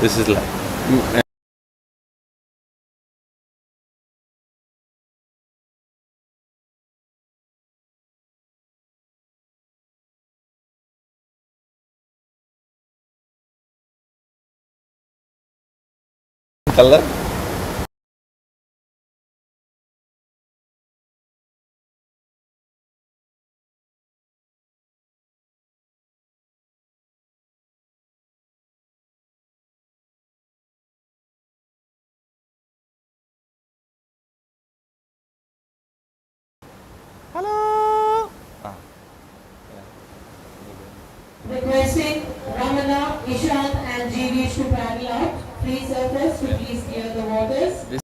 This is like color. Hello. Ah, Requesting Ramana, Ishant and Jeevish to paddle out. Free surface to please clear the waters.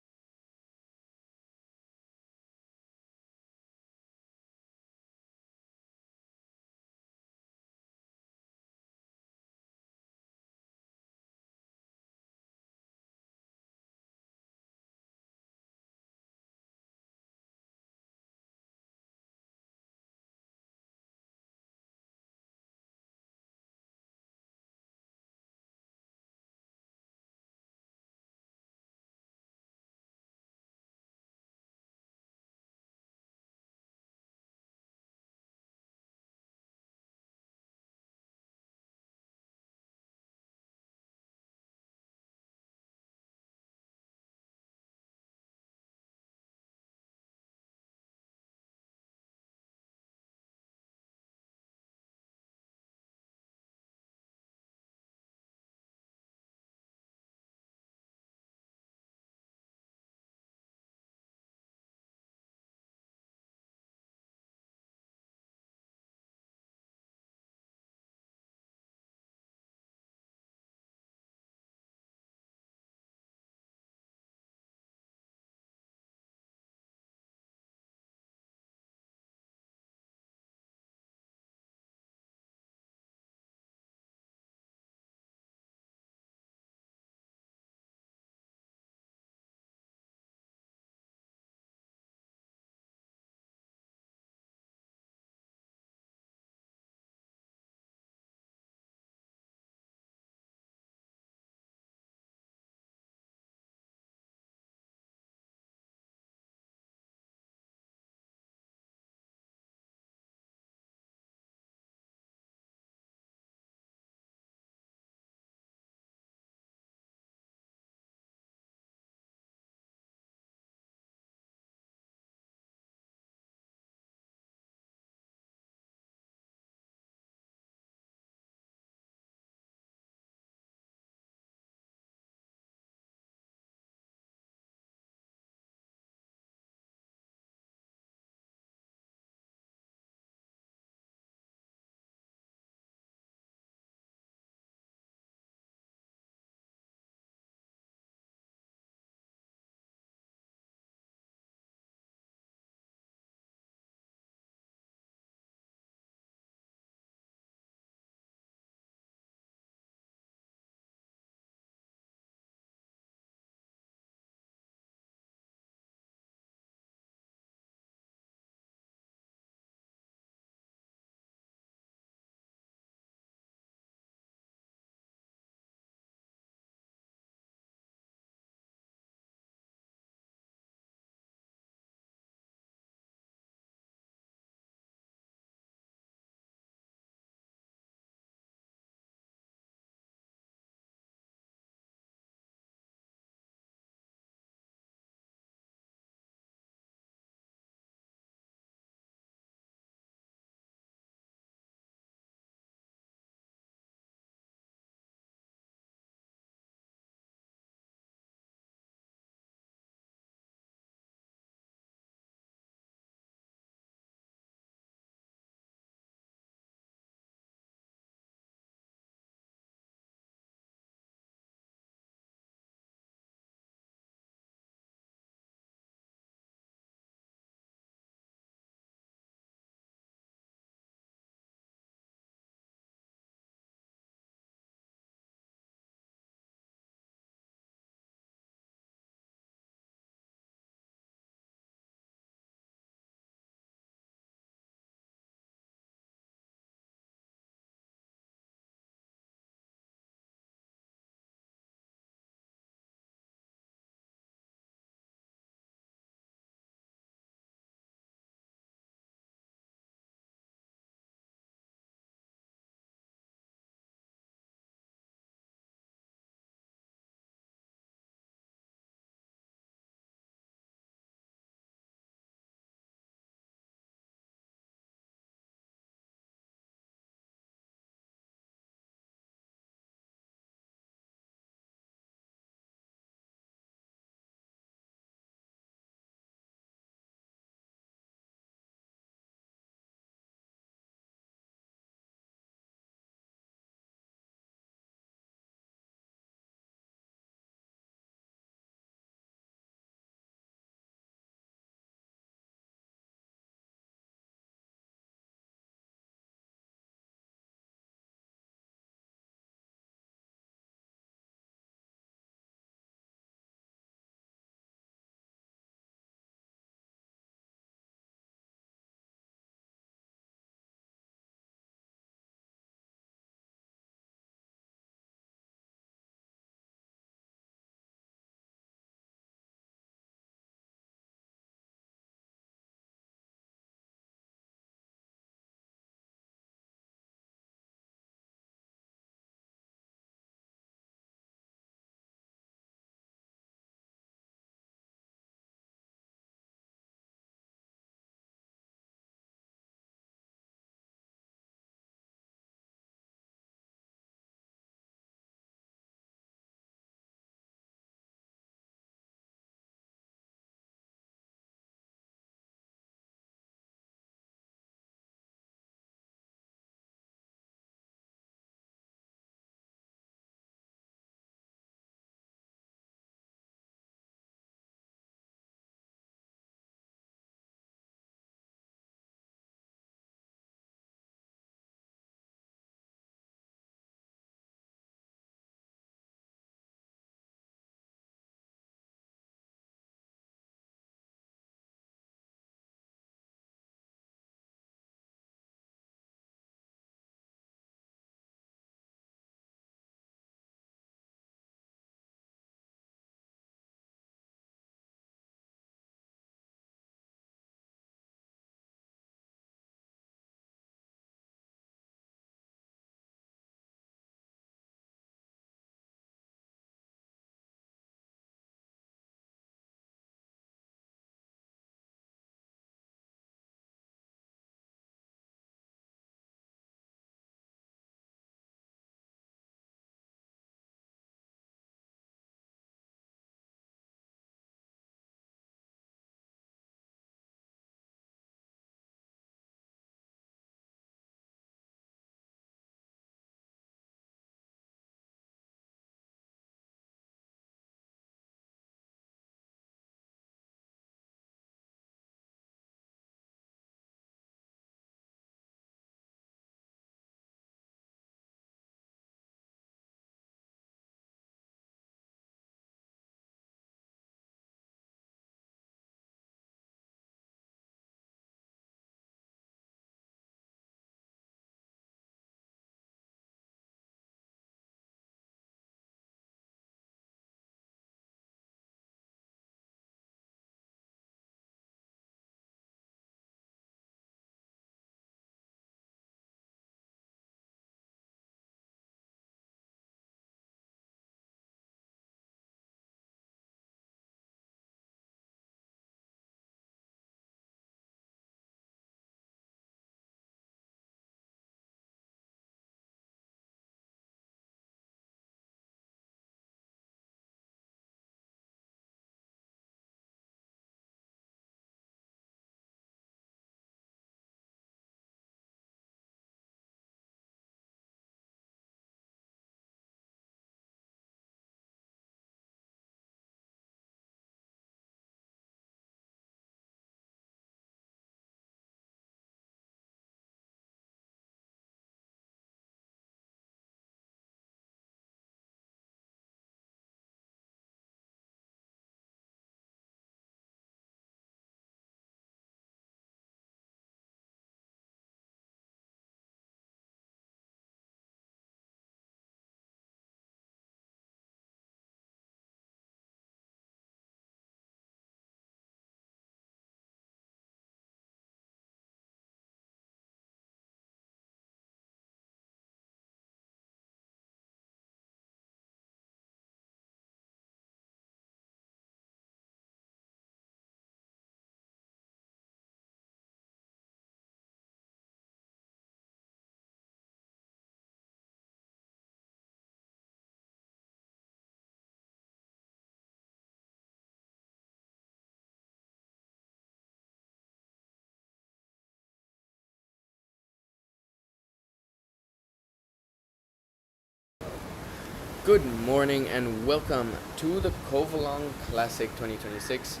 Good morning and welcome to the Covelong Classic 2026,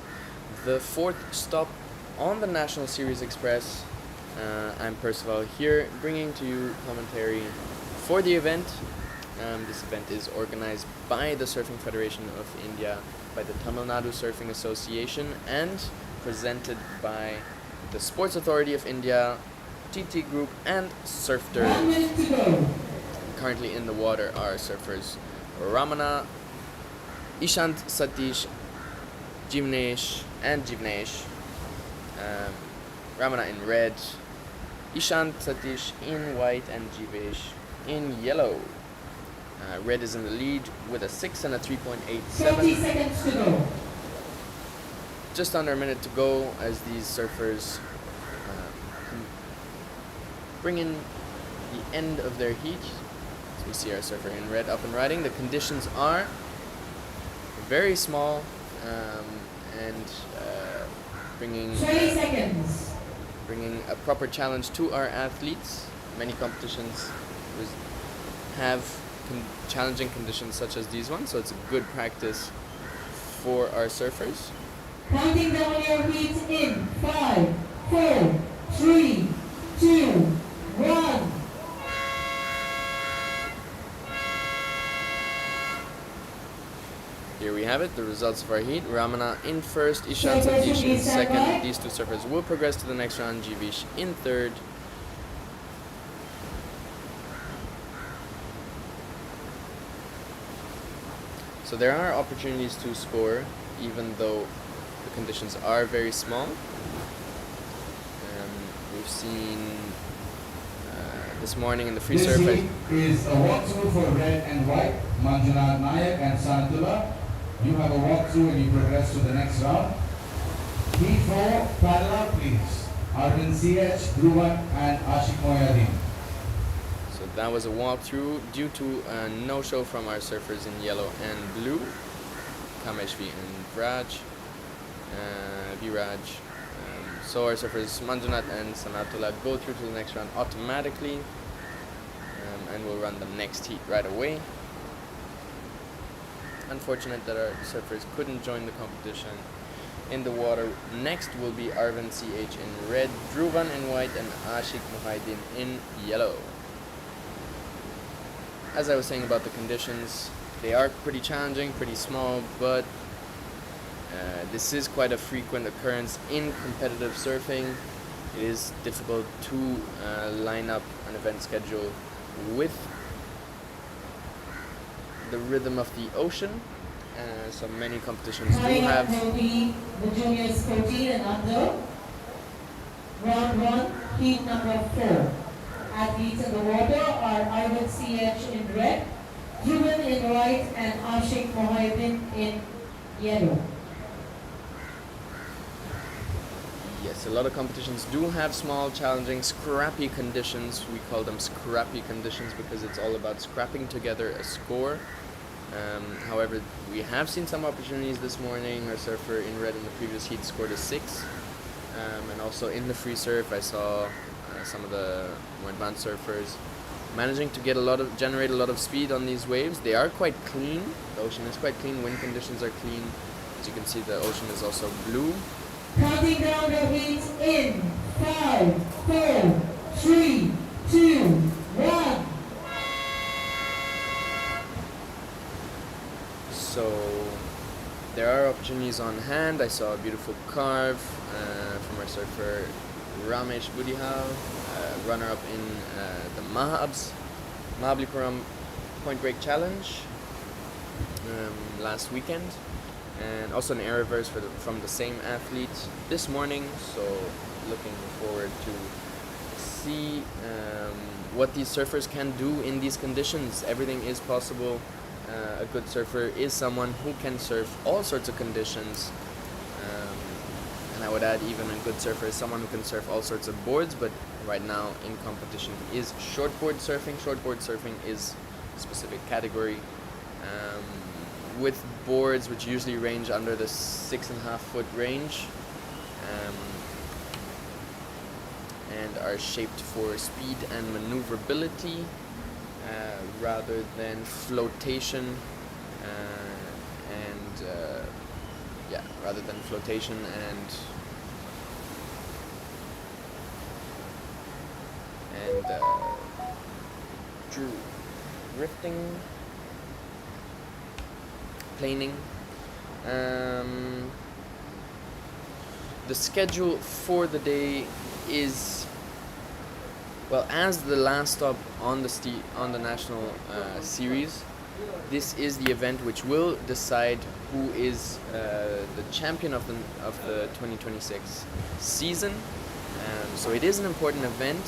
the fourth stop on the National Series Express. I'm Percival here bringing to you commentary for the event. This event is organized by the Surfing Federation of India, by the Tamil Nadu Surfing Association, and presented by the Sports Authority of India, TT Group, and Surfter. Currently in the water are surfers Ramana, Ishant, Satish, Jivnesh, and Jivnesh. Ramana in red, Ishant, Satish in white, and Jivesh in yellow. Red is in the lead with a 6 and a 3.87. 30 seconds to go. Just under a minute to go as these surfers bring in the end of their heat. So we see our surfer in red up and riding. The conditions are very small and bringing 20 seconds. bringing a proper challenge to our athletes. Many competitions have challenging conditions such as these ones, so it's a good practice for our surfers. Counting down your heat in 5, 4, 3, 2, 1. Here we have it, the results of our heat. Ramana in first, Ishant Satish in second. These two surfers will progress to the next round. Jivish in third. So there are opportunities to score, even though the conditions are very small. We've seen this morning in the free surf. This heat is a walkthrough for red and white, Manjunath Nayak and Sanatullah. You have a walkthrough and you progress to the next round. Heat 4, paddle out please. Arvind CH, Dhruvan and Ashik Moyadin. So that was a walkthrough due to a no-show from our surfers in yellow and blue, Kameshvi and Viraj. So our surfers Manjunath and Sanatullah go through to the next round automatically, and we'll run the next heat right away. Unfortunate that our surfers couldn't join the competition. In the water next will be Arvind CH in red, Dhruvan in white, and Ashik Muhaidin in yellow. As I was saying about the conditions, they are pretty challenging, pretty small, but this is quite a frequent occurrence in competitive surfing. It is difficult to line up an event schedule with the rhythm of the ocean. So many competitions do Coming up have. will be the juniors 14 and under. Round 1, heat number 4. Athletes in the water are Arvind CH in red, Dhruvan in white, and Ashik Mohaibin in yellow. Yes, a lot of competitions do have small, challenging, scrappy conditions. We call them scrappy conditions because it's all about scrapping together a score. However, we have seen some opportunities this morning. Our surfer in red in the previous heat scored a 6. And also in the free surf, I saw some of the more advanced surfers managing to generate a lot of speed on these waves. They are quite clean. The ocean is quite clean. Wind conditions are clean. As you can see, the ocean is also blue. Counting down the heat in 5, 4, 3, 2, 1. So there are opportunities on hand. I saw a beautiful carve from our surfer Ramesh Budihal, runner-up in the Mahabalipuram Point Break Challenge last weekend, and also an air reverse from the same athlete this morning. So looking forward to see what these surfers can do in these conditions. Everything is possible. A good surfer is someone who can surf all sorts of conditions, and I would add even a good surfer is someone who can surf all sorts of boards, but right now in competition is shortboard surfing. Shortboard surfing is a specific category with boards which usually range under the 6.5 foot range and are shaped for speed and maneuverability. rather than flotation, and rather than flotation and drifting, planing. The schedule for the day is, well, as the last stop on the national series. This is the event which will decide who is the champion of the 2026 season. So it is an important event.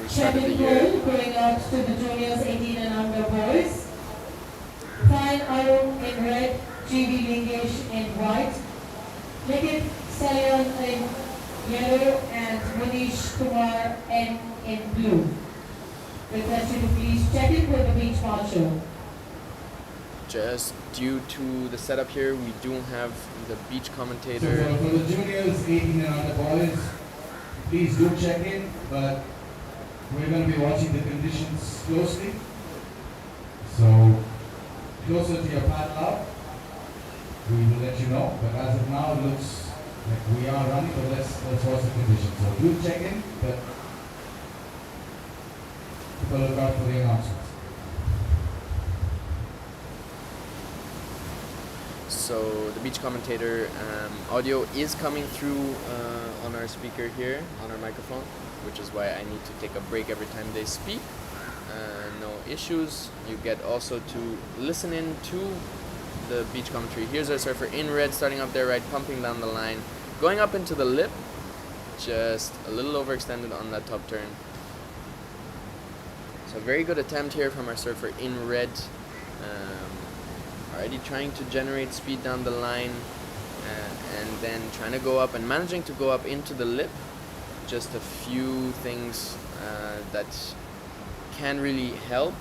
We started the Champion year. gold going out to the juniors 18 and under boys. Fine Arun in red, GB Lingesh in white, Nikit Sayan in yellow, and Manish Kumar N in blue. Request you to please check in with the beach marshal. Just due to the setup here, we do have the beach So commentator. for the juniors, 18 and under boys, please do check in, but we're going to be watching the conditions closely. So closer to your paddle out, we will let you know. But as of now, it looks like we are running, but let's watch the conditions. So do check in, but keep a lookout for the announcements. So the beach commentator audio is coming through on our speaker here, on our microphone, which is why I need to take a break every time they speak. No issues. You get also to listen in to the beach commentary. Here's our surfer in red, starting up there right, pumping down the line, going up into the lip, just a little overextended on that top turn. So a very good attempt here from our surfer in red. Already trying to generate speed down the line, and then trying to go up and managing to go up into the lip. Just a few things that can really help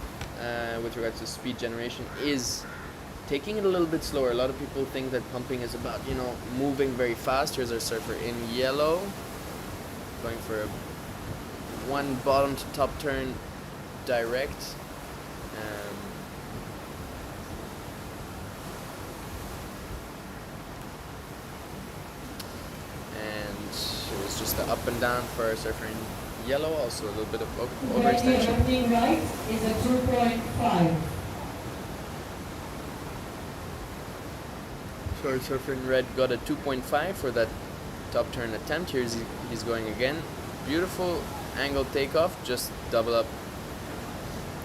with regards to speed generation is taking it a little bit slower. A lot of people think that pumping is about, moving very fast. Here's our surfer in yellow, going for a one bottom to top turn direct. It was just the up and down for our surfer in yellow, also a little bit of overextension. The opening right is a 2.5. So our surfer in red got a 2.5 for that top turn attempt. Here's he's going again. Beautiful angle takeoff, just double up.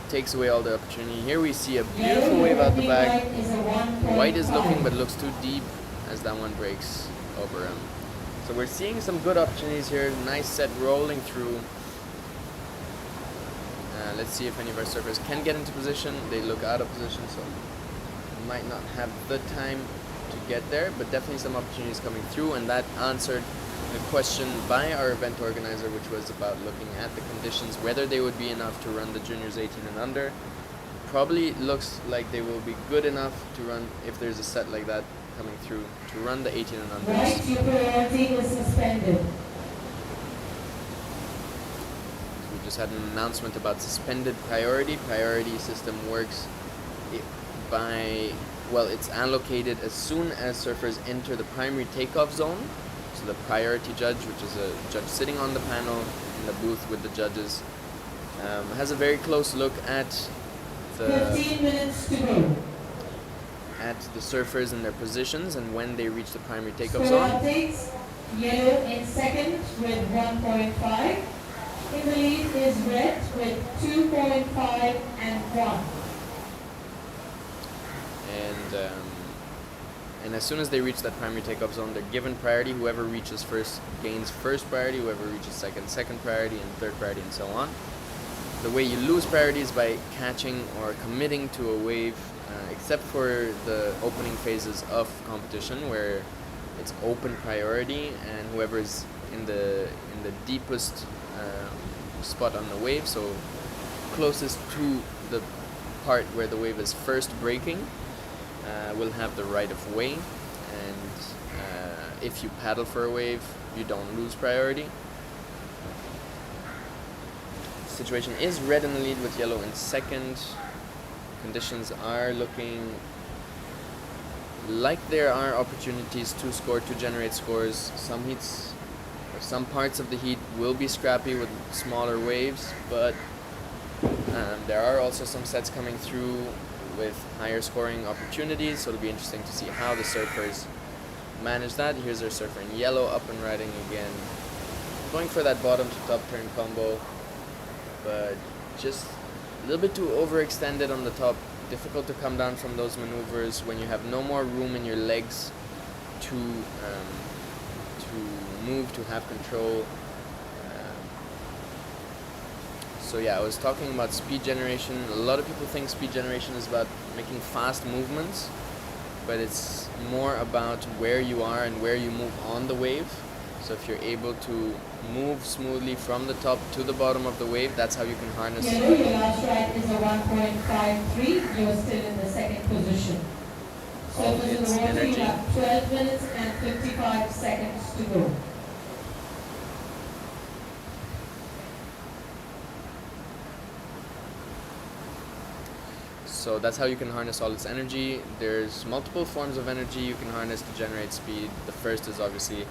Takes away all the opportunity. Here we see a beautiful wave out the back. White is looking, but looks too deep as that one breaks over him. So we're seeing some good opportunities here. Nice set rolling through. Let's see if any of our surfers can get into position. They look out of position, so might not have the time to get there, but definitely some opportunities coming through, and that answered the question by our event organizer, which was about looking at the conditions, whether they would be enough to run the juniors 18 and under. Probably looks like they will be good enough to run, if there's a set like that coming through, to run the 18 and under. Right, your priority is suspended. We just had an announcement about suspended priority. Priority system works by, well, it's allocated as soon as surfers enter the primary takeoff zone. So the priority judge, which is a judge sitting on the panel in the booth with the judges, has a very close look at 15 minutes to go. at the surfers and their positions and when they reach the primary takeoff Score zone. updates. Yellow in second with 1.5. In the lead is red with 2.5 and 1. And as soon as they reach that primary takeoff zone, they're given priority. Whoever reaches first gains first priority, whoever reaches second priority, and third priority, and so on. The way you lose priority is by catching or committing to a wave, except for the opening phases of competition where it's open priority, and whoever is in the deepest spot on the wave, so closest to the part where the wave is first breaking, will have the right of way. And if you paddle for a wave, you don't lose priority. situation is red in the lead with yellow in second. Conditions are looking like there are opportunities to score, to generate scores. Some heats, or some parts of the heat will be scrappy with smaller waves, but there are also some sets coming through with higher scoring opportunities, so it'll be interesting to see how the surfers manage that. Here's our surfer in yellow, up and riding again, going for that bottom to top turn combo, but just a little bit too overextended on the top. Difficult to come down from those maneuvers when you have no more room in your legs to move, to have control. So yeah, I was talking about speed generation. A lot of people think speed generation is about making fast movements, but it's more about where you are and where you move on the wave. So if you're able to move smoothly from the top to the bottom of the wave, that's how you can harness. Yellow, your last ride is a 1.53. You're still in the second position. All Surfers in its the water, you energy. have 12 minutes and 55 seconds to go. So that's how you can harness all its energy. There's multiple forms of energy you can harness to generate speed. The first is obviously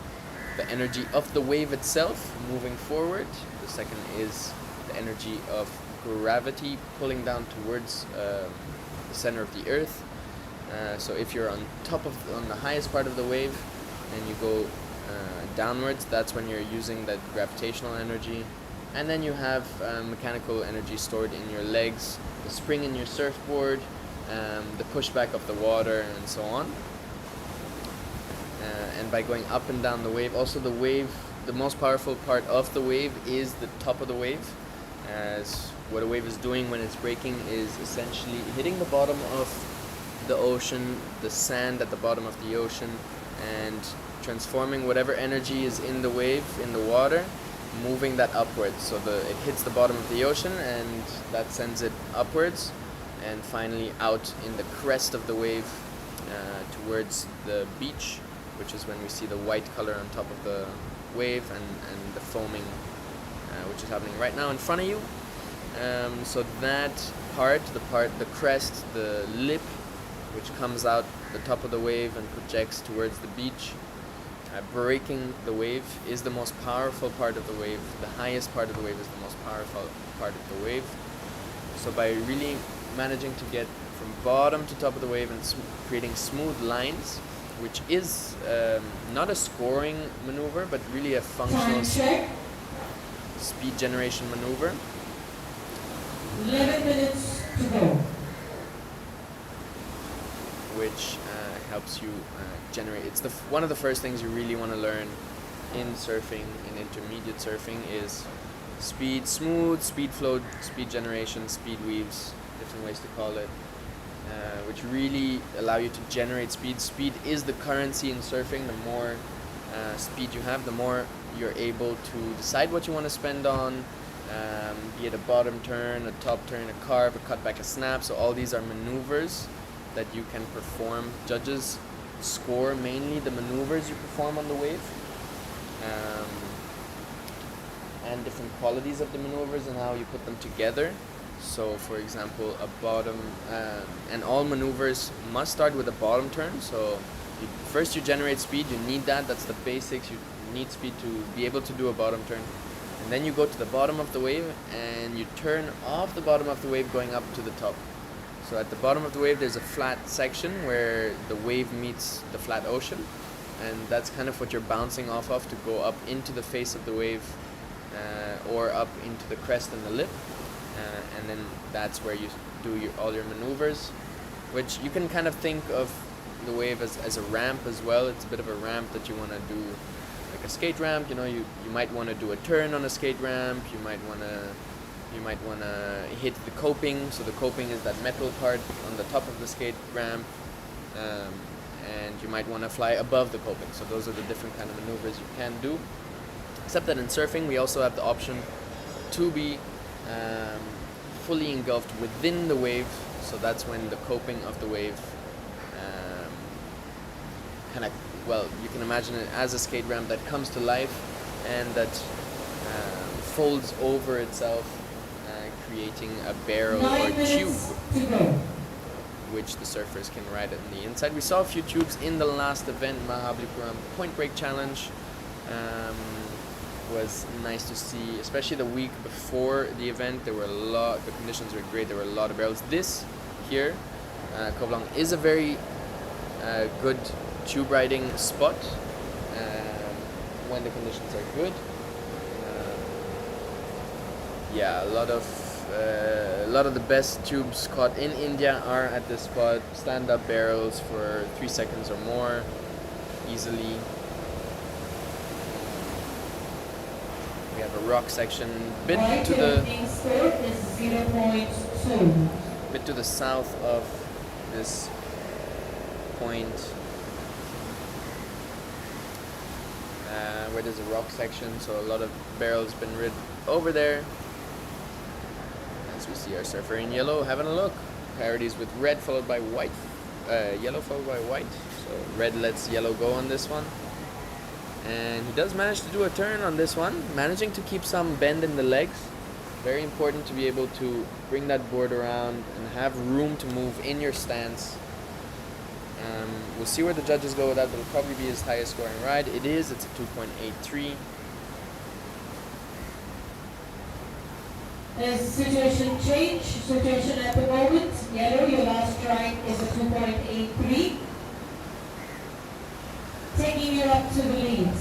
the energy of the wave itself moving forward. The second is the energy of gravity pulling down towards the center of the earth. So if you're on the highest part of the wave and you go downwards, that's when you're using that gravitational energy. And then you have mechanical energy stored in your legs, the spring in your surfboard, the pushback of the water, and so on. And by going up and down the wave, also the wave, the most powerful part of the wave is the top of the wave, as what a wave is doing when it's breaking is essentially hitting the bottom of the ocean, the sand at the bottom of the ocean, and transforming whatever energy is in the wave, in the water, moving that upwards. So it hits the bottom of the ocean and that sends it upwards, and finally out in the crest of the wave towards the beach, which is when we see the white color on top of the wave and the foaming, which is happening right now in front of you. So that part, the crest, the lip, which comes out the top of the wave and projects towards the beach, breaking the wave, is the most powerful part of the wave. The highest part of the wave is the most powerful part of the wave. So by really managing to get from bottom to top of the wave and creating smooth lines, which is not a scoring maneuver, but really a functional speed generation maneuver. 11 minutes to go. Which helps you generate. It's one of the first things you really want to learn in surfing, in intermediate surfing, is speed, smooth, speed flow, speed generation, speed weaves, different ways to call it, which really allow you to generate speed. Speed is the currency in surfing. The more speed you have, the more you're able to decide what you want to spend on, be it a bottom turn, a top turn, a carve, a cutback, a snap. So all these are maneuvers that you can perform. Judges score mainly the maneuvers you perform on the wave, and different qualities of the maneuvers and how you put them together. So for example, a bottom, and all maneuvers must start with a bottom turn. So first you generate speed, you need that, that's the basics. You need speed to be able to do a bottom turn. And then you go to the bottom of the wave and you turn off the bottom of the wave going up to the top. So at the bottom of the wave there's a flat section where the wave meets the flat ocean, and that's kind of what you're bouncing off of to go up into the face of the wave, or up into the crest and the lip, and then that's where you do all your maneuvers, which you can kind of think of the wave as a ramp as well. It's a bit of a ramp that you want to do, like a skate ramp. You know, you might want to do a turn on a skate ramp. You might want to hit the coping. So the coping is that metal part on the top of the skate ramp, and you might want to fly above the coping. So those are the different kind of maneuvers you can do. Except that in surfing we also have the option to be fully engulfed within the wave. So that's when the coping of the wave kind of, well, you can imagine it as a skate ramp that comes to life and that folds over itself creating a barrel 9 or minutes tube to go. which the surfers can ride on the inside. We saw a few tubes in the last event, Mahabalipuram Point Break Challenge. Was nice to see, especially the week before the event. There were the conditions were great. There were a lot of barrels. This here, Covelong, is a very good tube riding spot when the conditions are good. Yeah, a lot of the best tubes caught in India are at this spot. Stand-up barrels for 3 seconds or more, easily. We have a rock section, bit White to the opening score is 0.2. bit to the south of this point, where there's a rock section. So a lot of barrels been rid over there. As we see our surfer in yellow having a look. Priorities with red followed by white, yellow followed by white. So red lets yellow go on this one. And he does manage to do a turn on this one, managing to keep some bend in the legs. Very important to be able to bring that board around and have room to move in your stance. We'll see where the judges go with that, but it'll probably be his highest scoring ride. It is, it's a 2.83. There's a situation change. Situation at the moment. Yellow, your last strike is a 2.83. Taking you up to the lead.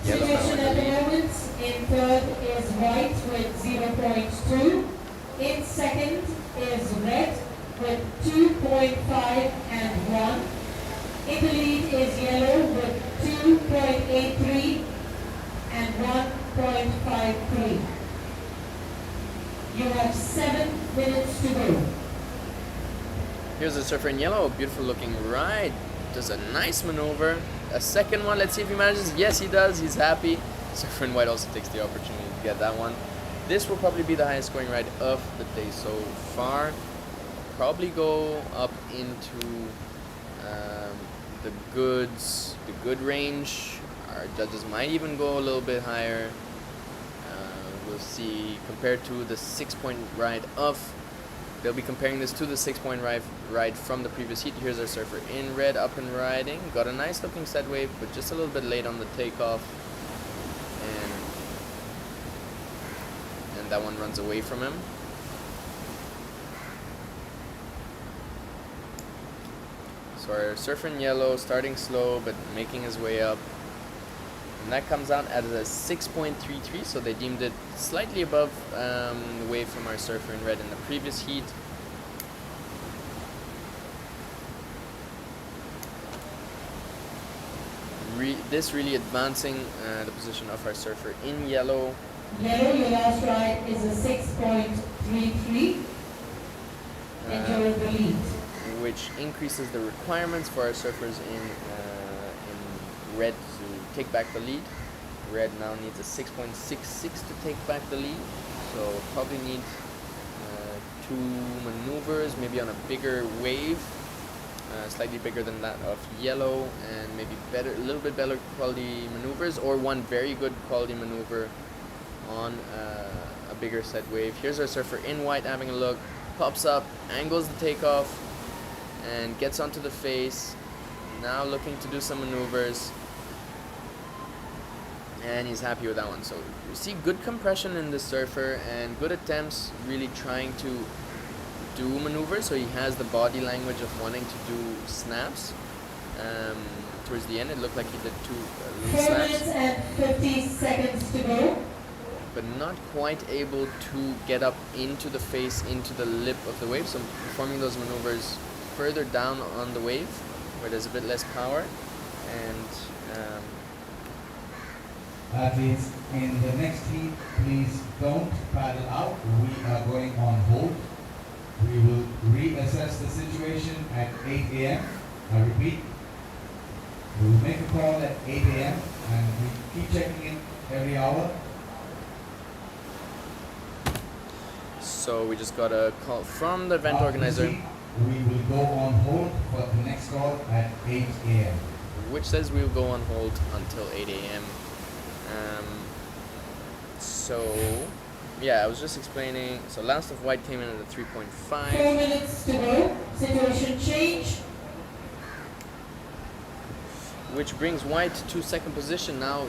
Yellow Situation now in at the the lead. moment. In third is white with 0.2. In second is red with 2.5 and 1. In the lead is yellow with 2.83 and 1.53. You have 7 minutes to go. Here's the surfer in yellow, beautiful looking ride. Does a nice maneuver. A second one, let's see if he manages. Yes, he does, he's happy. Surfer in white also takes the opportunity to get that one. This will probably be the highest scoring ride of the day so far. Probably go up into the good range. Our judges might even go a little bit higher. We'll see. Compared to the 6-point ride they'll be comparing this to the 6-point ride from the previous heat. Here's our surfer in red, up and riding. Got a nice looking set wave, but just a little bit late on the takeoff. And that one runs away from him. So our surfer in yellow, starting slow, but making his way up. And that comes out at a 6.33, so they deemed it slightly above the wave from our surfer in red in the previous heat. This really advancing the position of our surfer in yellow. Yellow, your last ride is a 6.33. Enjoy the lead. Which increases the requirements for our surfers in red to take back the lead. Red now needs a 6.66 to take back the lead, so probably need 2 maneuvers, maybe on a bigger wave, slightly bigger than that of yellow, and maybe a little bit better quality maneuvers, or one very good quality maneuver on a bigger set wave. Here's our surfer in white having a look, pops up, angles the takeoff, and gets onto the face. Now looking to do some maneuvers. And he's happy with that one. So you see good compression in this surfer and good attempts really trying to do maneuvers. So he has the body language of wanting to do snaps. Towards the end it looked like he did 2 little 4 snaps. minutes and 50 seconds to go. But not quite able to get up into the face, into the lip of the wave. So performing those maneuvers further down on the wave where there's a bit less power. And Athletes, in the next heat, please don't paddle out. We are going on hold. We will reassess the situation at 8 a.m. I repeat, we will make a call at 8 a.m. and we keep checking in every hour. so we just got a call from the event After organizer, this heat, we will go on hold for the next call at 8 a.m. which says we will go on hold until 8 a.m. So yeah, I was just explaining. So last of white came in at a 3.5. 4 minutes to go. Situation change. Which brings white to second position. Now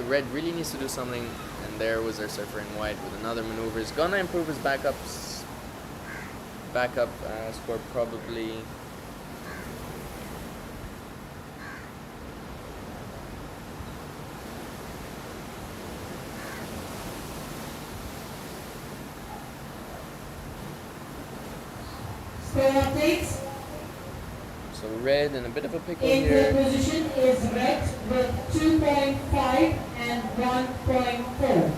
red really needs to do something, and there was our surfer in white with another maneuver. He's gonna improve his backup score probably. Score updates. So red in a bit of a pickle In here. third position is red with 2.5 and 1.4.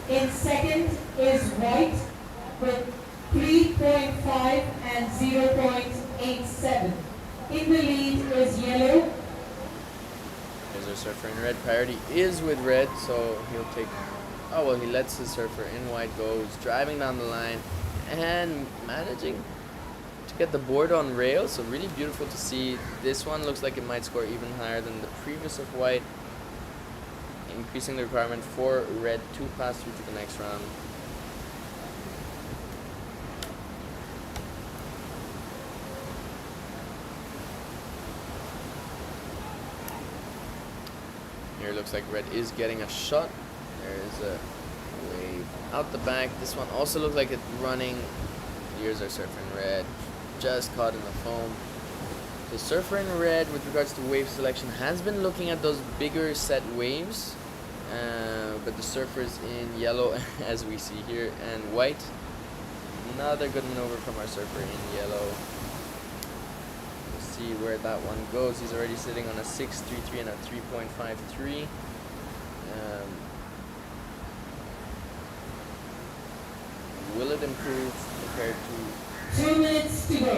In second is white with 3.5 and 0.87. In the lead is yellow. There's our surfer in red. Priority is with red, so he'll take. Oh well, he lets his surfer in white go. He's driving down the line and managing to get the board on rails. So really beautiful to see. This one looks like it might score even higher than the previous of white, increasing the requirement for red to pass through to the next round. Here it looks like red is getting a shot. There is a wave out the back. This one also looks like it's running. Here's our surfer in red, just caught in the foam. The surfer in red, with regards to wave selection, has been looking at those bigger set waves, but the surfers in yellow, as we see here, and white. Another good maneuver from our surfer in yellow. We'll see where that one goes. He's already sitting on a 6.33 and a 3.53. Will it improve compared to 2 minutes to go.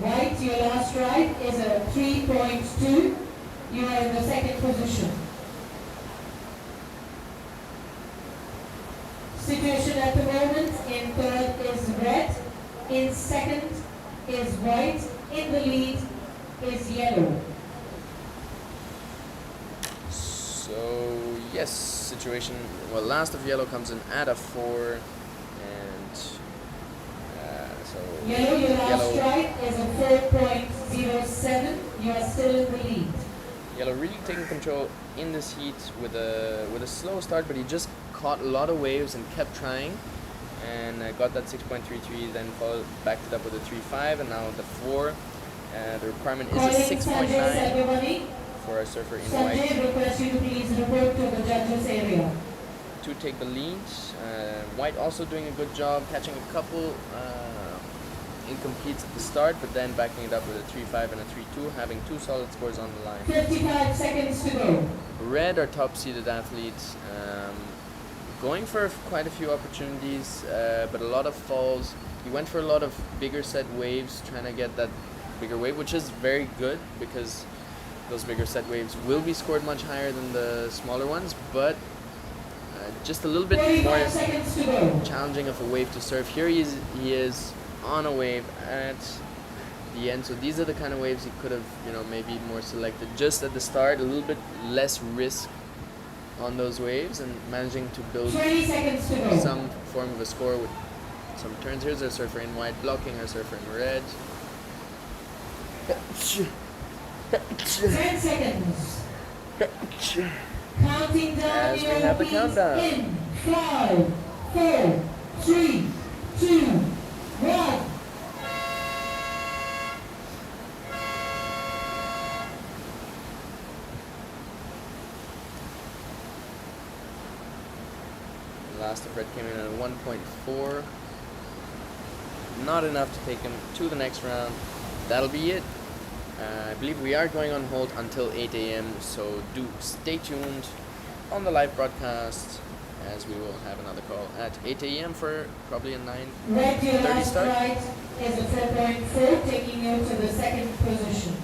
White, your last ride is a 3.2. You are in the second position. Situation at the moment: in third is red, in second is white, in the lead is yellow. So yes, situation. Well, last of yellow comes in at a 4, and so Yellow, your last yellow, ride is a 4.07. You are still in the lead. yellow really taking control in this heat with a slow start, but he just caught a lot of waves and kept trying, and got that 6.33. Then backed it up with a 3.5, and now the 4. The requirement is a Calling 6.9 Sanjay Selvamani. for our surfer in white Sanjay, request you to please report to the judges area. to take the lead. White also doing a good job, catching a couple incompletes at the start, but then backing it up with a 3.5 and a 3.2, having 2 solid scores on the line. 55 seconds to go. Red, our top-seeded athlete, going for quite a few opportunities, but a lot of falls. He went for a lot of bigger set waves, trying to get that bigger wave, which is very good because those bigger set waves will be scored much higher than the smaller ones, but just a little bit 45 more seconds to go. challenging of a wave to surf. Here he is on a wave at the end. So these are the kind of waves he could have, maybe more selected just at the start, a little bit less risk on those waves, and managing to build 20 seconds to go. some form of a score with some turns. Here's our surfer in white blocking our surfer in red. 10 seconds. Counting down As we your have the beats countdown. in 5, 4, 3, 2, 1. Last of red came in at a 1.4. Not enough to take him to the next round. That'll be it. I believe we are going on hold until 8 a.m. So do stay tuned on the live broadcast, as we will have another call at 8 a.m. for probably a 9:30 Red, your last start. ride is a 4.4, taking you to the second position.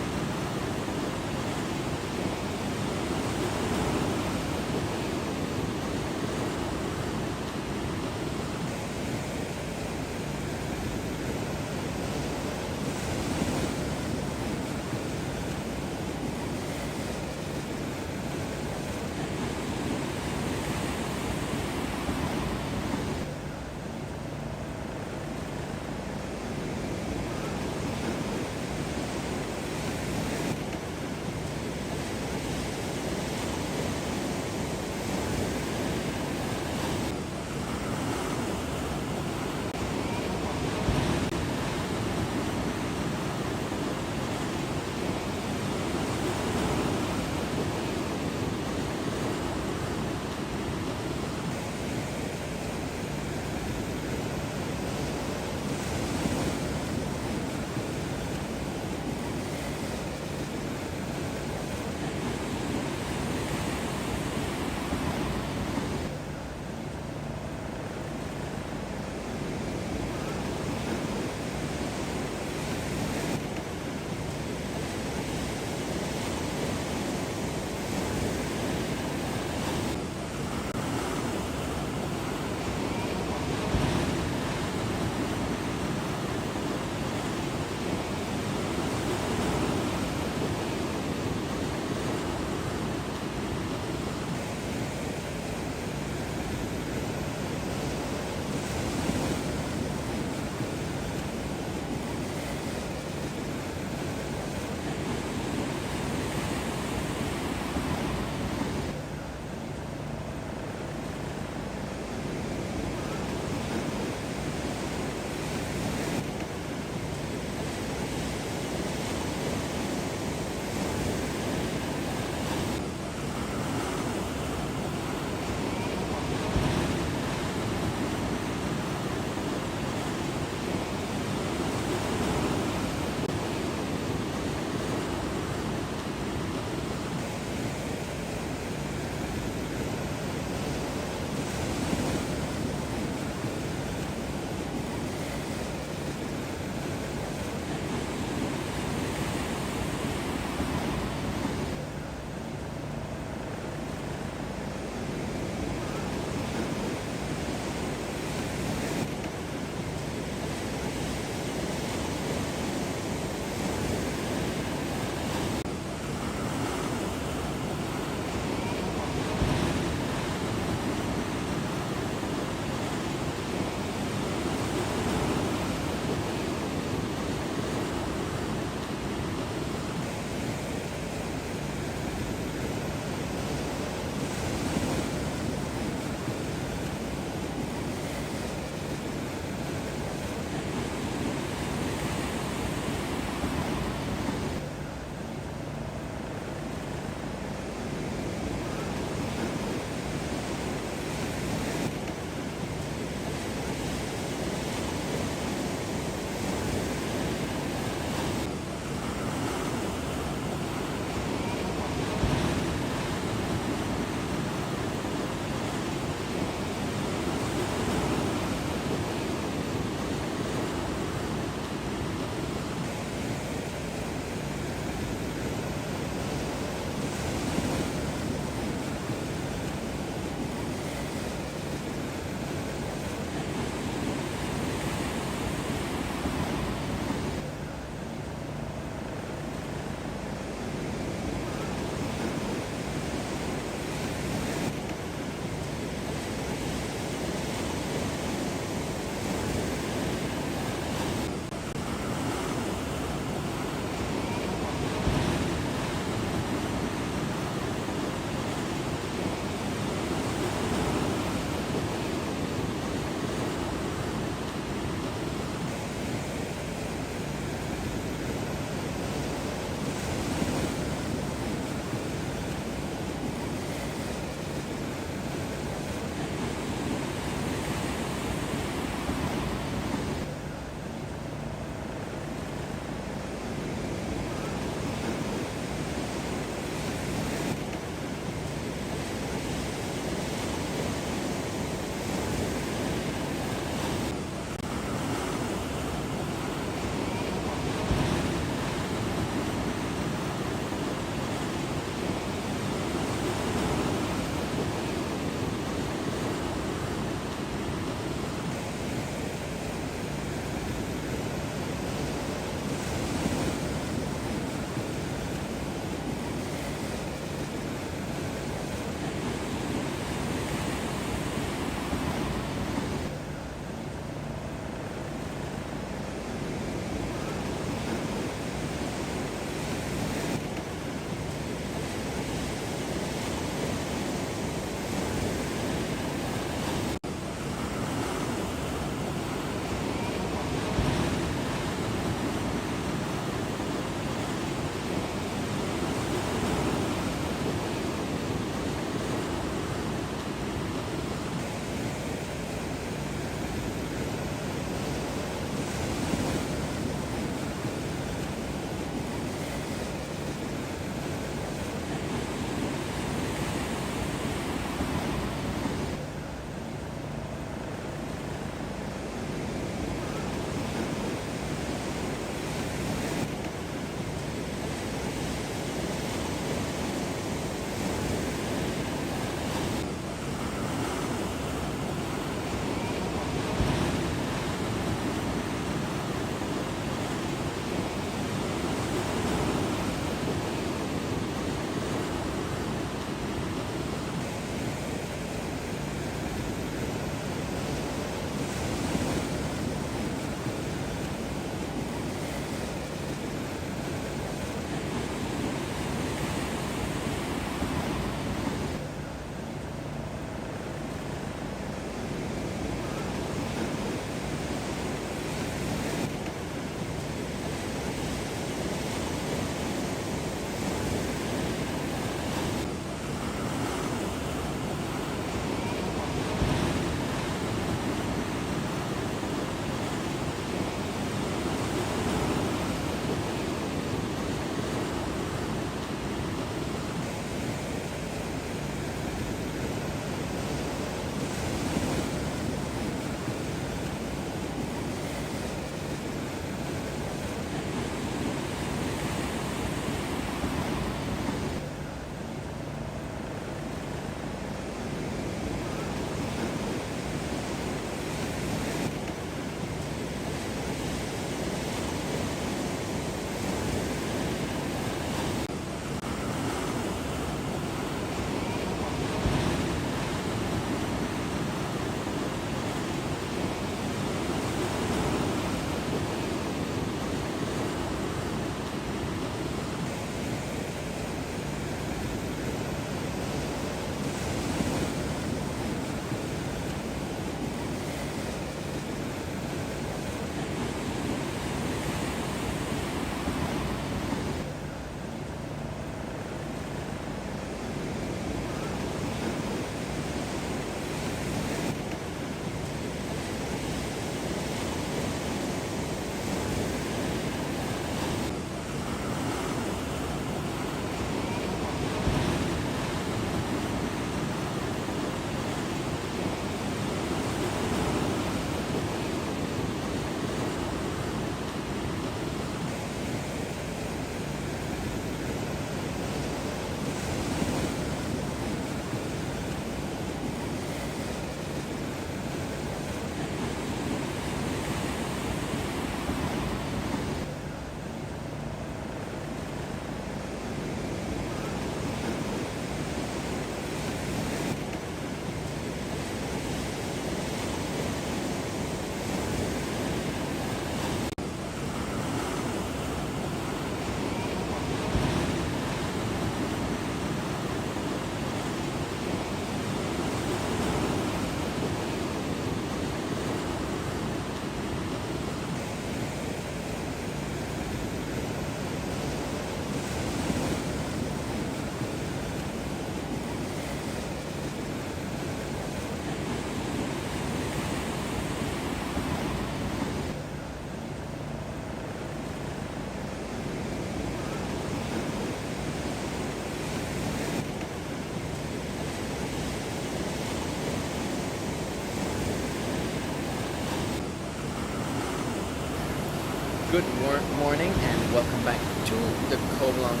Good morning and welcome back to the Covelong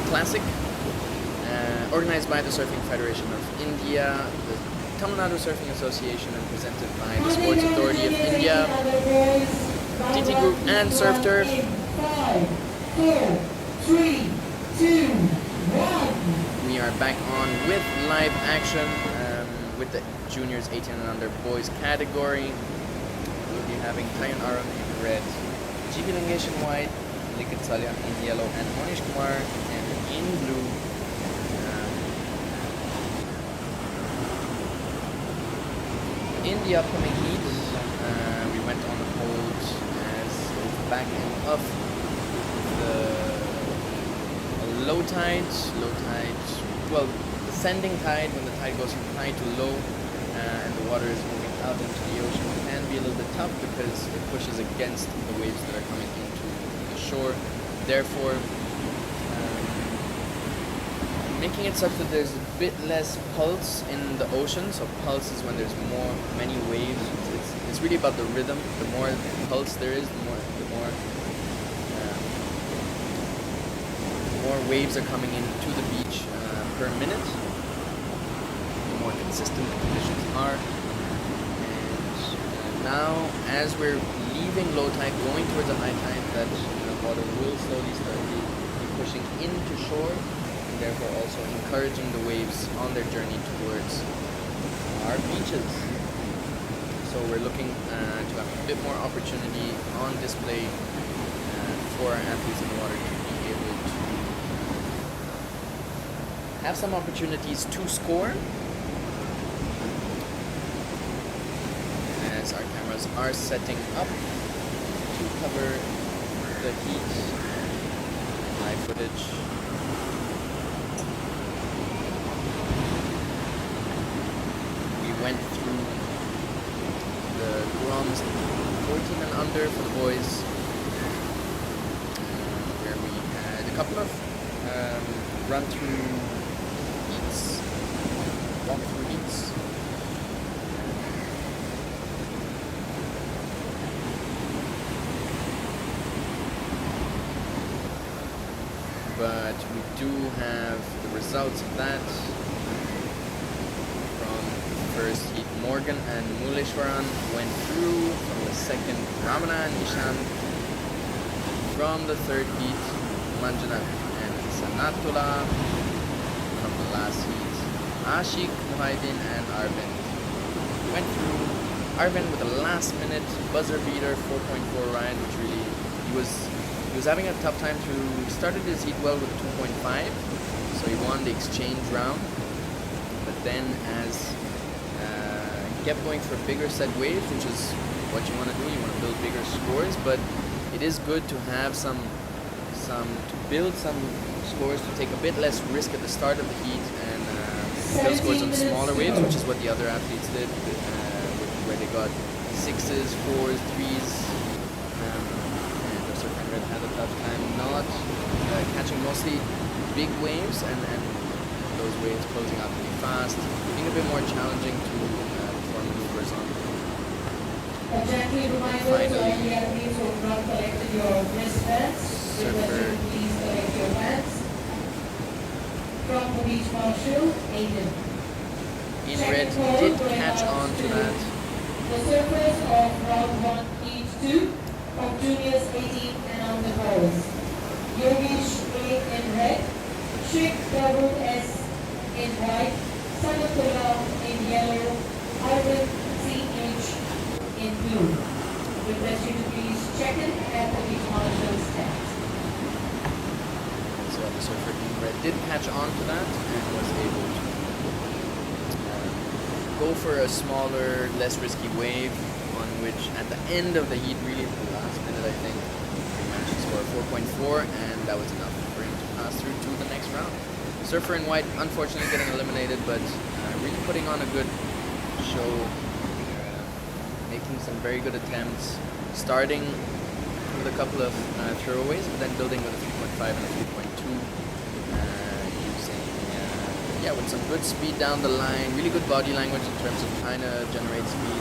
Classic, organized by the Surfing Federation of India, the Tamil Nadu Surfing Association, and presented by the Sports Authority of India, TT Group, and Surf Turf. 5, 4, 3, 2, 1. We are back on with live action with the juniors 18 and under boys category. We'll be having Tayan Aram in red, GB Lingesh in white, Likit Salyan in yellow, and Monish Kumar in blue. In the upcoming heat, we went on hold as the back end of the low tide, well, descending tide, when the tide goes from high to low and the water is moving out into the ocean, can be a little bit tough because it pushes against the waves that are coming into the shore. Therefore, making it such that there's a bit less pulse in the ocean. So pulse is when there's many waves. It's really about the rhythm. The more pulse there is, the more waves are coming into the beach per minute. The more consistent the conditions are. And now, as we're leaving low tide, going towards a high tide, that water will slowly start pushing into shore, and therefore also encouraging the waves on their journey towards our beaches. So we're looking to have a bit more opportunity on display for our athletes in the water to be able to have some opportunities to score, as our cameras are setting up to cover the heat live footage. We went through the Groms 14 and under for the boys, where we had a couple of run-through heats, walk-through heats. But we do have the results of that from the first heat. Morgan and Muleshwaran went through. From the second, Ramana and Ishan. From the third heat, Manjana and Sanatullah. From the last heat, Ashik, Muhaydin and Arvind went through. Arvind with a last minute buzzer beater 4.4 ride, which really he was having a tough time he started his heat well with 2.5, so he won the exchange round. But then as he kept going for bigger set waves, which is what you want to do, you want to build bigger scores, but it is good to have to build some scores, to take a bit less risk at the start of the heat and build scores on smaller waves, which is what the other athletes did, where they got 6s, 4s, 3s. Had a tough time not catching mostly big waves and those waves closing out really fast, being a bit more challenging to perform maneuvers on. A gentle reminder to all the athletes who have not collected your wristbands, request you to please collect your bands. From the beach marshal, Aiden. In red did catch on to that. The surfers of round 1, heat 2 of juniors 18 and on the boys. Yogesh A in red, Sheikh Double S in white, Sanatullah in yellow, Arvind CH in blue. Request you to please check in at the beach marshal's stand. So the surfer in red did catch on to that and was able to go for a smaller, less risky wave, on which at the end of the heat, really at the last minute, I think, he managed to score 4.4, and that was enough for him to pass through to the next round. Surfer in white, unfortunately getting eliminated, but really putting on a good show, making some very good attempts, starting with a couple of throwaways, but then building with a 3.5 and a 3.2, with some good speed down the line, really good body language in terms of trying to generate speed,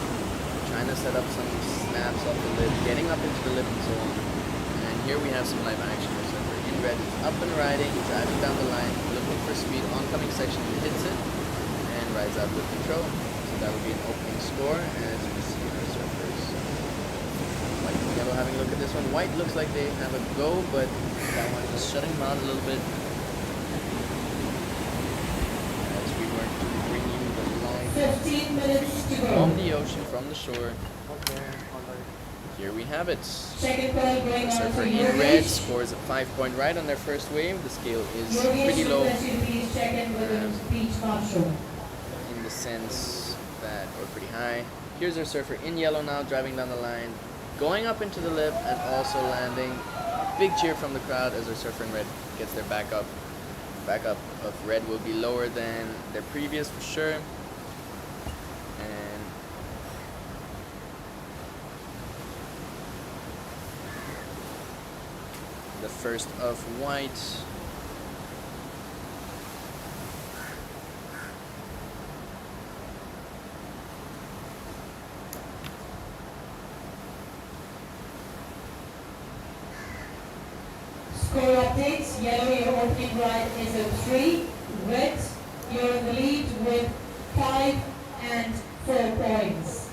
trying to set up some snaps off the lip, getting up into the lip and so on. And here we have some live action. Our surfer in red is up and riding, driving down the line, looking for speed, oncoming section, he hits it, and rides out with control. So that would be an opening score, as we see our surfers. White and yellow having a look at this one. White looks like they have a go, but that one is shutting them out a little bit. As we work to bring you the live 15 minutes to go. from the ocean, from the shore. Here we have it. Second call going on Surfer to in red Yogesh. scores a 5-point ride on their first wave. The scale is Yogesh, pretty low request you to please check in with the beach marshal. in the sense that, or pretty high. Here's our surfer in yellow now, driving down the line, going up into the lip and also landing. Big cheer from the crowd as our surfer in red gets their back up. Back up of red will be lower than their previous for sure. And the first of white. Score updates. Yellow, your opening ride is a 3. Red, you're in the lead with 5 and 4 points.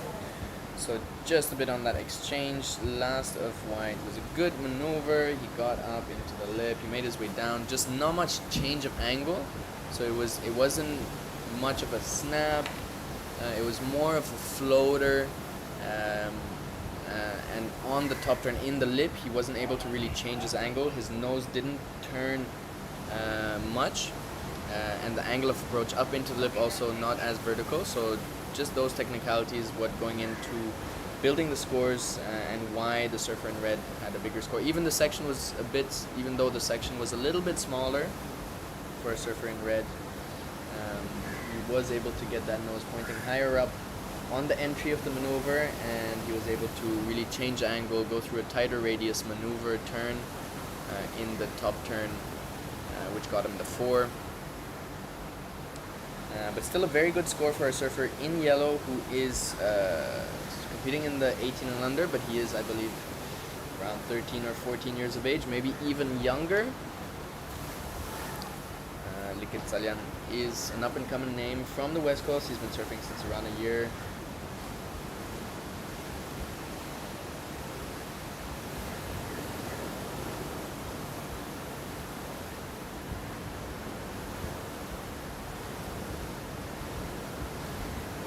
So just a bit on that exchange. Last of white was a good maneuver. He got up into the lip. He made his way down. Just not much change of angle. So it wasn't much of a snap. It was more of a floater. And on the top turn in the lip, he wasn't able to really change his angle. His nose didn't turn much. And the angle of approach up into the lip also not as vertical. So just those technicalities what going into building the scores and why the surfer in red had a bigger score. Even the section was even though the section was a little bit smaller for a surfer in red, he was able to get that nose pointing higher up on the entry of the maneuver, and he was able to really change angle, go through a tighter radius maneuver turn in the top turn, which got him the 4. But still a very good score for our surfer in yellow, who is competing in the 18 and under, but he is, I believe, around 13 or 14 years of age, maybe even younger. Likit is an up-and-coming name from the West Coast. He's been surfing since around a year.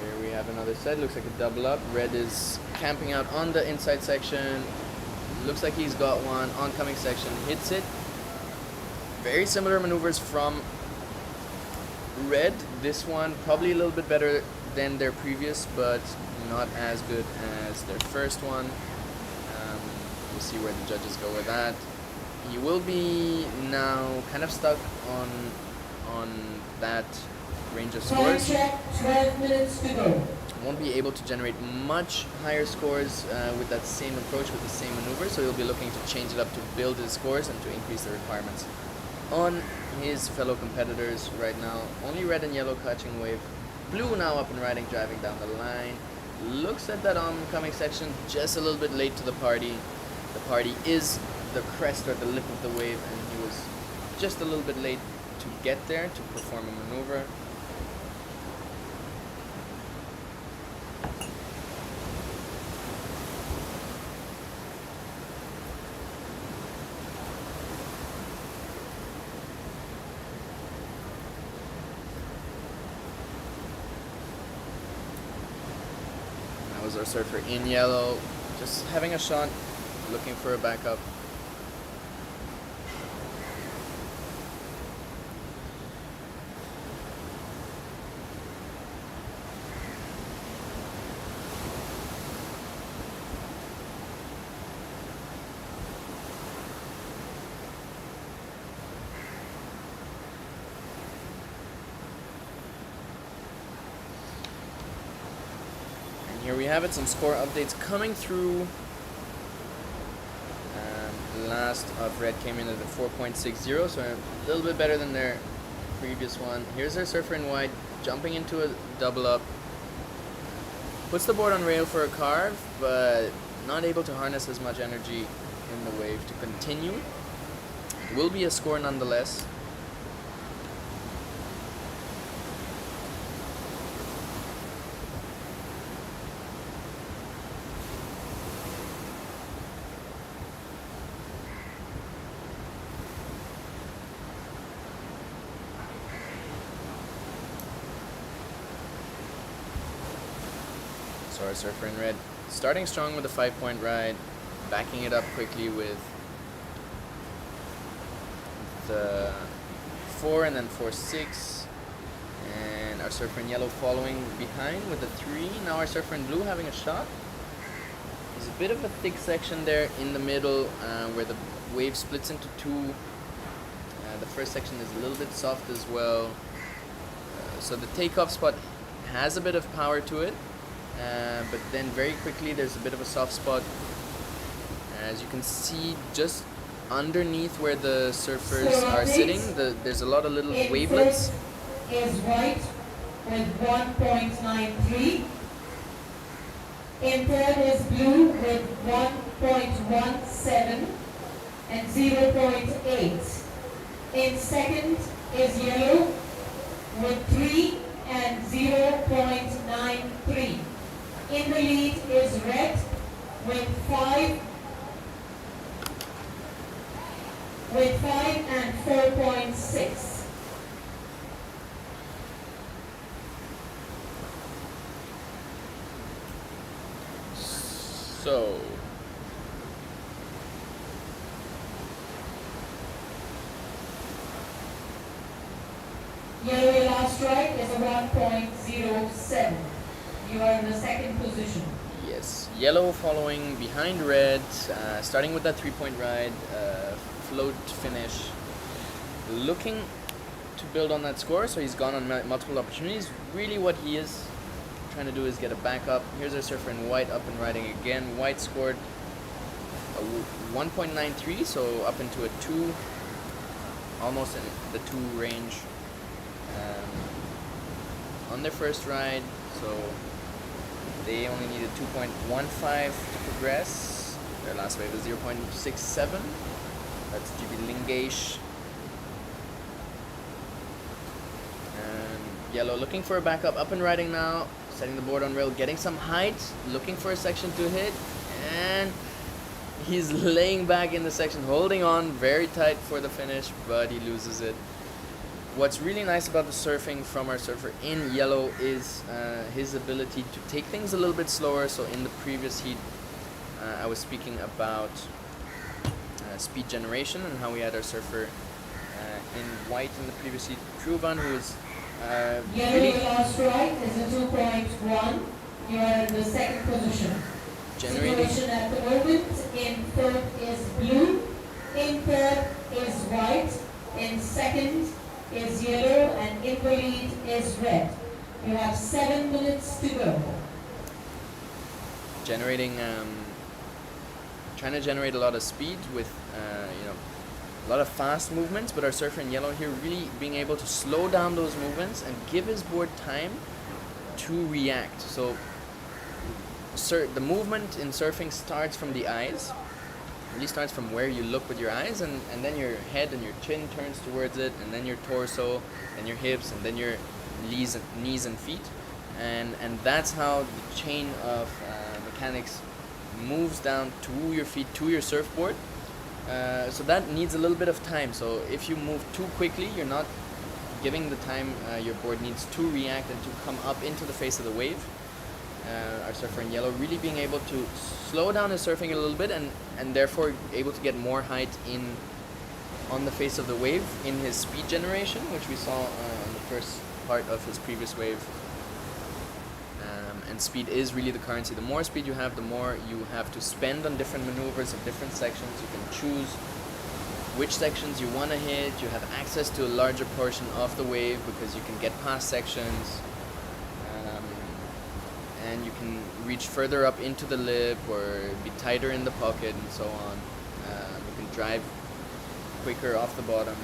Here we have another set. Looks like a double up. Red is camping out on the inside section. Looks like he's got one. Oncoming section hits it. Very similar maneuvers from red. This one probably a little bit better than their previous, but not as good as their first one. We'll see where the judges go with that. He will be now kind of stuck on that range of Time scores. check, 12 minutes to go. Won't be able to generate much higher scores with that same approach, with the same maneuver, so he'll be looking to change it up to build his scores and to increase the requirements on his fellow competitors right now. Only red and yellow catching wave. Blue now up and riding, driving down the line. Looks at that oncoming section just a little bit late to the party. The party is the crest or the lip of the wave, and he was just a little bit late to get there to perform a maneuver. Was our surfer in yellow, just having a shot, looking for a backup. Here we have it, some score updates coming through. Last of red came in at a 4.60, so a little bit better than their previous one. Here's our surfer in white, jumping into a double up, puts the board on rail for a carve, but not able to harness as much energy in the wave to continue. It will be a score nonetheless. So our surfer in red starting strong with a 5-point ride, backing it up quickly with the 4 and then 4-6, and our surfer in yellow following behind with the 3. Now our surfer in blue having a shot. There's a bit of a thick section there in the middle where the wave splits into two. The first section is a little bit soft as well, so the takeoff spot has a bit of power to it. But then very quickly there's a bit of a soft spot, as you can see just underneath where the surfers are sitting. There's a lot of little wavelets. Is white with 1.93. In third is blue with 1.17 and 0.8. In second is yellow with 3 and 0.93. In the lead is red with 5 and 4.6. So Yellow, your last strike is a 1.07. You are in the second position. yes, yellow following behind red, starting with that 3-point ride, float finish, looking to build on that score. So he's gone on multiple opportunities. Really what he is trying to do is get a backup. Here's our surfer in white up and riding again. White scored a 1.93, so up into a 2, almost in the 2 range on their first ride. So they only needed 2.15 to progress. Their last wave was 0.67. That's GB Lingesh. And yellow looking for a backup, up and riding now, setting the board on rail, getting some height, looking for a section to hit, and he's laying back in the section, holding on very tight for the finish, but he loses it. What's really nice about the surfing from our surfer in yellow is his ability to take things a little bit slower. So in the previous heat, I was speaking about speed generation and how we had our surfer in white in the previous heat, Truvan, who was Yellow, your last strike is a 2.1. You are in the second position. generating. Situation at the moment. In third is blue. In third is white. In second is yellow, and in the lead is red. You have 7 minutes to go. Generating, trying to generate a lot of speed with, a lot of fast movements, but our surfer in yellow here really being able to slow down those movements and give his board time to react. So, the movement in surfing starts from the eyes. Really starts from where you look with your eyes, and then your head and your chin turns towards it, and then your torso, and your hips, and then your knees and feet, and that's how the chain of mechanics moves down to your feet, to your surfboard. So that needs a little bit of time. So if you move too quickly, you're not giving the time your board needs to react and to come up into the face of the wave. Our surfer in yellow really being able to slow down his surfing a little bit, and therefore able to get more height on the face of the wave in his speed generation, which we saw on the first part of his previous wave. And speed is really the currency. The more speed you have, the more you have to spend on different maneuvers of different sections. You can choose which sections you want to hit. You have access to a larger portion of the wave because you can get past sections. And you can reach further up into the lip or be tighter in the pocket and so on. You can drive quicker off the bottom.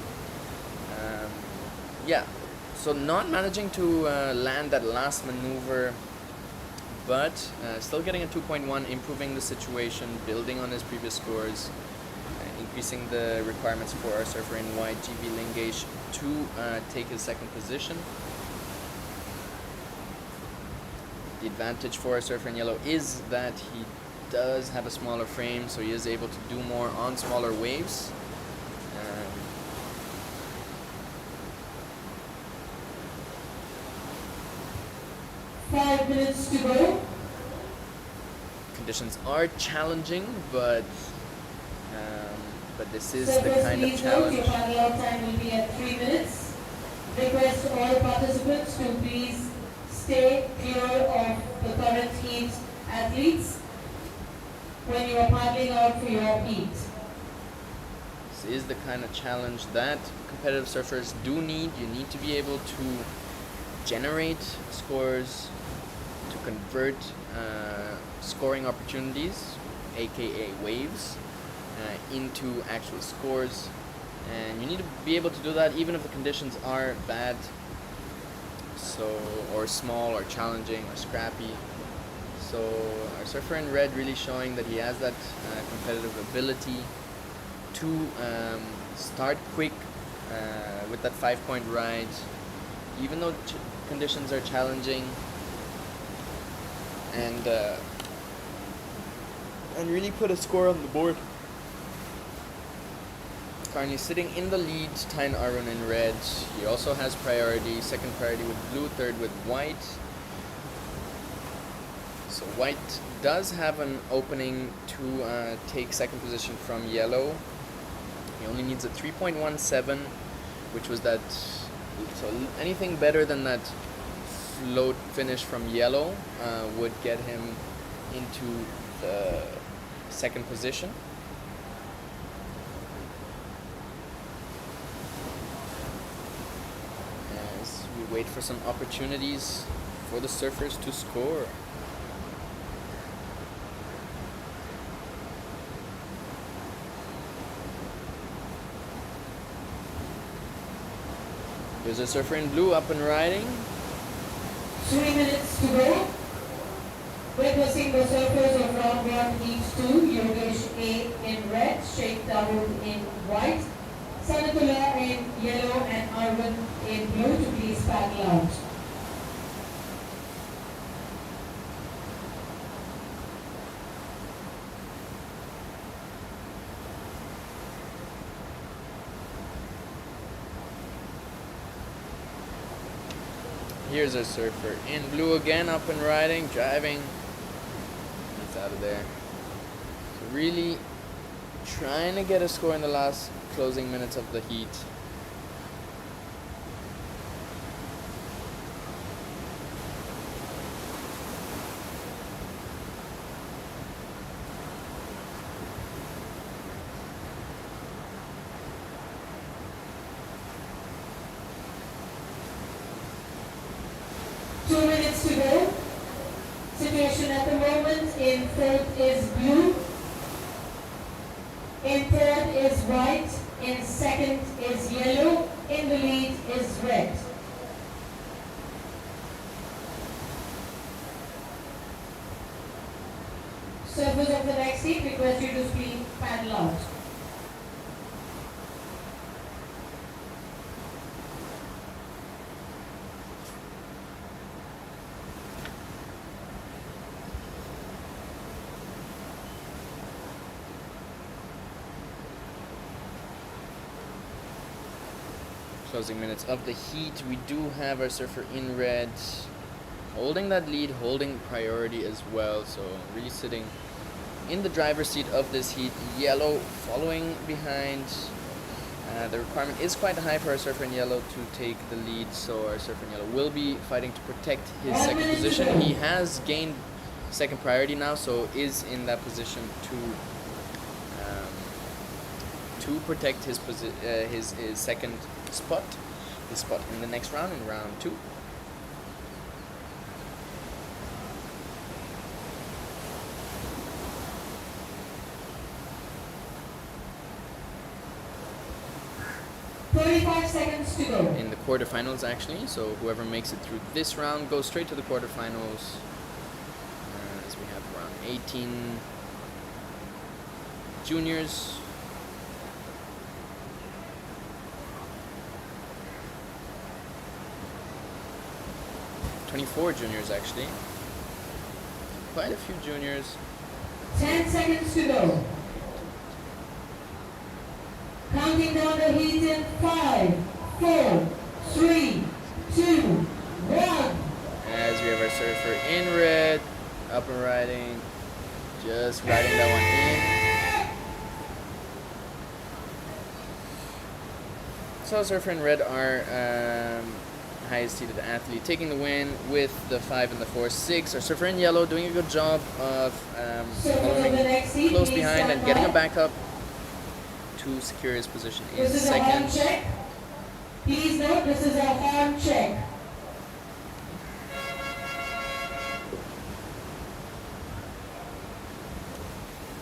So not managing to land that last maneuver but still getting a 2.1, improving the situation, building on his previous scores, increasing the requirements for our surfer in white, GB Lingesh, to take his second position. The advantage for our surfer in yellow is that he does have a smaller frame, so he is able to do more on smaller waves. 5 minutes to go. Conditions are challenging, but this is the Surfers, kind of please note your challenge. paddle out time will be at 3 minutes. Request all participants to please stay clear of the current heat athletes when you are paddling out for your heat. This is the kind of challenge that competitive surfers do need. You need to be able to generate scores, to convert scoring opportunities, aka waves, into actual scores, and you need to be able to do that even if the conditions are bad, or small or challenging or scrappy. So our surfer in red really showing that he has that competitive ability to start quick with that 5-point ride, even though conditions are challenging, and really put a score on the board. Currently sitting in the lead, Tyne Arun in red. He also has priority, second priority with blue, third with white. So white does have an opening to take second position from yellow. He only needs a 3.17, which was that, so anything better than that float finish from yellow would get him into the second position. As we wait for some opportunities for the surfers to score. Here's a surfer in blue up and riding. 3 minutes to go. Witnessing the surfers of round 1 heat 2, Yogesh A in red, Sheikh Dawood in white, Sanatullah in yellow, and Arvind in blue to please paddle out. Here's our surfer in blue again, up and riding, driving. He's out of there. So really trying to get a score in the last closing minutes of the heat. To go. Situation at the moment: in fourth is blue, in third is white, in second is yellow, in the lead is red. Surfers of the next heat, request you to please paddle out. Closing minutes of the heat. We do have our surfer in red holding that lead, holding priority as well, so really sitting in the driver's seat of this heat. Yellow following behind. The requirement is quite high for our surfer in yellow to take the lead, so our surfer in yellow will be fighting to protect his second position. He has gained second priority now, so is in that position to protect his second spot, his spot in the next round, in round 2. Seconds to go. In the quarterfinals, actually, so whoever makes it through this round goes straight to the quarterfinals. around 18 juniors. '24 juniors actually. Quite a few juniors. 10 seconds to go. Counting down the heat in 5, 4, 3, 2, 1. As we have our surfer in red, up and riding, just riding that one in. So surfer in red, our highest seeded athlete, taking the win with the 5 and the 4-6. Our surfer in yellow doing a good job of following close behind and getting a backup to secure his position in This is a horn second. check. Please note, this is a horn check.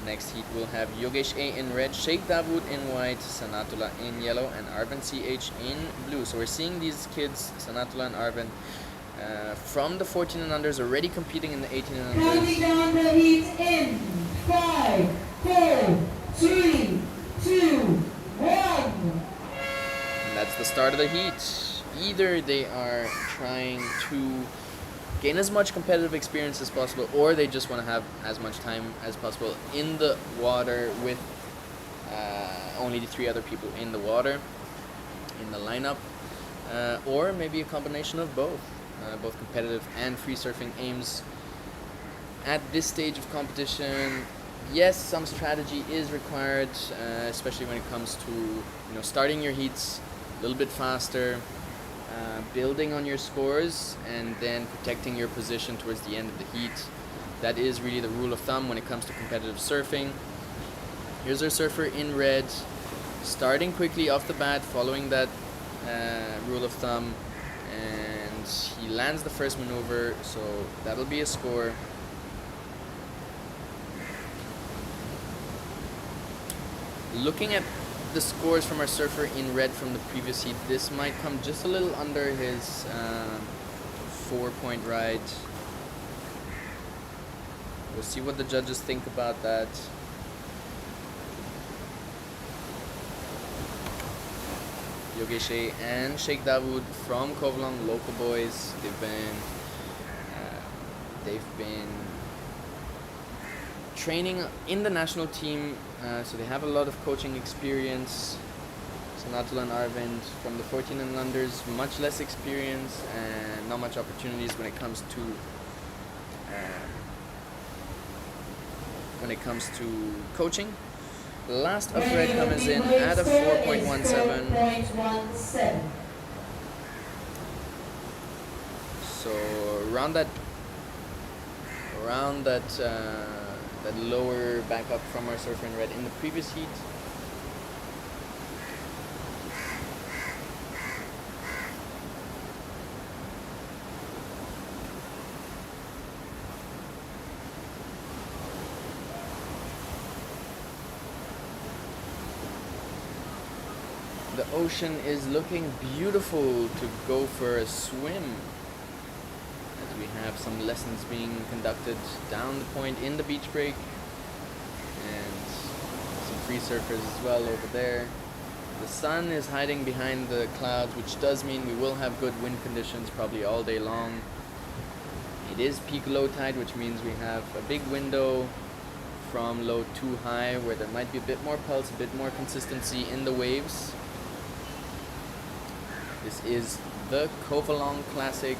Next heat we'll have Yogesh A in red, Sheikh Dawood in white, Sanatullah in yellow, and Arvind CH in blue. So we're seeing these kids, Sanatullah and Arvind, from the 14 and unders already competing in the 18 and Counting unders. down the heat in 5, 4, 3, 2, 1. And that's the start of the heat. Either they are trying to gain as much competitive experience as possible, or they just want to have as much time as possible in the water with only the 3 other people in the water in the lineup, or maybe a combination of both. Both competitive and free surfing aims at this stage of competition. Yes, some strategy is required, especially when it comes to starting your heats a little bit faster, building on your scores, and then protecting your position towards the end of the heat. That is really the rule of thumb when it comes to competitive surfing. Here's our surfer in red, starting quickly off the bat, following that rule of thumb, and he lands the first maneuver, so that'll be a score. Looking at the scores from our surfer in red from the previous heat, this might come just a little under his 4-point ride. We'll see what the judges think about that. Yogesh A and Sheikh Dawood from Covelong, local boys. They've been training in the national team, so they have a lot of coaching experience. Sanatullah and Arvind from the 14 and unders, much less experience and not much opportunities when it comes to coaching. Last up red comes in at a 4.17. So around that lower backup from our surfer in red in the previous heat. The ocean is looking beautiful to go for a swim, as we have some lessons being conducted down the point in the beach break, and some free surfers as well over there. The sun is hiding behind the clouds, which does mean we will have good wind conditions probably all day long. It is peak low tide, which means we have a big window from low to high where there might be a bit more pulse, a bit more consistency in the waves. This is the Covelong Classic,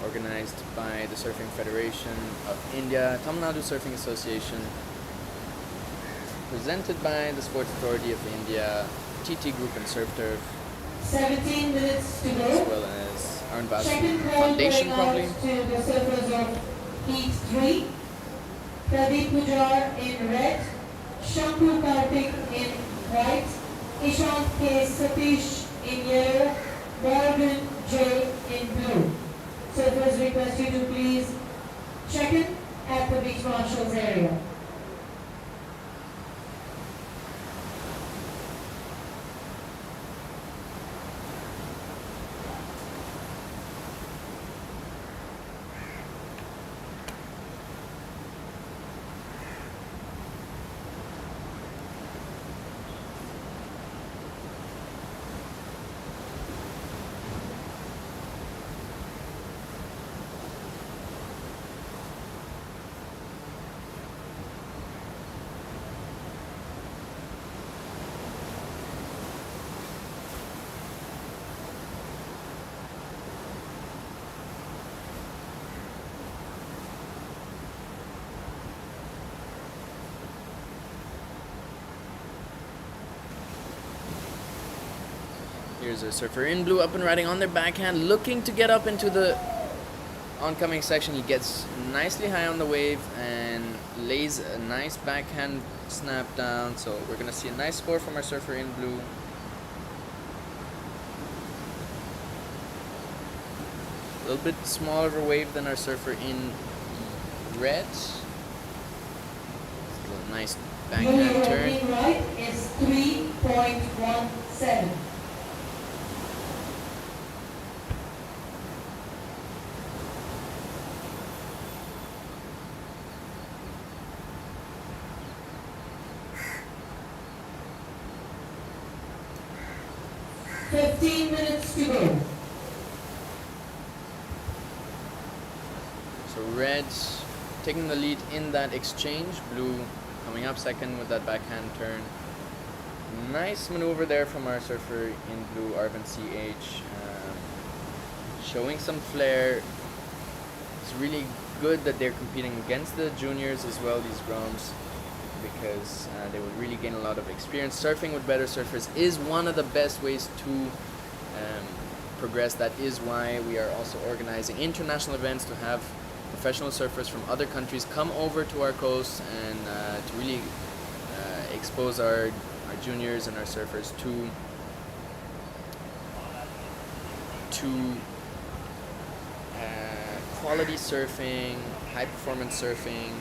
organized by the Surfing Federation of India, Tamil Nadu Surfing Association, presented by the Sports Authority of India, TT Group and Surf Turf, 17 minutes to as go. well as Arun Basu Second call Foundation going probably. out to the surfers of Heat 3. Pradeep Pujar in red, Shankhu Karthik in white, Ishant K. Satish in yellow, Morgan J. in blue. Surfers request you to please check in at the beach marshals area. Here's a surfer in blue up and riding on their backhand, looking to get up into the oncoming section. He gets nicely high on the wave and lays a nice backhand snap down. So we're going to see a nice score from our surfer in blue. A little bit smaller of a wave than our surfer in red. A nice backhand turn. Your right is 3.17. Fifteen minutes to go. So red taking the lead in that exchange. Blue coming up second with that backhand turn. Nice maneuver there from our surfer in blue, Arvin CH. Showing some flair. It's really good that they're competing against the juniors as well, these groms, because they will really gain a lot of experience. Surfing with better surfers is one of the best ways to progress. That is why we are also organizing international events to have professional surfers from other countries come over to our coast and to really expose our juniors and our surfers to quality surfing, high performance surfing.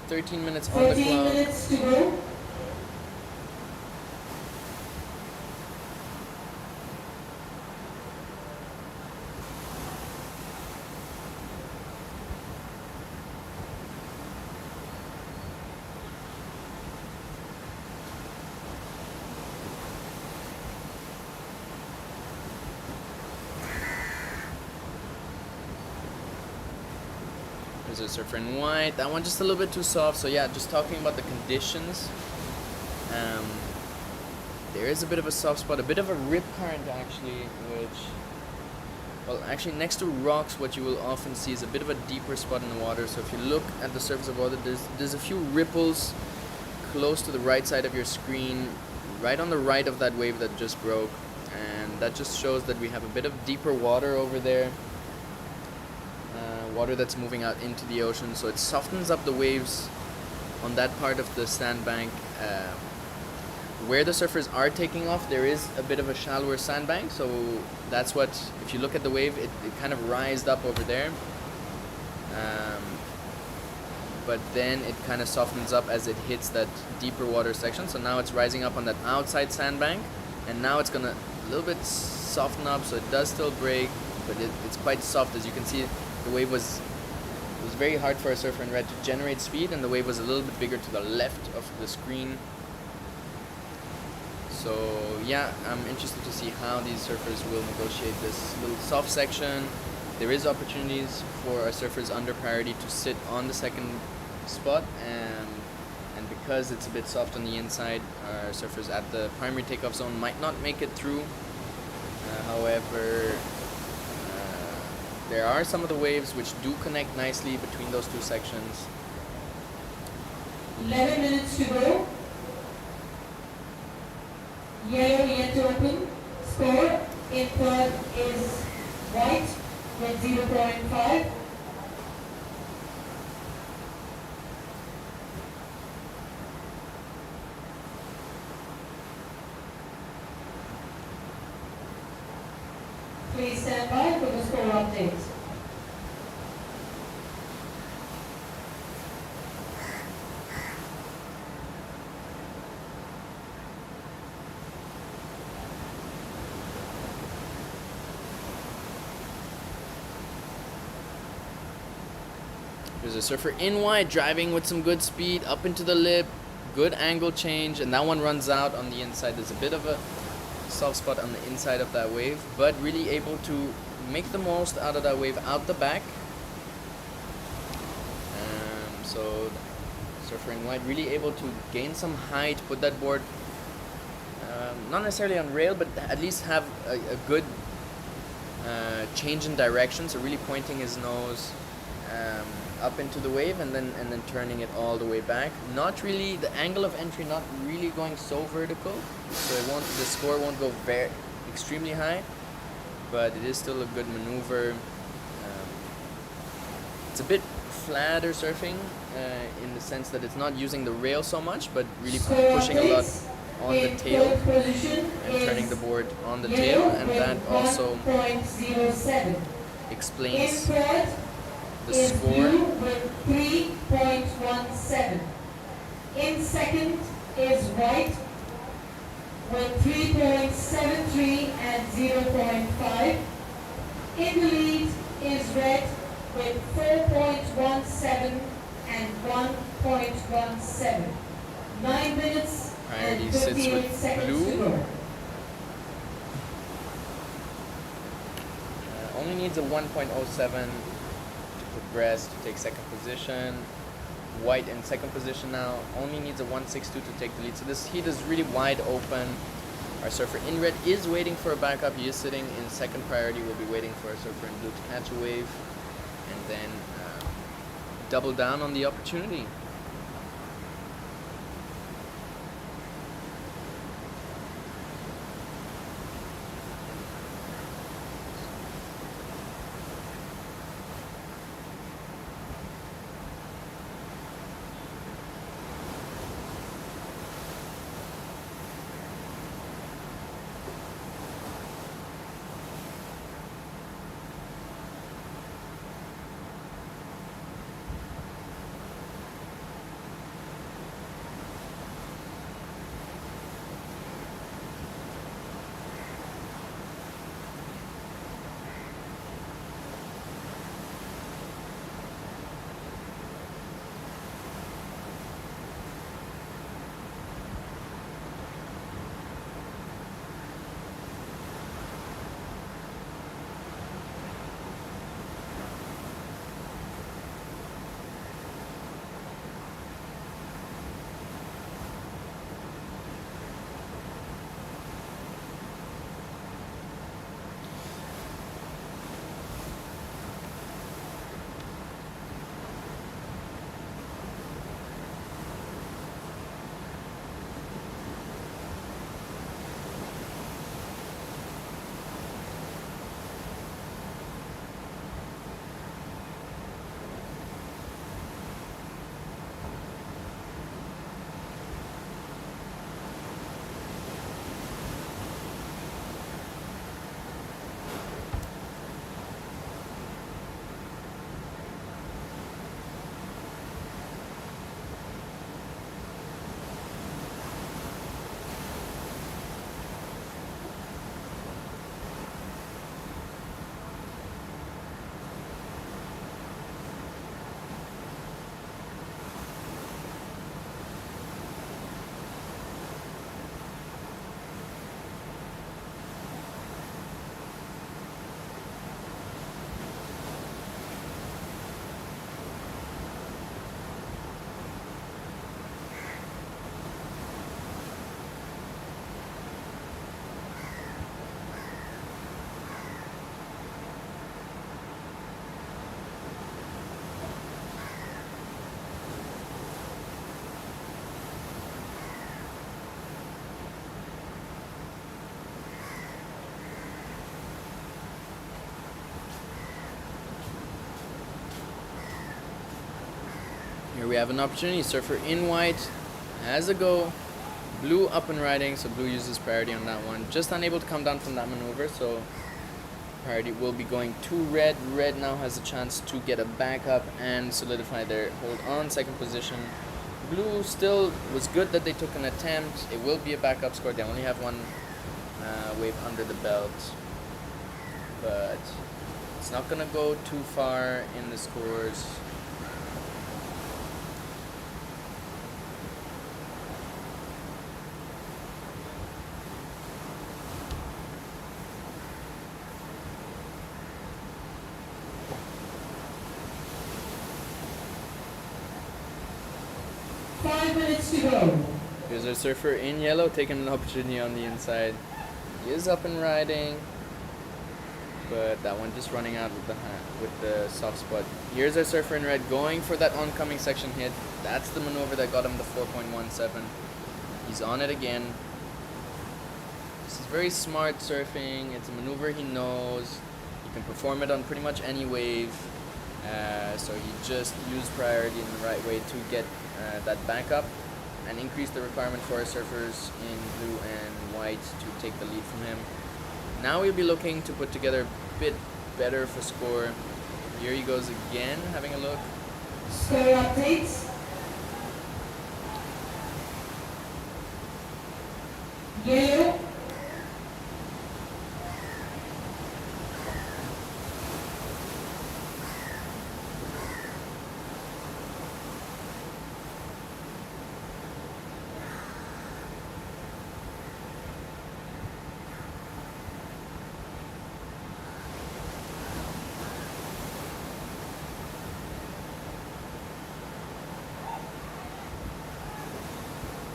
Thirteen minutes on the 14 clock. minutes to go. There's a surfer in white. That one just a little bit too soft. So yeah, just talking about the conditions. There is a bit of a soft spot, a bit of a rip current actually, which, well, actually next to rocks, what you will often see is a bit of a deeper spot in the water. So if you look at the surface of water, there's a few ripples close to the right side of your screen, right on the right of that wave that just broke, and that just shows that we have a bit of deeper water over there. Water that's moving out into the ocean, so it softens up the waves on that part of the sandbank. Where the surfers are taking off, there is a bit of a shallower sandbank, so that's what, if you look at the wave, it kind of rised up over there. But then it kind of softens up as it hits that deeper water section, so now it's rising up on that outside sandbank, and now it's gonna a little bit soften up, so it does still break, but it's quite soft. As you can see, the wave it was very hard for a surfer in red to generate speed, and the wave was a little bit bigger to the left of the screen. So yeah, I'm interested to see how these surfers will negotiate this little soft section. There is opportunities for our surfers under priority to sit on the second spot, and because it's a bit soft on the inside, our surfers at the primary takeoff zone might not make it through. However, there are some of the waves which do connect nicely between those two sections. 11 minutes to go. Yellow yet to open. Score in third is white with 0.5. please stand by for the score update. There's a surfer in wide, driving with some good speed up into the lip, good angle change, and that one runs out on the inside. There's a bit of a soft spot on the inside of that wave, but really able to make the most out of that wave out the back. So surfer in wide, really able to gain some height, put that board not necessarily on rail, but at least have a good change in direction. So really pointing his nose up into the wave and then turning it all the way back. Not really, the angle of entry not really going so vertical, so the score won't go very extremely high, but it is still a good maneuver. It's a bit flatter surfing in the sense that it's not using the rail so much, but really pushing a lot on the tail and turning the board on the tail, and that also explains the score. With 3.17. In second is white with 3.73 and 0.5. In the lead is red with 4.17 and 1.17. 9 minutes Priority and sits 58 with seconds blue. to go. Only needs a 1.07 to progress to take second position. White in second position now, only needs a 1.62 to take the lead. So this heat is really wide open. Our surfer in red is waiting for a backup. He is sitting in second priority. We'll be waiting for our surfer in blue to catch a wave and then double down on the opportunity. Here we have an opportunity. Surfer in white has a go. Blue up and riding, so blue uses priority on that one. Just unable to come down from that maneuver, so priority will be going to red. Red now has a chance to get a backup and solidify their hold on second position. Blue still was good that they took an attempt. It will be a backup score. They only have one wave under the belt, but it's not gonna go too far in the scores. Minutes to go. Here's our surfer in yellow taking an opportunity on the inside. He is up and riding, but that one just running out with the soft spot. Here's our surfer in red going for that oncoming section hit. That's the maneuver that got him the 4.17. He's on it again. This is very smart surfing. It's a maneuver he knows. He can perform it on pretty much any wave. So he just used priority in the right way to get that backup and increase the requirement for our surfers in blue and white to take the lead from him. Now we'll be looking to put together a bit better for score. Here he goes again, having a look. Score updates. Yellow.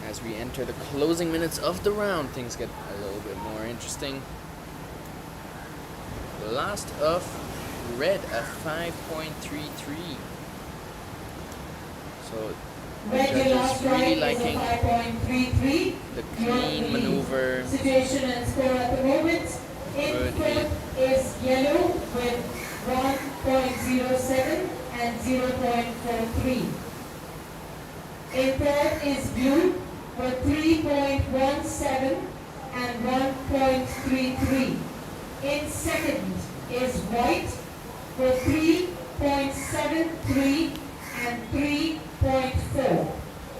As we enter the closing minutes of the round, things get a little bit more interesting. Last of red, a 5.33. So Red, your last really ride liking is a 5.33. the clean maneuver. Situation and score at the moment. In Good front is yellow with 1.07 and 0.43. In third is blue with 3.17 and 1.33. In second is white with 3.73 and 3.4.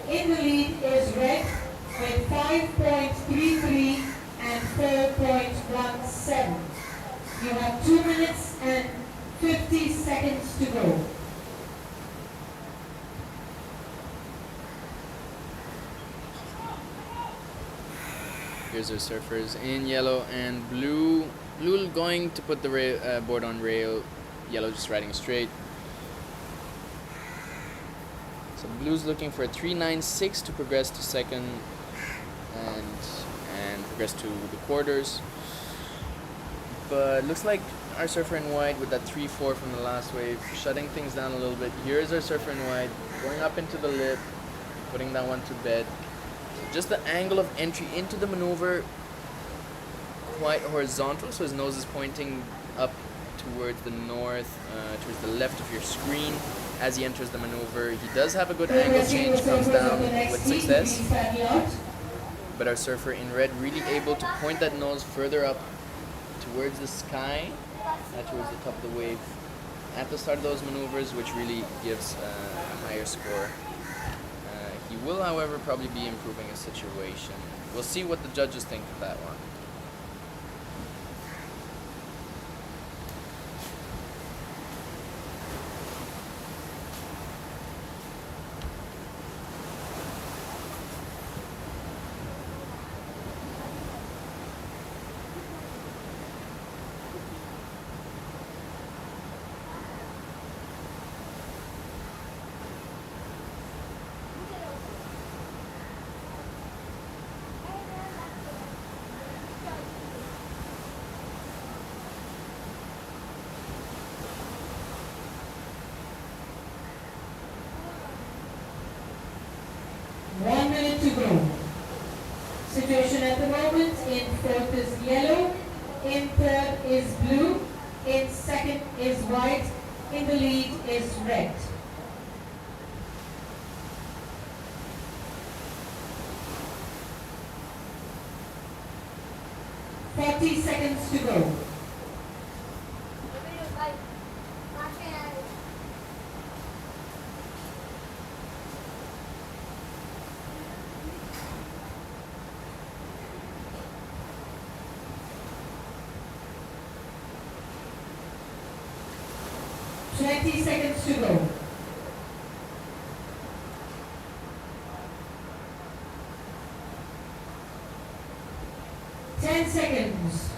In the lead is red with 5.33 and 4.17. You have 2 minutes and 50 seconds to go. Here's our surfers in yellow and blue. Blue going to put the board on rail. Yellow just riding straight. So blue's looking for a 3.96 to progress to second and progress to the quarters. But looks like our surfer in white with that 3.4 from the last wave, shutting things down a little bit. Here's our surfer in white going up into the lip, putting that one to bed. Just the angle of entry into the maneuver, quite horizontal, so his nose is pointing up towards the north, towards the left of your screen as he enters the maneuver. He does have a good angle change, comes down with success. But our surfer in red really able to point that nose further up towards the sky, towards the top of the wave at the start of those maneuvers, which really gives a higher score. He will, however, probably be improving his situation. We'll see what the judges think of that one. To go. Situation at the moment, in fourth is yellow, in third is blue, in second is white, in the lead is red. "40 seconds to go." 20 seconds to go. 10 seconds.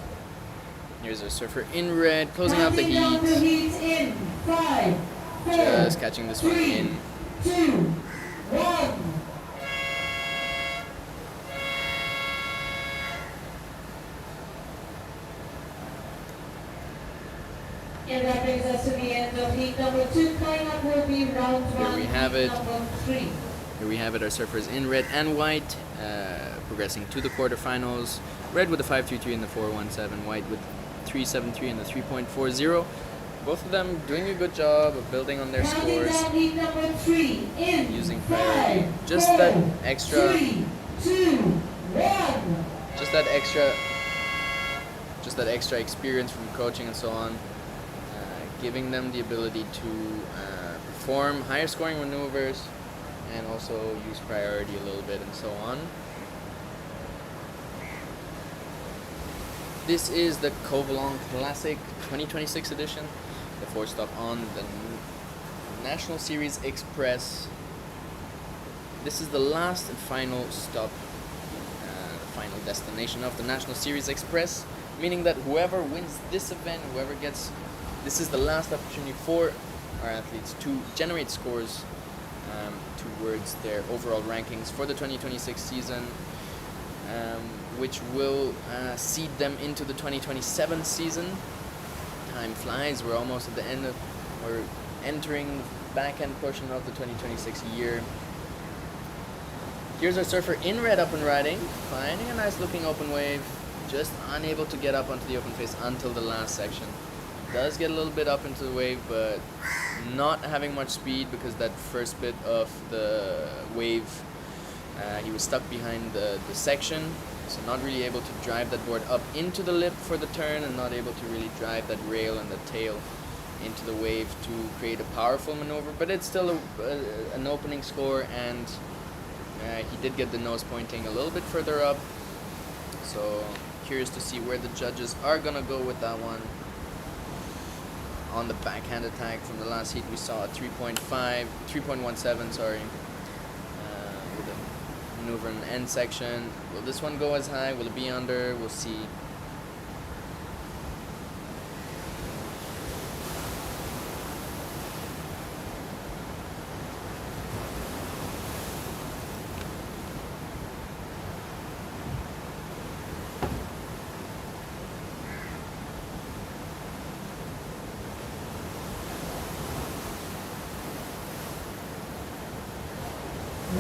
Here's our surfer in red, closing out the Counting down the heat. heat in 5, 4, Just catching this one 3, in. 2, 1. And that brings us to the end of heat number 2. Coming up will be round 1. Here we have it. Number 3. Here we have it, our surfers in red and white, progressing to the quarterfinals. Red with the 5.33 and the 4.17, white with 3.73 and the 3.40. Both of them doing a good job of building on their Counting scores, down heat number 3 in using priority. 5, Just 4, that extra, 3, 2, 1. just that extra experience from coaching and so on, giving them the ability to perform higher scoring maneuvers and also use priority a little bit and so on. This is the Covelong Classic 2026 edition, the 4th stop on the National Series Express. This is the last and final stop, the final destination of the National Series Express, meaning that whoever wins this event, this is the last opportunity for our athletes to generate scores towards their overall rankings for the 2026 season, which will seed them into the 2027 season. Time flies, we're almost at the end we're entering the back end portion of the 2026 year. Here's our surfer in red up and riding, finding a nice looking open wave, just unable to get up onto the open face until the last section. Does get a little bit up into the wave, but not having much speed because that first bit of the wave, he was stuck behind the section, so not really able to drive that board up into the lip for the turn and not able to really drive that rail and the tail into the wave to create a powerful maneuver, but it's still an opening score, and he did get the nose pointing a little bit further up, so curious to see where the judges are gonna go with that one. On the backhand attack from the last heat, we saw a 3.17, sorry, with a maneuver in the end section. Will this one go as high? Will it be under? We'll see.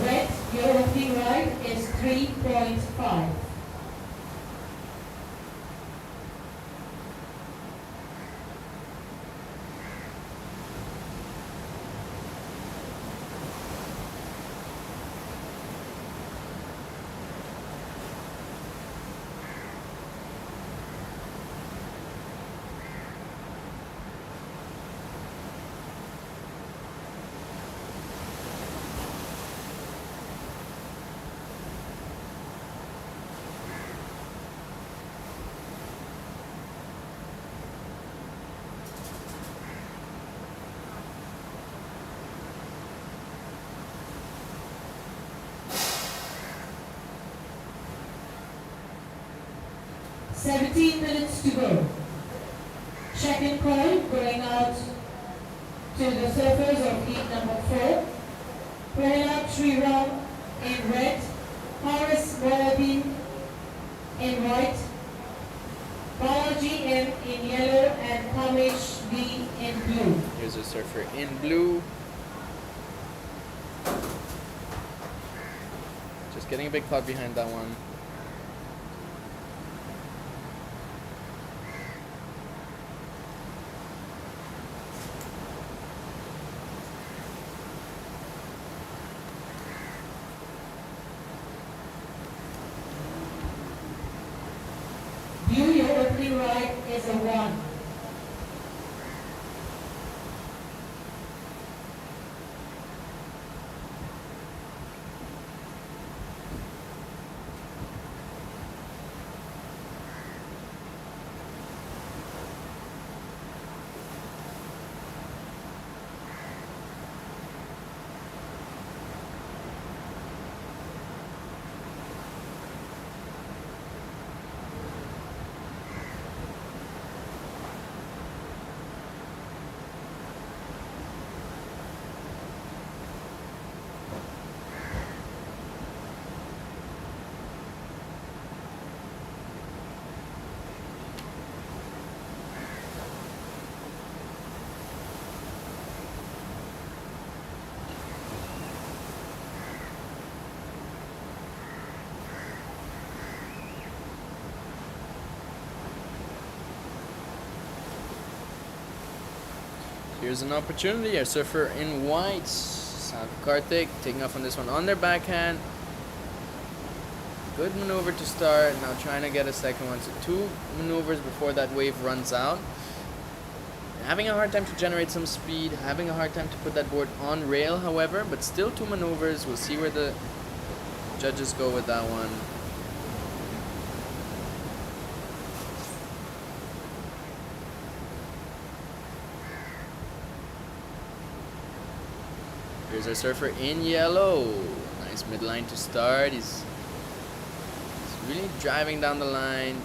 Red, your opening ride is 3.5. Seventeen minutes to go. Check-in call going out to the surfers of heat number 4. Prerna Sriram in red, Horace Moradin in white, Balaji M in yellow, and Kamesh V in blue. Here's a surfer in blue. Just getting a big cloud behind that one. Blue, your opening ride is a 1. Here's an opportunity. Our surfer in white, Karthik, taking off on this one on their backhand. Good maneuver to start. Now trying to get a second one. So 2 maneuvers before that wave runs out. Having a hard time to generate some speed. Having a hard time to put that board on rail, however. But still 2 maneuvers. We'll see where the judges go with that one. Here's our surfer in yellow. Nice midline to start. He's really driving down the line,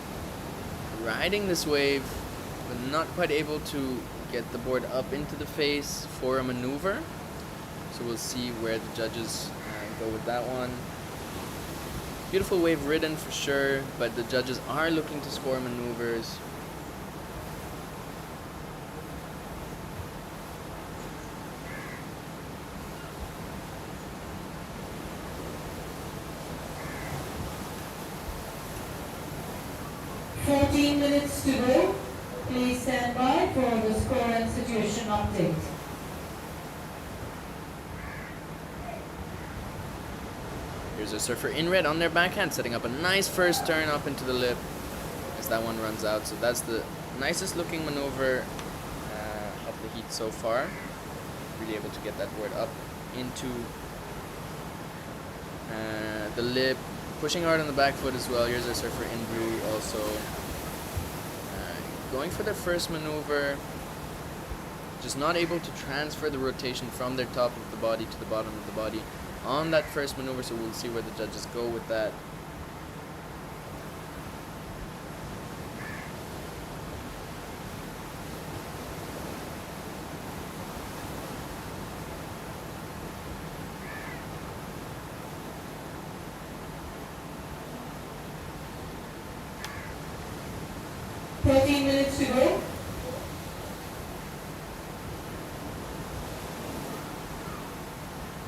riding this wave, but not quite able to get the board up into the face for a maneuver. So we'll see where the judges go with that one. Beautiful wave ridden for sure, but the judges are looking to score maneuvers. Minutes to go. Please stand by for the score and situation update. Here's a surfer in red on their backhand, setting up a nice first turn up into the lip as that one runs out. So that's the nicest looking maneuver of the heat so far. Really able to get that board up into the lip, pushing hard on the back foot as well. Here's our surfer in blue also. Going for their first maneuver, just not able to transfer the rotation from their top of the body to the bottom of the body on that first maneuver, so we'll see where the judges go with that. Minutes to go.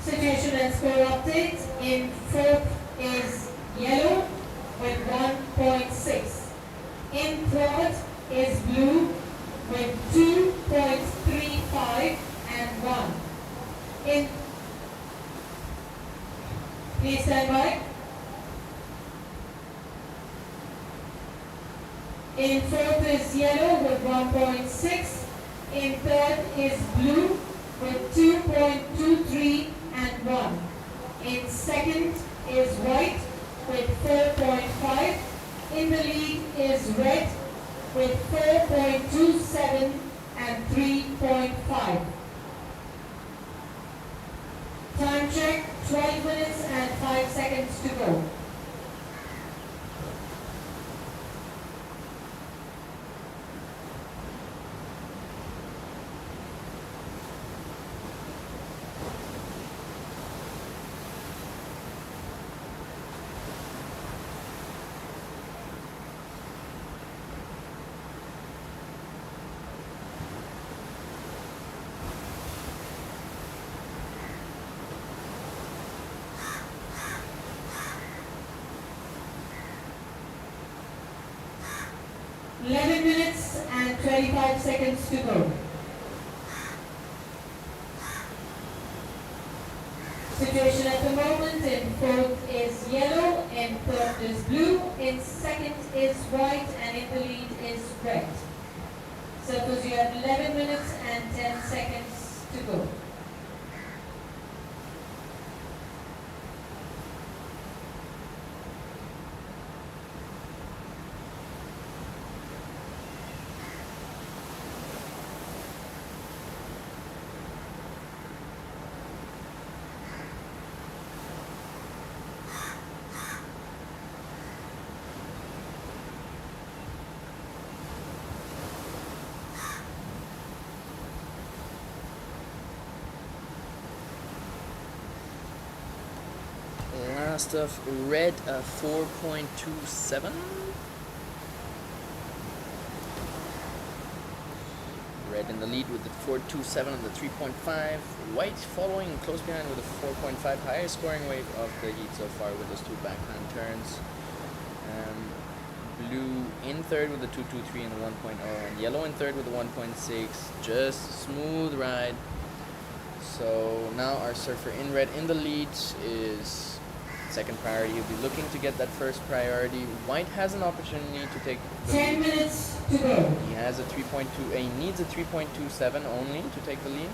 Situation and score update. In fourth is yellow with 1.6. In third is blue with 2.35 and 1. Please stand by. In fourth is yellow with 1.6. In third is blue with 2.23 and 1. In second is white with 4.5. In the lead is red with 4.27 and 3.5. Time check, 12 minutes and 5 seconds to go. Minutes and 25 seconds to go. Situation at the moment: in fourth is yellow, in third is blue, in second is white, and in the lead is red. So because you have 11 minutes and 10 seconds to go. Last of red, 4.27. Red in the lead with the 4.27 and the 3.5. White following close behind with a 4.5. Highest scoring wave of the heat so far with those 2 backhand turns. blue in third with the 223 and the 1.0, and yellow in third with the 1.6. Just smooth ride. So now our surfer in red in the lead is second priority. He'll be looking to get that first priority. White has an opportunity to take the 10 lead. minutes to go. He has a 3.2. He needs a 3.27 only to take the lead.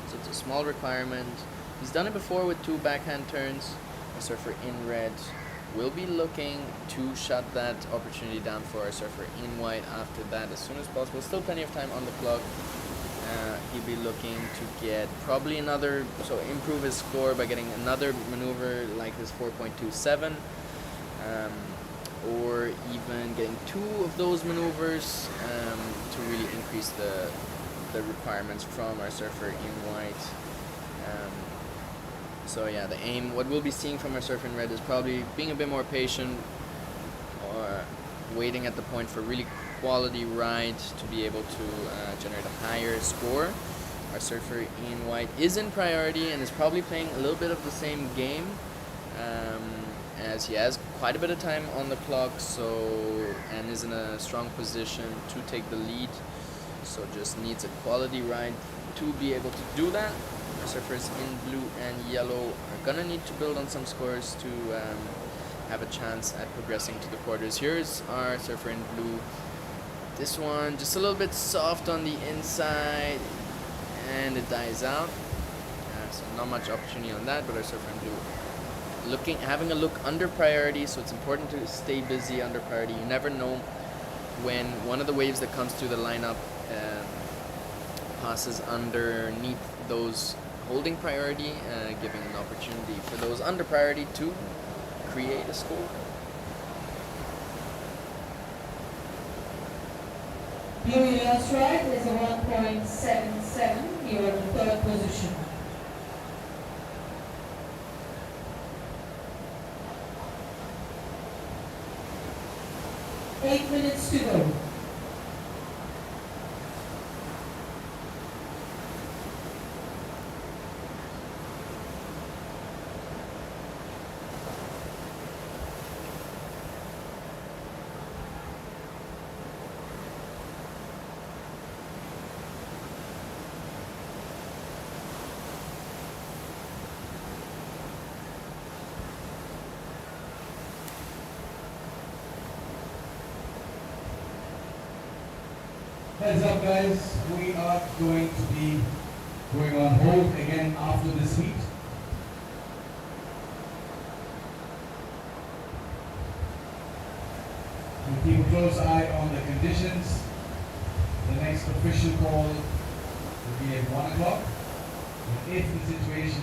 So it's a small requirement. He's done it before with 2 backhand turns. A surfer in red will be looking to shut that opportunity down for our surfer in white after that as soon as possible. Still plenty of time on the clock. He'll be looking to get probably another, so improve his score by getting another maneuver like his 4.27, or even getting 2 of those maneuvers to really increase the requirements from our surfer in white. So yeah, the aim, what we'll be seeing from our surfer in red is probably being a bit more patient, or waiting at the point for really quality ride to be able to generate a higher score. Our surfer in white is in priority and is probably playing a little bit of the same game, as he has quite a bit of time on the clock, and is in a strong position to take the lead. So just needs a quality ride to be able to do that. Our surfers in blue and yellow are gonna need to build on some scores to have a chance at progressing to the quarters. Here's our surfer in blue. This one just a little bit soft on the inside, and it dies out. So not much opportunity on that, but our surfer in blue having a look under priority. So it's important to stay busy under priority. You never know when one of the waves that comes through the lineup passes underneath those holding priority, giving an opportunity for those under priority to create a score. Blue last ride is a 1.77. You are in the third position. Eight minutes to go. Heads up guys, we are going to be going on hold again after this heat. We'll keep a close eye on the conditions. The next official call will be at 1 o'clock. And if the situation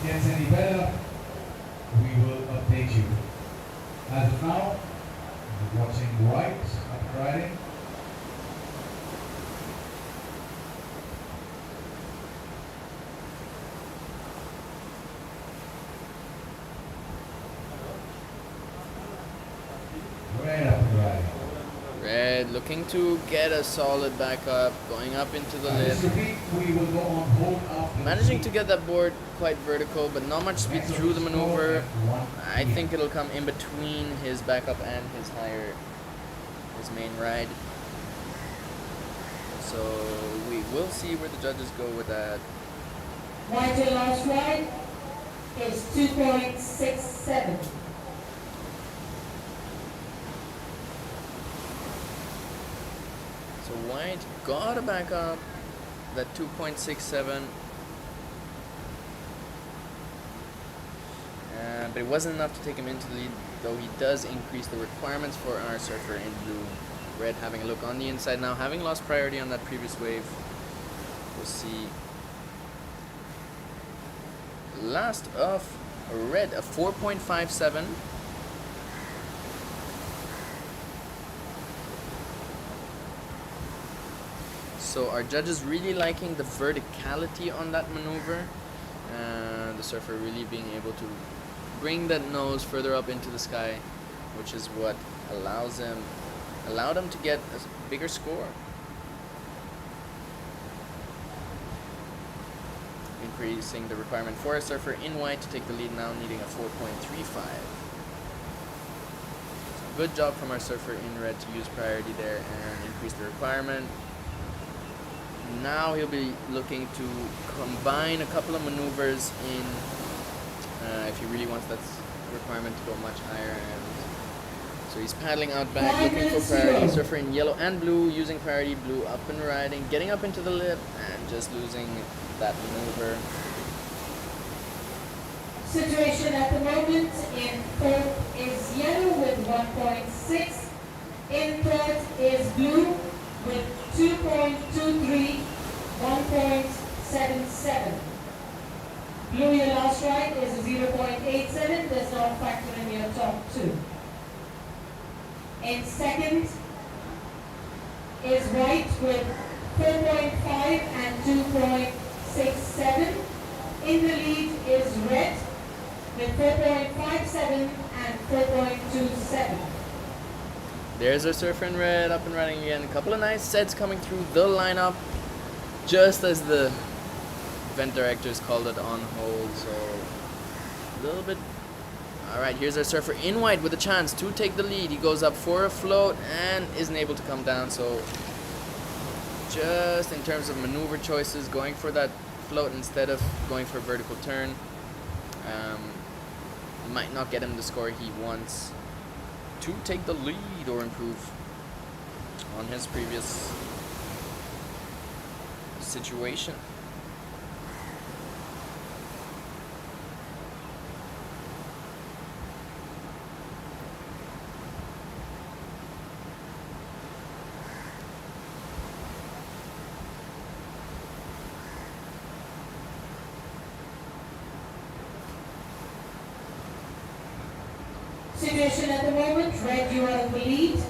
gets any better, we will update you. As of now, we're watching white up riding. Red looking to get a solid backup, going up into the lift. We will go on hold after Managing to get that board quite vertical, but not much speed through the maneuver. I think it'll come in between his backup and his main ride. So we will see where the judges go with that. White last ride is 2.67. So White got a backup, that 2.67. But it wasn't enough to take him into the lead, though he does increase the requirements for our surfer in blue. Red having a look on the inside now, having lost priority on that previous wave. We'll see. Last of Red, a 4.57. So our judges really liking the verticality on that maneuver. The surfer really being able to bring that nose further up into the sky, which is what allowed him to get a bigger score. Increasing the requirement for a surfer in white to take the lead now, needing a 4.35. good job from our surfer in red to use priority there and increase the requirement. Now he'll be looking to combine a couple of maneuvers in if he really wants that requirement to go much higher. And so he's paddling out back, looking for priority. Surfer in yellow and blue, using priority. Blue up and riding, getting up into the lip, and just losing that maneuver. Situation at the moment in fourth is yellow with 1.6. In third is blue with 2.23, 1.77. Blue, your last ride is 0.87, does not factor in your top two. In second is white with 4.5 and 2.67. In the lead is red with 4.57 and 4.27. There's our surfer in red up and riding again. A couple of nice sets coming through the lineup just as the event directors called it on hold, so a little bit. Alright, here's our surfer in white with a chance to take the lead. He goes up for a float and isn't able to come down, so just in terms of maneuver choices, going for that float instead of going for a vertical turn might not get him the score he wants to take the lead or improve on his previous situation. Situation at the moment, red you are in the lead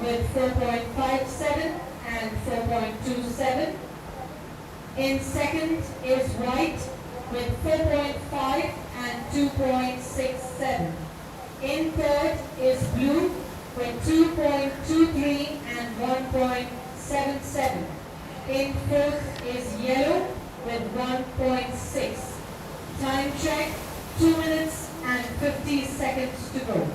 with 4.57 and 4.27. In second is white with 4.5 and 2.67. In third is blue with 2.23 and 1.77. In fourth is yellow with 1.6. Time check, 2 minutes and 50 seconds to go.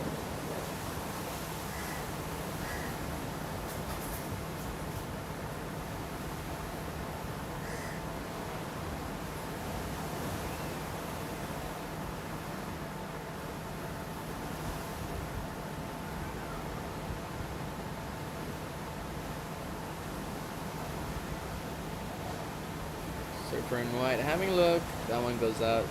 Surfer in white having a look. That one goes out.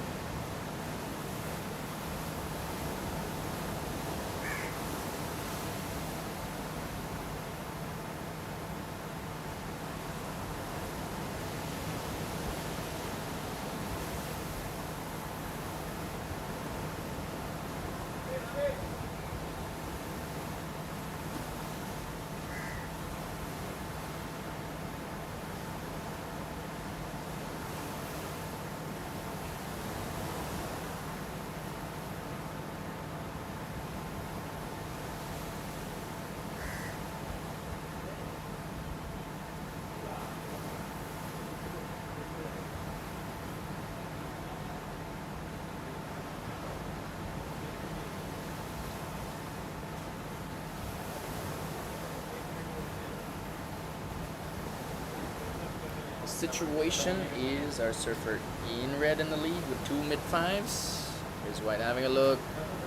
Situation is our surfer in red in the lead with 2 mid-5s. Here's white having a look,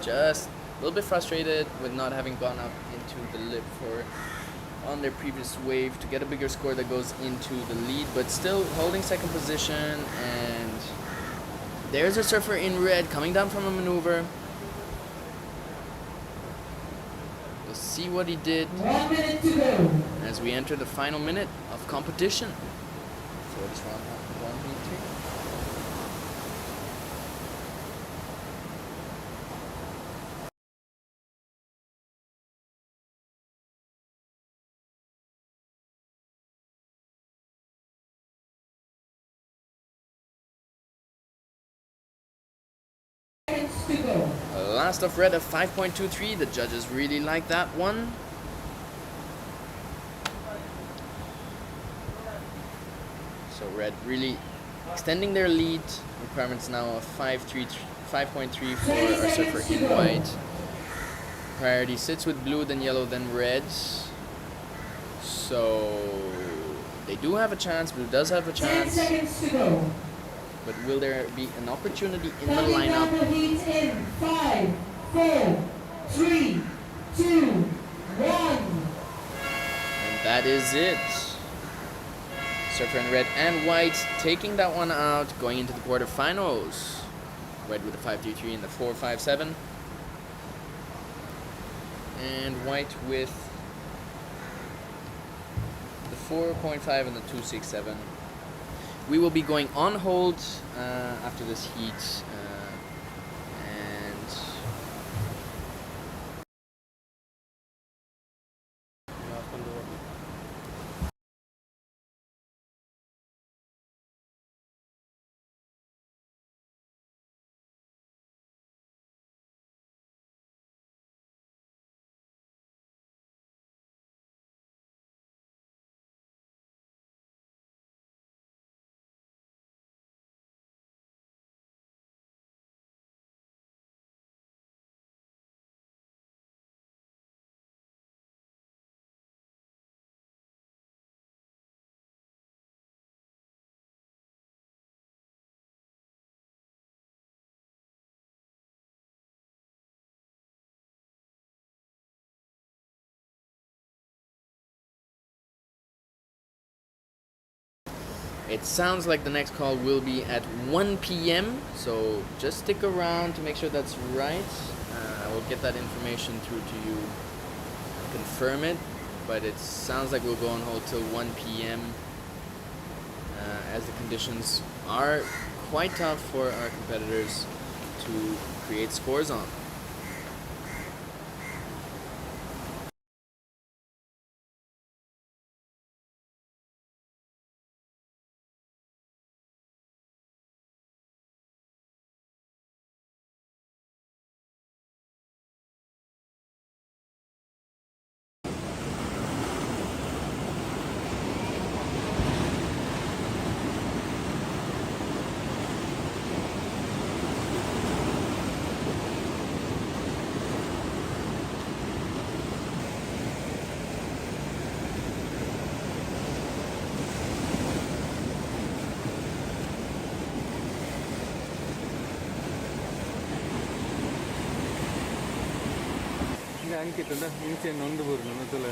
just a little bit frustrated with not having gone up into the lip for on their previous wave to get a bigger score that goes into the lead, but still holding second position. And there's our surfer in red coming down from a maneuver. We'll see what he did 1 minute to go. as we enter the final minute of competition. So this round 1, 2, 3. Seconds to go. Last of red of 5.23. The judges really like that one. So red really extending their lead. Requirements now of 5.3 for our surfer in white. priority sits with blue, then yellow, then red. So they do have a chance. Blue does have a 10 chance. seconds to go. But will there be an opportunity in the Counting down lineup? the heat in 5, 4, 3, 2, 1. And that is it. Surfer in red and white taking that one out, going into the quarterfinals. Red with the 5-3-3 and the 4-5-7. And white with the 4.5 and the 2-6-7. We will be going on hold after this heat. And it sounds like the next call will be at 1 p.m. So just stick around to make sure that's right. I will get that information through to you and confirm it. But it sounds like we'll go on hold till 1 p.m. As the conditions are quite tough for our competitors to create scores on. അനിക്കിട്ടുണ്ട് means എന്നുണ്ട് പോരുന്നു എന്നത്തുള്ള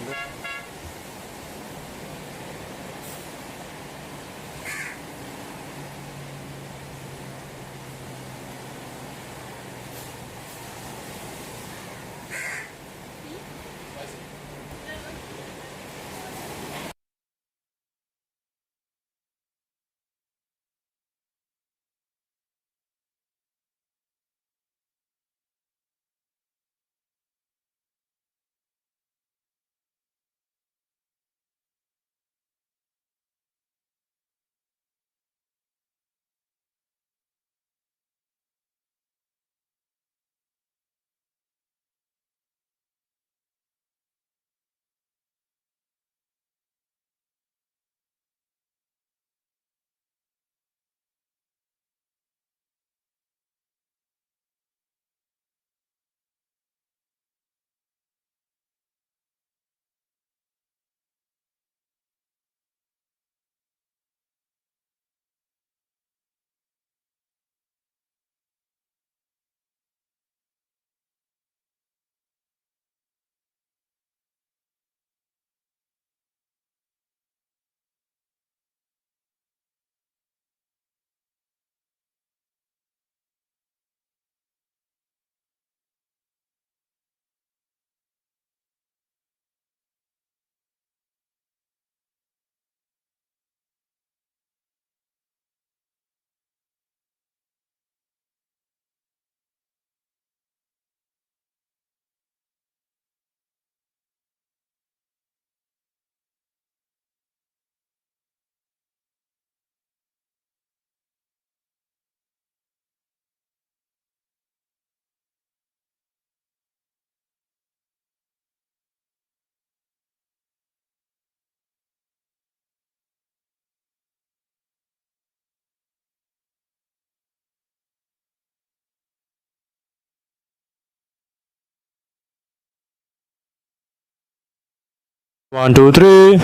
One, two, three.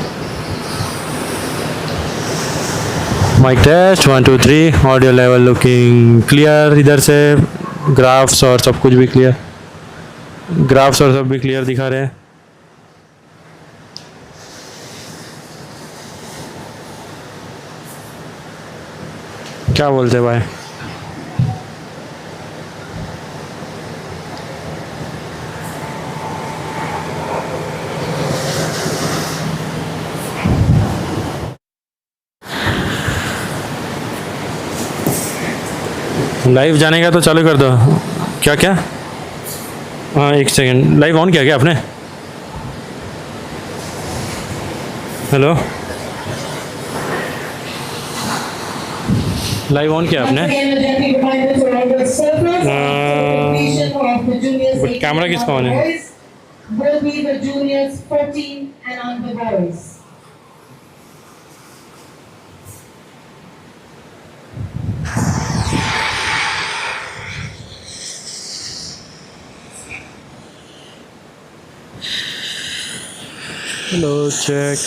Mic test. One, two, three. Audio level looking clear. इधर से graphs और सब कुछ भी clear. Graphs और सब भी क्लियर दिखा रहे हैं. क्या बोलते भाई? लाइव जाने का तो चालू कर दो. क्या क्या? हाँ, एक सेकंड. लाइव ऑन किया क्या आपने? हेलो, लाइव ऑन किया आपने? बट कैमरा किसका ऑन है? Will be the juniors 14 and under boys. Hello, check.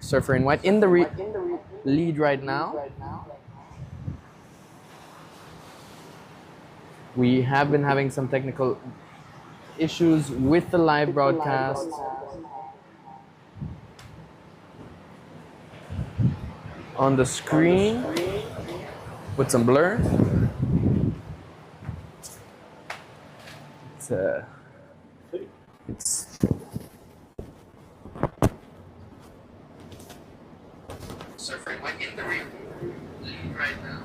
Surfer in white in the lead right now. We have been having some technical issues with the live broadcast. On the screen with some blur. It's surfing white in the lead right now.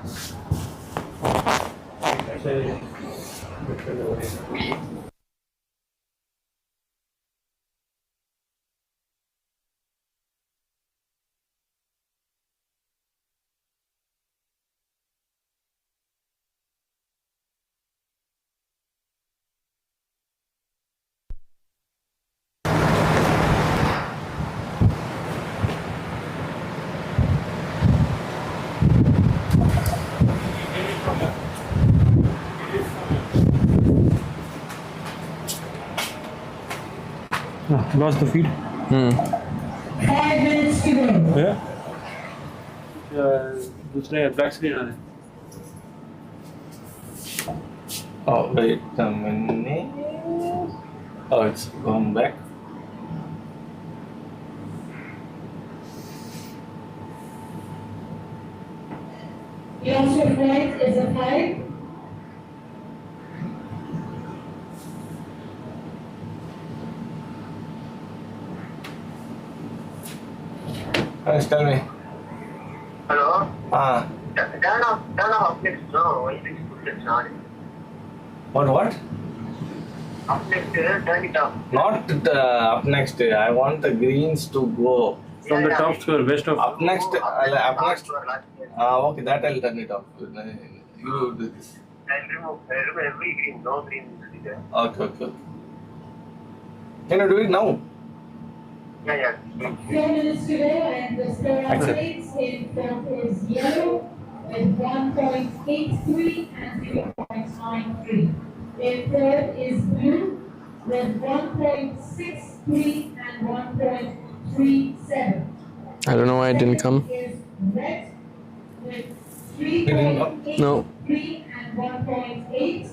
Lost the feed. 5 minutes to go. Yeah. दूसरे black screen आ रहे हैं. Oh, wait a minute. Oh, it's gone back. Your flight is a 5. Tell me. Hello? Turn off Upnext now. Why did you put it on? What? Upnext, turn it off. Not up next. I want the greens to go. From the top square west of. Up next. Up next. Okay, that I'll turn it off. You do this. And remove every green. No green will be there. Okay. Can you do it now? Yeah. 4 minutes to go, and the score updates in front is yellow with 1.83 and 0.93. In third is blue with 1.63 and 1.37. I don't know why it didn't come. Is red with 3.83 No. and 1.8.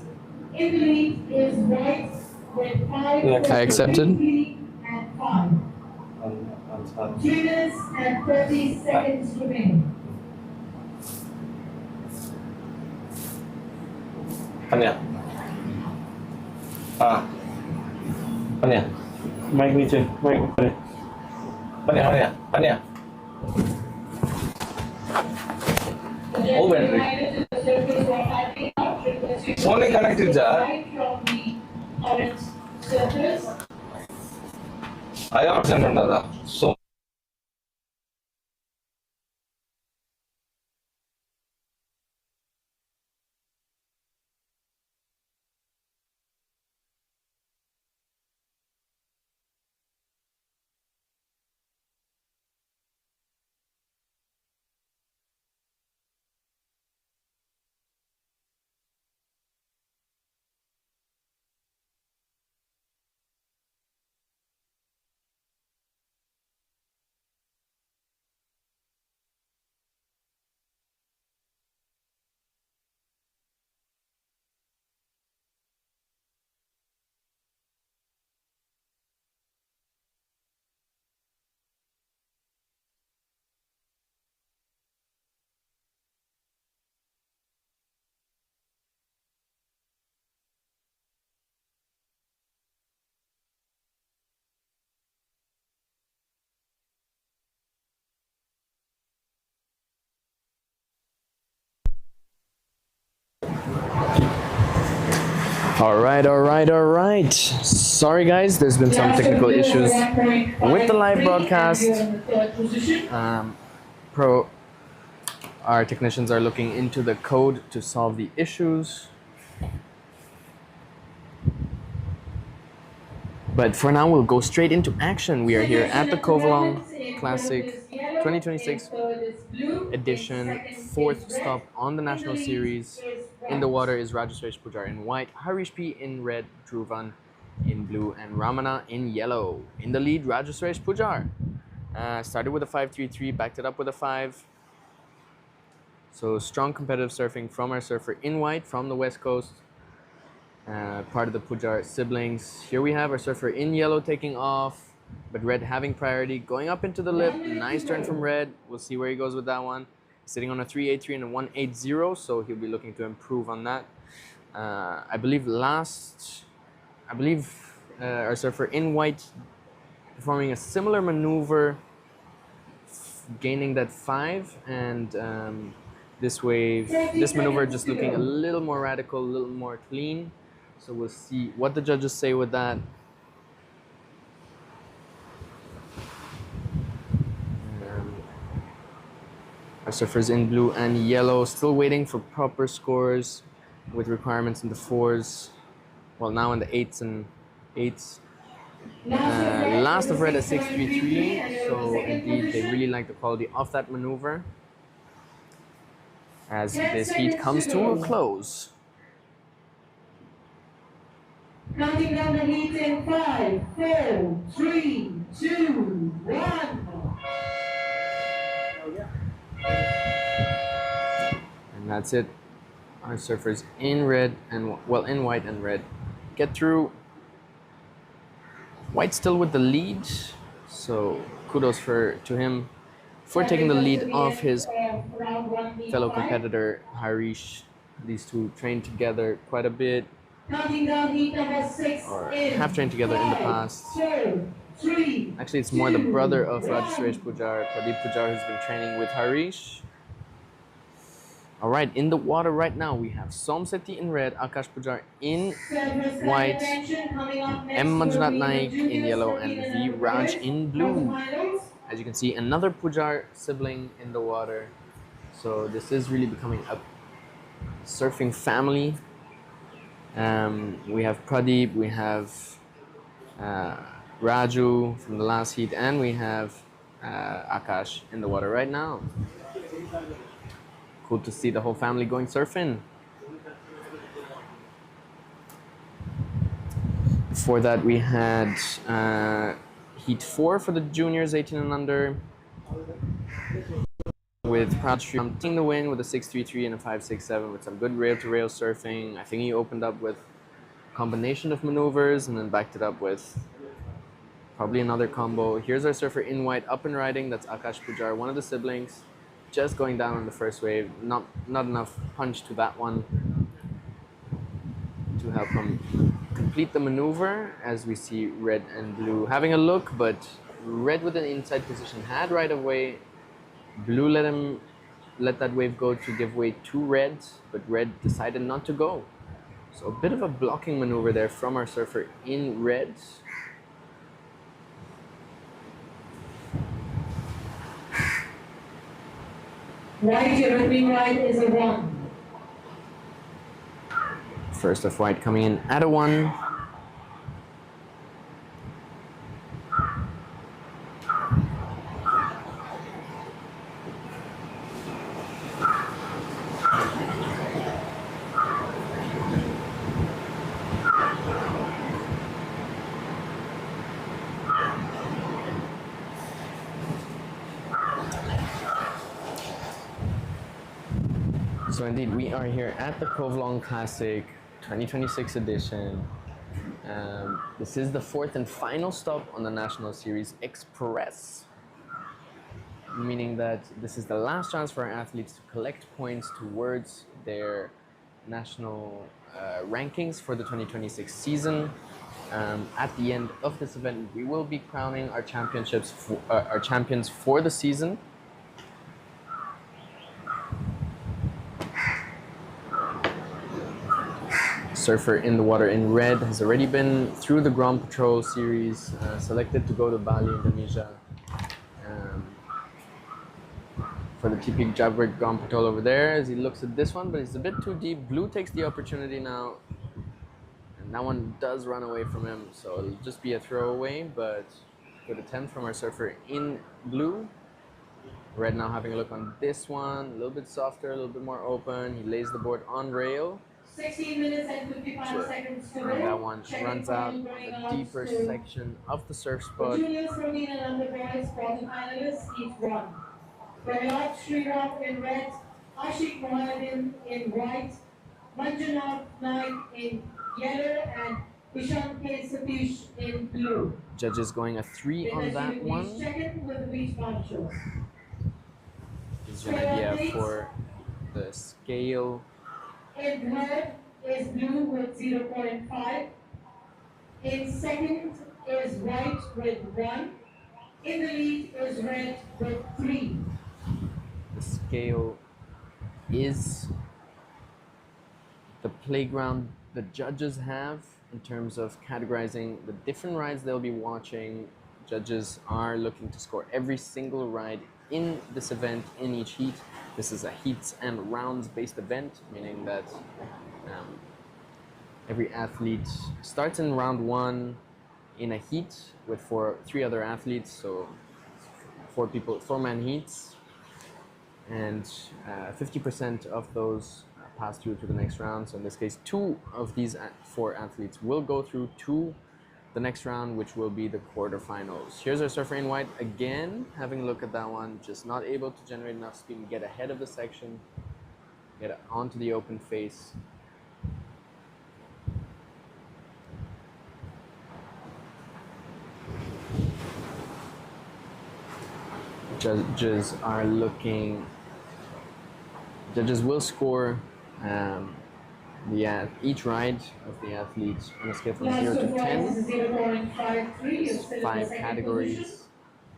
In the lead is white with 5. I accepted. And 5. 3 minutes and 30 seconds remaining. Anya. Anya. Mic नीचे mic ऊपर. Anya. Oh, battery. Phone connected, sir. I have sent another. So. All right. Sorry guys, there's been some technical issues with the live broadcast. Our technicians are looking into the code to solve the issues. But for now, we'll go straight into action. We are here at the Covelong Classic 2026 edition, 4th stop on the National Series. In the water is Rajasresh Pujar in white, Harish P in red, Dhruvan in blue, and Ramana in yellow. In the lead, Rajasresh Pujar. Started with a 5-3-3, backed it up with a 5. So strong competitive surfing from our surfer in white from the west coast. Part of the Pujar siblings. Here we have our surfer in yellow taking off, but red having priority, going up into the lip. Nice turn from red. We'll see where he goes with that one. Sitting on a 383 and a 180, so he'll be looking to improve on that. I believe our surfer in white performing a similar maneuver, gaining that 5, and this maneuver just looking a little more radical, a little more clean. So we'll see what the judges say with that. Our surfers in blue and yellow still waiting for proper scores with requirements in the 4s. Well, now in the 8s and 8s. Last of red at 633, so indeed they really like the quality of that maneuver as this heat comes to a close. Counting down the heat in 5, 4, 3, 2, 1. And that's it. Our surfers in red and in white and red get through. White still with the lead, so kudos to him for taking the lead off his fellow competitor Harish. These two trained together quite a bit, or have trained together in the past. Actually, it's more the brother of Rajeshresh Pujar, Pradeep Pujar, who's been training with Harish. All right, in the water right now, we have Somseti in red, Akash Pujar in white, M. Manjunath Naik in yellow, and V. Raj in blue. As you can see, another Pujar sibling in the water. So this is really becoming a surfing family. We have Pradeep, we have Raju from the last heat, and we have Akash in the water right now. Cool to see the whole family going surfing. Before that, we had heat 4 for the juniors 18 and under, with Praj taking the win with a 633 and a 567 with some good rail-to-rail surfing. I think he opened up with a combination of maneuvers and then backed it up with probably another combo. Here's our surfer in white up and riding. That's Akash Pujar, one of the siblings. Just going down on the first wave, not enough punch to that one to help him complete the maneuver, as we see red and blue having a look, but red with an inside position had right of way. Blue let that wave go to give way to red, but red decided not to go. So a bit of a blocking maneuver there from our surfer in red. White, your opening right is a 1. First of white coming in at a 1. So indeed, we are here at the Covelong Classic 2026 edition. This is the 4th and final stop on the National Series Express, meaning that this is the last chance for our athletes to collect points towards their national rankings for the 2026 season. At the end of this event, we will be crowning our our champions for the season. Surfer in the water in red has already been through the Grand Patrol series, selected to go to Bali, Indonesia, for the TP Jabberwock Grand Patrol over there. As he looks at this one, but it's a bit too deep. Blue takes the opportunity now, and that one does run away from him, so it'll just be a throwaway, but good attempt from our surfer in blue. Red now having a look on this one, a little bit softer, a little bit more open. He lays the board on rail, 16 minutes and 55 seconds to go. That one Check-in runs point out going the out deeper to section of the surf the spot. juniors, 14 and under boys, quarterfinalists, each one. Prahlad Sriram in red, Ashik Mohamedin in white, Manjunath Naik in yellow, and Ishan K. Satish in blue. Judges going a 3 on that one. Check-in with the beach marshals. Gives you an idea for the scale. In third is blue with 0.5. In second is white with 1. In the lead is red with 3. The scale is the playground the judges have in terms of categorizing the different rides they'll be watching. Judges are looking to score every single ride in this event in each heat. This is a heats and rounds based event, meaning that every athlete starts in round 1 in a heat with three other athletes, so 4-man heats, and 50% of those pass through to the next round. So in this case, 2 of these 4 athletes will go through to the next round, which will be the quarterfinals. Here's our surfer in white again, having a look at that one, just not able to generate enough speed and get ahead of the section, get onto the open face. Judges will score each ride of the athletes on a scale from 0 to 10. 0.53. 5 categories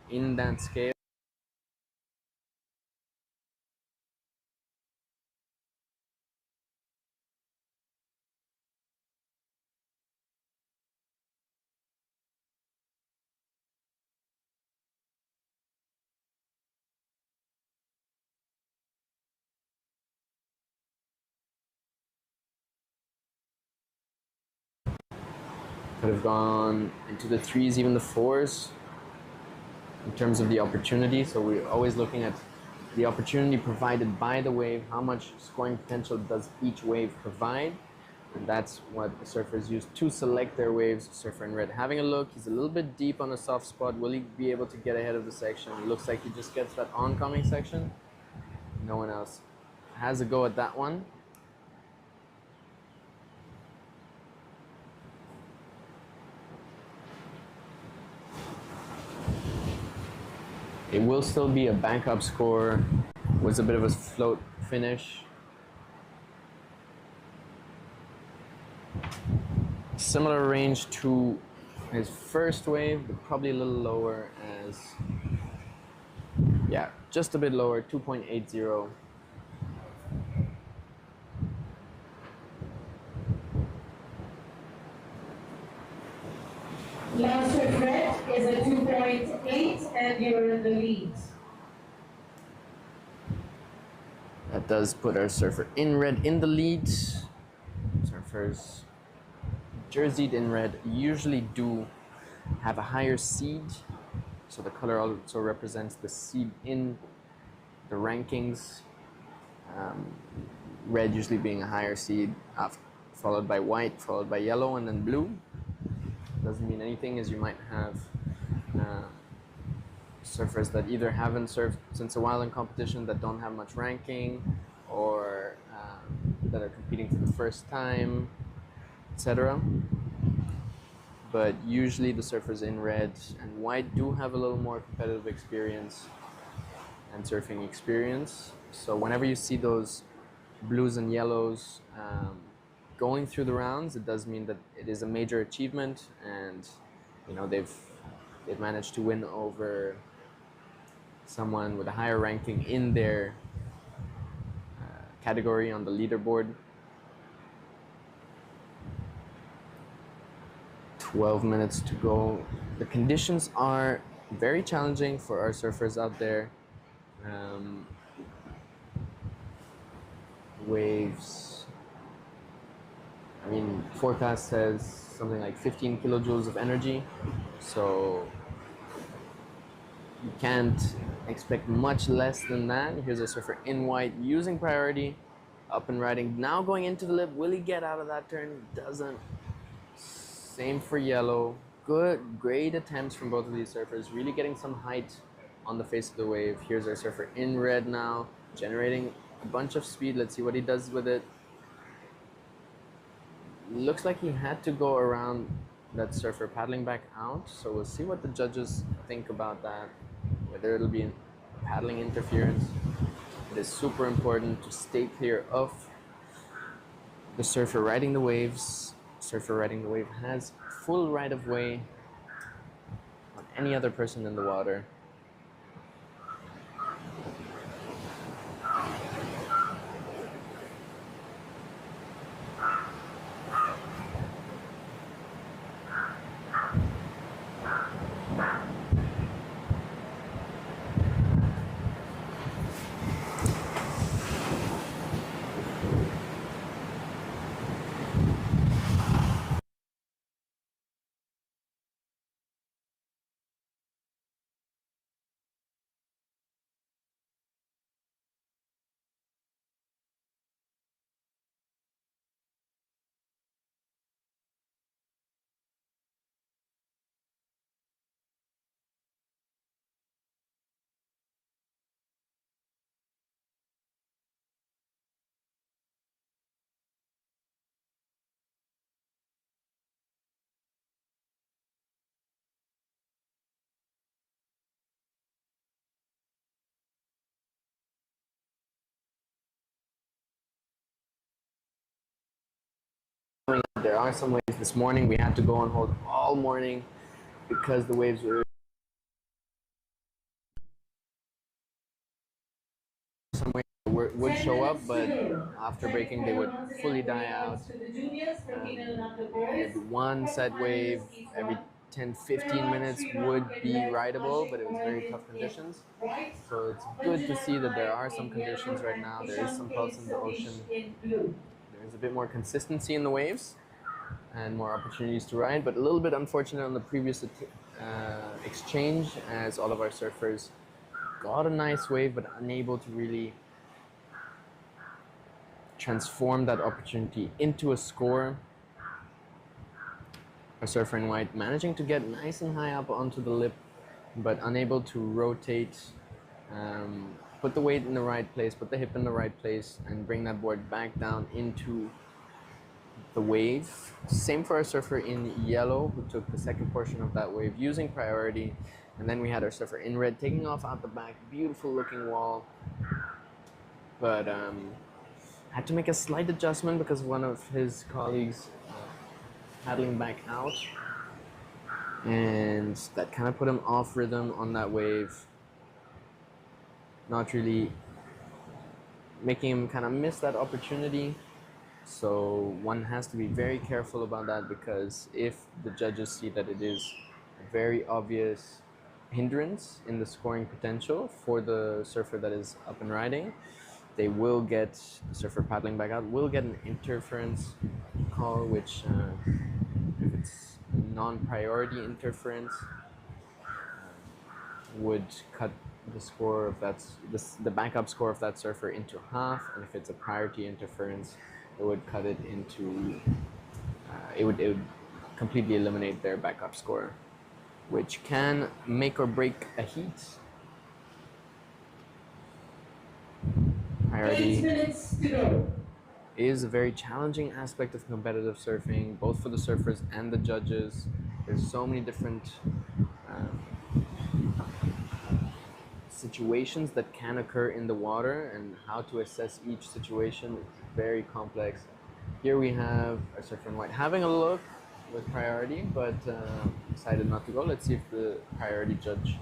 in that scale. Could have gone into the 3s, even the 4s in terms of the opportunity. So we're always looking at the opportunity provided by the wave, how much scoring potential does each wave provide, and that's what the surfers use to select their waves. Surfer in red having a look, he's a little bit deep on a soft spot. Will he be able to get ahead of the section? It looks like he just gets that oncoming section. No one else has a go at that one. It will still be a backup score. Was a bit of a float finish. Similar range to his first wave, but probably a little lower as, yeah, just a bit lower, 2.80. Last with red is a 2.8 and you're in the lead. That does put our surfer in red in the lead. Surfers jerseyed in red usually do have a higher seed, so the color also represents the seed in the rankings. Red usually being a higher seed, followed by white, followed by yellow, and then blue. Doesn't mean anything, as you might have surfers that either haven't surfed since a while in competition, that don't have much ranking, or that are competing for the first time, etc. But usually the surfers in red and white do have a little more competitive experience and surfing experience. So whenever you see those blues and yellows going through the rounds, it does mean that it is a major achievement, and you know they've managed to win over someone with a higher ranking in their category on the leaderboard. 12 minutes to go. The conditions are very challenging for our surfers out there. Waves, I mean, forecast says something like 15 kilojoules of energy, so you can't expect much less than that. Here's a surfer in white using priority, Up and riding. Now going into the lip. Will he get out of that turn? Doesn't. Same for yellow. Good, great attempts from both of these surfers. Really getting some height on the face of the wave. Here's our surfer in red now, generating a bunch of speed. Let's see what he does with it. Looks like he had to go around that surfer paddling back out. So we'll see what the judges think about that. Whether it'll be paddling interference. It is super important to stay clear of the surfer riding the waves. Surfer riding the wave has full right of way on any other person in the water. There are some waves this morning. We had to go on hold all morning because the waves were some waves would show up, but after breaking they would fully die out. Maybe one set wave every 10-15 minutes would be rideable, but it was very tough conditions. So it's good to see that there are some conditions right now. There is some pulse in the ocean. There's a bit more consistency in the waves and more opportunities to ride, but a little bit unfortunate on the previous exchange, as all of our surfers got a nice wave but unable to really transform that opportunity into a score. Our surfer in white managing to get nice and high up onto the lip, but unable to rotate, put the weight in the right place, put the hip in the right place, and bring that board back down into the wave. Same for our surfer in yellow, who took the second portion of that wave using priority. And then we had our surfer in red taking off out the back. Beautiful looking wall. But had to make a slight adjustment because one of his colleagues paddling back out. And that kind of put him off rhythm on that wave. Not really making him kind of miss that opportunity. So one has to be very careful about that, because if the judges see that it is a very obvious hindrance in the scoring potential for the surfer that is up and riding, they will get, the surfer paddling back out will get an interference call, which if it's non-priority interference, would cut the score of the backup score of that surfer into half. And if it's a priority interference, it would cut it into, it would completely eliminate their backup score, which can make or break a heat. Priority 8 minutes to go. Is a very challenging aspect of competitive surfing, both for the surfers and the judges. There's so many different situations that can occur in the water, and how to assess each situation is very complex. Here we have a surfer in white having a look with priority, but decided not to go. Let's see if the priority judge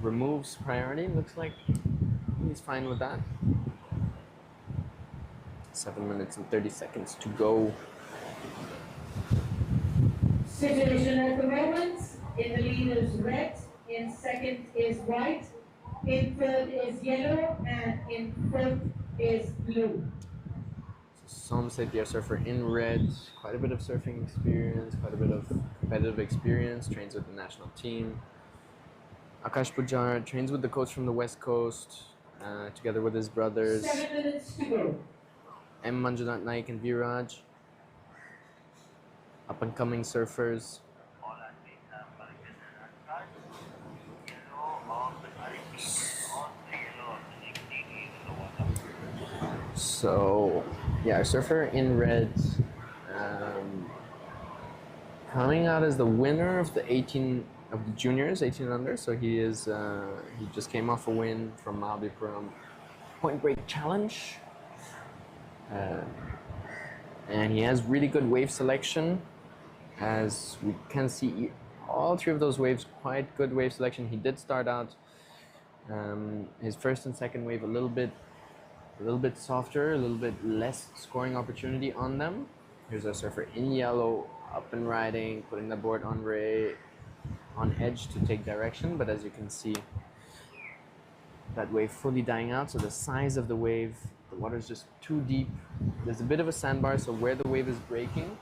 removes priority. Looks like he's fine with that. 7 minutes and 30 seconds to go. Situation at the moment, in the lead is red, in second is white, in third is yellow, and in fourth is blue. Some say the surfer in red, quite a bit of surfing experience, quite a bit of competitive experience, trains with the national team. Akash Pujar trains with the coach from the West Coast, together with his brothers. 7 minutes to go. M. Manjunath Naik and Viraj, up and coming surfers. All athletes have collected their start. Yellow of the next all three yellow of the next team in the water. So, yeah, our surfer in red, coming out as the winner of the 18 of the juniors, 18 under. So he is he just came off a win from Maldipuram Point Break Challenge, and he has really good wave selection. As we can see, all three of those waves quite good wave selection. He did start out his first and second wave a little bit softer, a little bit less scoring opportunity on them. Here's our surfer in yellow, up and riding, putting the board on edge to take direction. But as you can see, that wave fully dying out. So the size of the wave, the water is just too deep. There's a bit of a sandbar, so where the wave is breaking,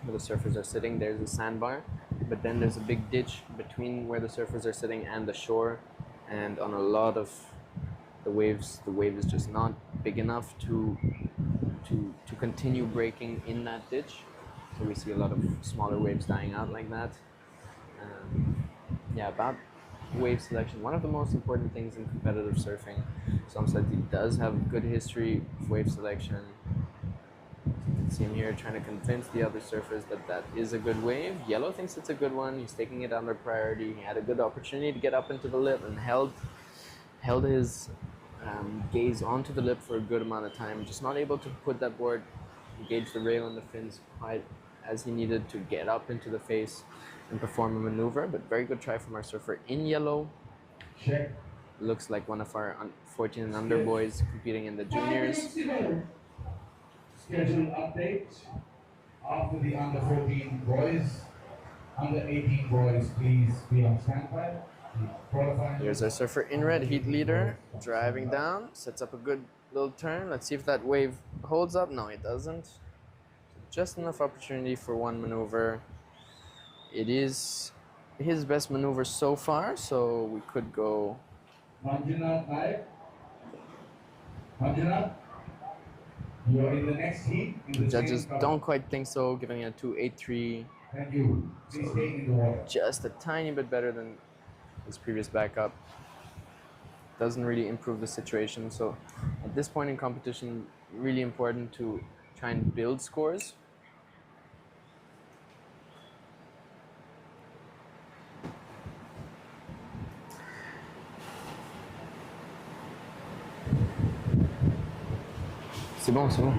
where the surfers are sitting, there's a sandbar. But then there's a big ditch between where the surfers are sitting and the shore. And on a lot of the wave is just not big enough to continue breaking in that ditch. So we see a lot of smaller waves dying out like that. Yeah, about wave selection, one of the most important things in competitive surfing. Somsati does have good history of wave selection. You can see him here trying to convince the other surfers that that is a good wave. Yellow thinks it's a good one. He's taking it under priority. He had a good opportunity to get up into the lip and held his gaze onto the lip for a good amount of time. Just not able to put that board, engage the rail and the fins quite as he needed to get up into the face and perform a maneuver. But very good try from our surfer in yellow. Check. Looks like one of our 14 and under boys competing in the 5 minutes juniors. to go. Schedule update. After the under 14 boys, under 18 boys, please be on standby. Qualifying. Here's our surfer in red, heat leader, driving down, sets up a good little turn. Let's see if that wave holds up. No, it doesn't. Just enough opportunity for one maneuver. It is his best maneuver so far, so we could go. Manjunath Naik. Manjunath, you are in the next heat. In the Judges same cover. don't quite think so, giving it a 2.83. Thank you. Please stay in the water. Just a tiny bit better than his previous backup. Doesn't really improve the situation. So at this point in competition, really important to try and build scores. C'est bon, c'est bon.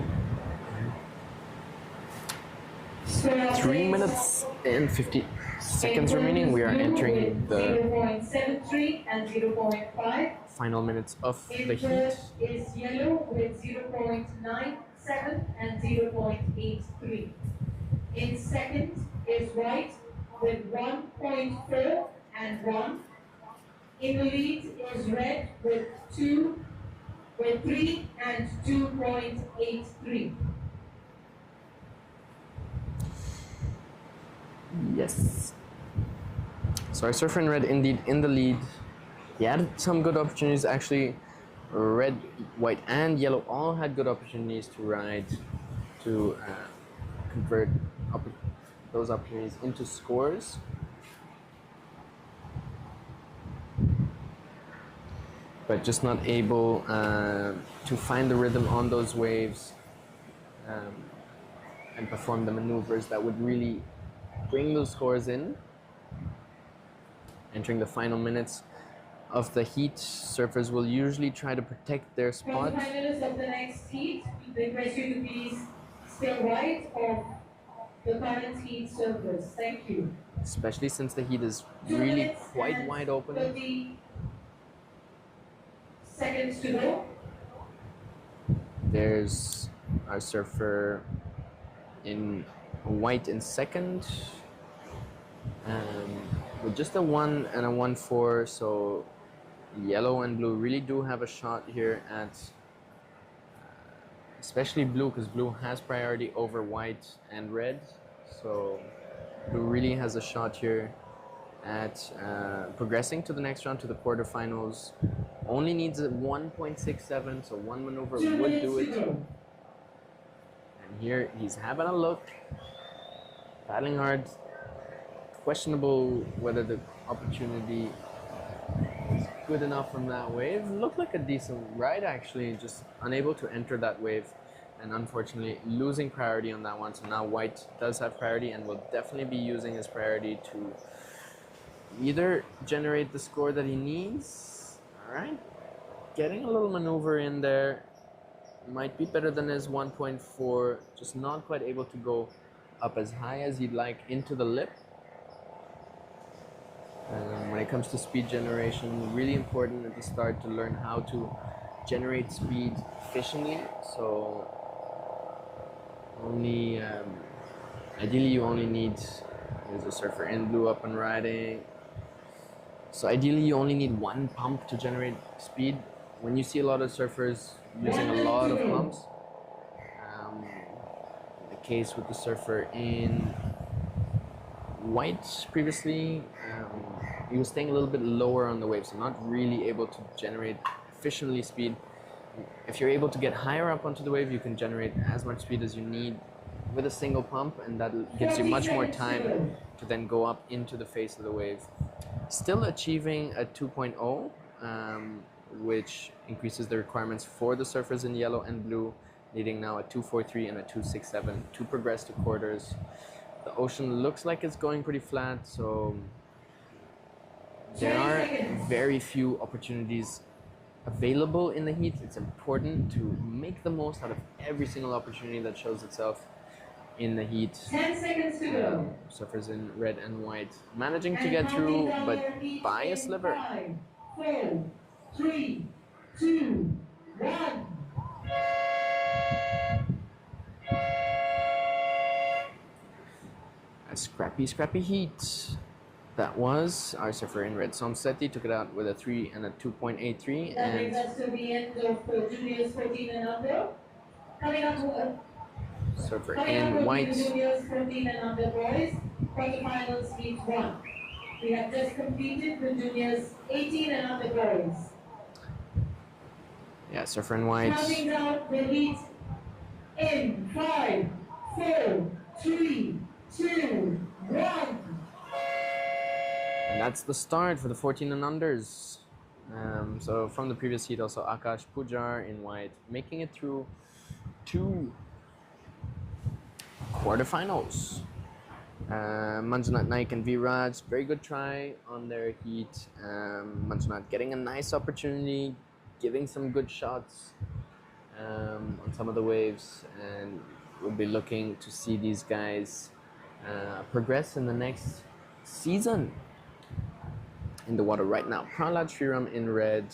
3 minutes and 50 seconds remaining. We are entering the 0.73 and 0.5. final minutes of the In heat. third is yellow with 0.97 and 0.83. In second is white with 1.4 and 1. In the lead is red with 3 and 2.83. Yes. So our surfer in red indeed in the lead. He had some good opportunities actually. Red, white and yellow all had good opportunities to ride, to convert those opportunities into scores. But just not able to find the rhythm on those waves and perform the maneuvers that would really bring those scores in. Entering the final minutes of the heat, surfers will usually try to protect their spot. 25 minutes of the next heat. We request you to please stay right of the current heat surfers. Thank you. Especially since the heat is 2 really minutes quite and wide open. 30 seconds to go. There's our surfer in white in second, with just a 1 and a 1.4. So yellow and blue really do have a shot here at, especially blue, because blue has priority over white and red. So blue really has a shot here at progressing to the next round, to the quarterfinals. Only needs a 1.67, so one maneuver 2 would minutes do to it. go. Here he's having a look, paddling hard. Questionable whether the opportunity is good enough on that wave. Looked like a decent ride actually, just unable to enter that wave, and unfortunately losing priority on that one. So now white does have priority and will definitely be using his priority to either generate the score that he needs. All right, getting a little maneuver in there. Might be better than his 1.4, just not quite able to go up as high as he'd like into the lip. When it comes to speed generation, really important at the start to learn how to generate speed efficiently. So only ideally you only need, there's a surfer in blue up and riding. So ideally you only need one pump to generate speed. When you see a lot of surfers using a lot of pumps, the case with the surfer in white previously, he was staying a little bit lower on the wave, so not really able to generate efficiently speed. If you're able to get higher up onto the wave, you can generate as much speed as you need with a single pump, and that gives you much more time to then go up into the face of the wave. Still achieving a 2.0, which increases the requirements for the surfers in yellow and blue, needing now a 2.43 and a 2.67 to progress to quarters. The ocean looks like it's going pretty flat, so there are very few opportunities available in the heat. It's important to make the most out of every single opportunity that shows itself in the heat. 10 seconds to go. Surfers in red and white managing to get through, but by a sliver. 5, 4, 3, 2, 1. A scrappy heat. That was our surfer in red. Somsetti took it out with a 3 and a 2.83. That brings And us to the end of juniors 14 and under. Coming up, surfer coming in up will be white. the juniors 14 and under boys. Quarterfinals heat 1. We have just completed the juniors 18 and under boys. Yeah, surfer in white. Counting down the heat in 5, 4, 3, 2, 1. And that's the start for the 14 and unders. So from the previous heat, also Akash Pujar in white, making it through 2 quarterfinals. Manjunath Naik and Viraj, very good try on their heat. Manjunath getting a nice opportunity, giving some good shots on some of the waves, and we'll be looking to see these guys progress in the next season. In the water right now, Prahlad Sriram in red,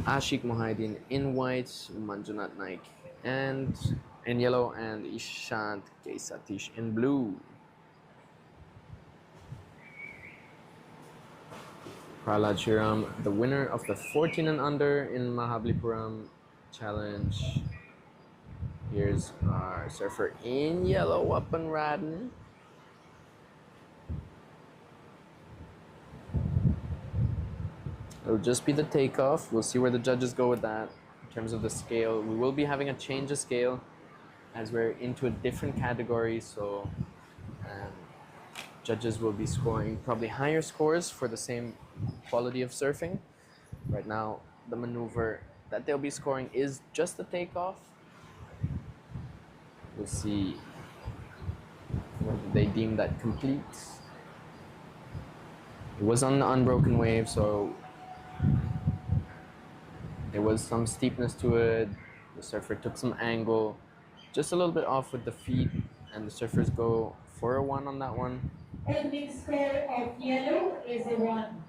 Ashik Mohideen in white, Manjunath Naik and in yellow, and Ishant K. Satish in blue. Prahlad Sriram, the winner of the 14 and under in Mahabalipuram challenge. Here's our surfer in yellow up and riding. It'll just be the takeoff. We'll see where the judges go with that in terms of the scale. We will be having a change of scale as we're into a different category, so judges will be scoring probably higher scores for the same quality of surfing. Right now, the maneuver that they'll be scoring is just the takeoff. We'll see whether they deem that complete. It was on the unbroken wave, so there was some steepness to it. The surfer took some angle, just a little bit off with the feet, and the surfers go for a 1 on that one. Opening score of yellow is a 1.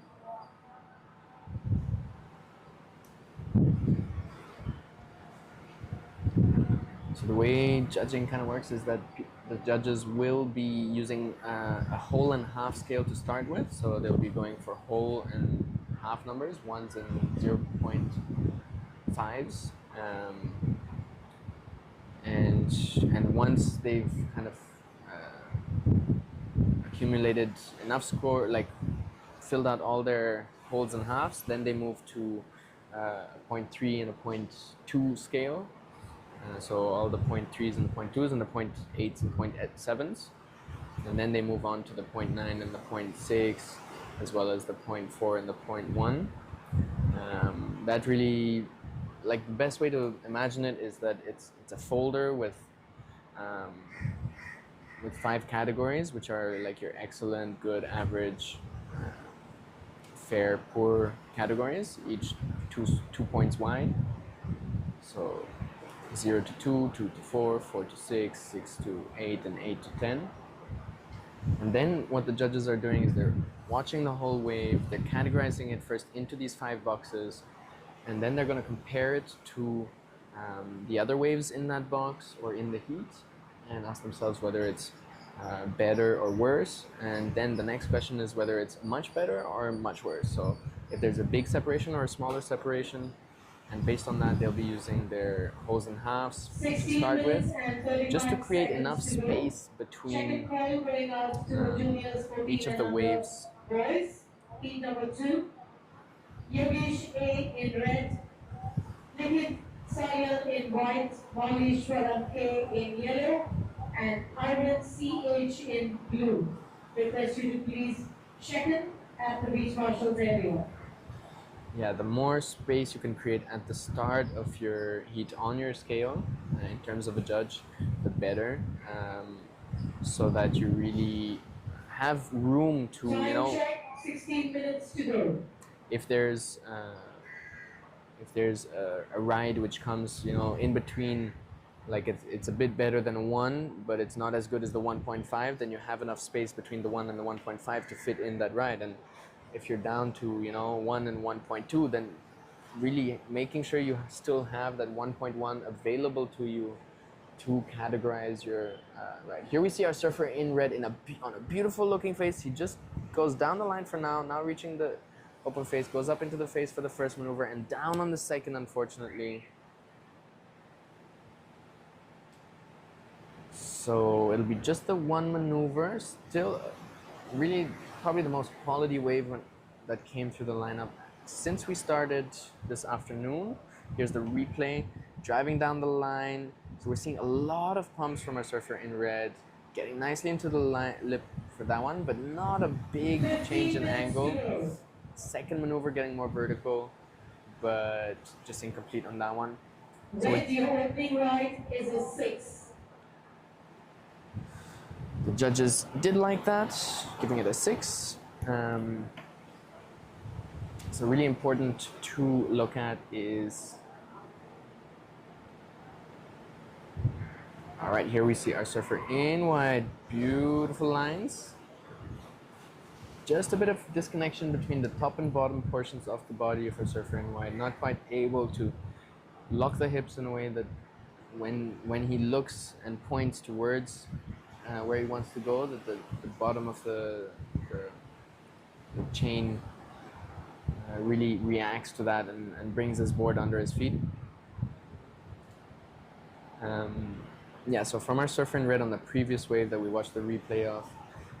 So the way judging kind of works is that the judges will be using a whole and half scale to start with. So they'll be going for whole and half numbers, 1s and 0.5s. And once they've kind of accumulated enough score, like filled out all their wholes and halves, then they move to a 0.3 and a 0.2 scale. So all the 0.3s and the 0.2s and the 0.8s and 0.7s. And then they move on to the 0.9 and the 0.6, as well as the 0.4 and the 0.1. That really, like, the best way to imagine it is that it's a folder with 5 categories, which are like your excellent, good, average, fair, poor categories, each 2 points wide. So 0 to 2, 2 to 4, 4 to 6, 6 to 8, and 8 to 10. And then what the judges are doing is they're watching the whole wave, they're categorizing it first into these 5 boxes, and then they're going to compare it to the other waves in that box or in the heat, and ask themselves whether it's better or worse. And then the next question is whether it's much better or much worse. So if there's a big separation or a smaller separation, and based on that they'll be using their holes and halves to start with, just to create enough space between each of the waves. Boys, heat number 2. Yogesh A in red, Nikhil Sayal in white, Malishwaram K in yellow, and Arvind CH in blue. Request you to please check in at the beach marshal's area. Yeah, the more space you can create at the start of your heat on your scale, in terms of a judge, the better, so that you really have room to, Time check, 16 minutes to go. if there's a ride which comes, in between, like it's a bit better than a 1, but it's not as good as the 1.5, then you have enough space between the 1 and the 1.5 to fit in that ride. And if you're down to 1 and 1.2, then really making sure you still have that 1.1 available to you to categorize your ride. Here we see our surfer in red on a beautiful looking face. He just goes down the line for now reaching the open face, goes up into the face for the first maneuver and down on the second, unfortunately. So it'll be just the one maneuver. Still really probably the most quality wave that came through the lineup since we started this afternoon. Here's the replay, driving down the line. So we're seeing a lot of pumps from our surfer in red, getting nicely into the lip for that one, but not a big change in angle. Second maneuver getting more vertical, but just incomplete on that one. So the opening ride is a 6. The judges did like that, giving it a 6. So really important to look at is, all right, here we see our surfer in wide, beautiful lines. Just a bit of disconnection between the top and bottom portions of the body of our surfer in wide, not quite able to lock the hips in a way that when he looks and points towards where he wants to go, that the bottom of the chain really reacts to that and brings his board under his feet. Yeah, so from our surfer in red on the previous wave that we watched the replay of,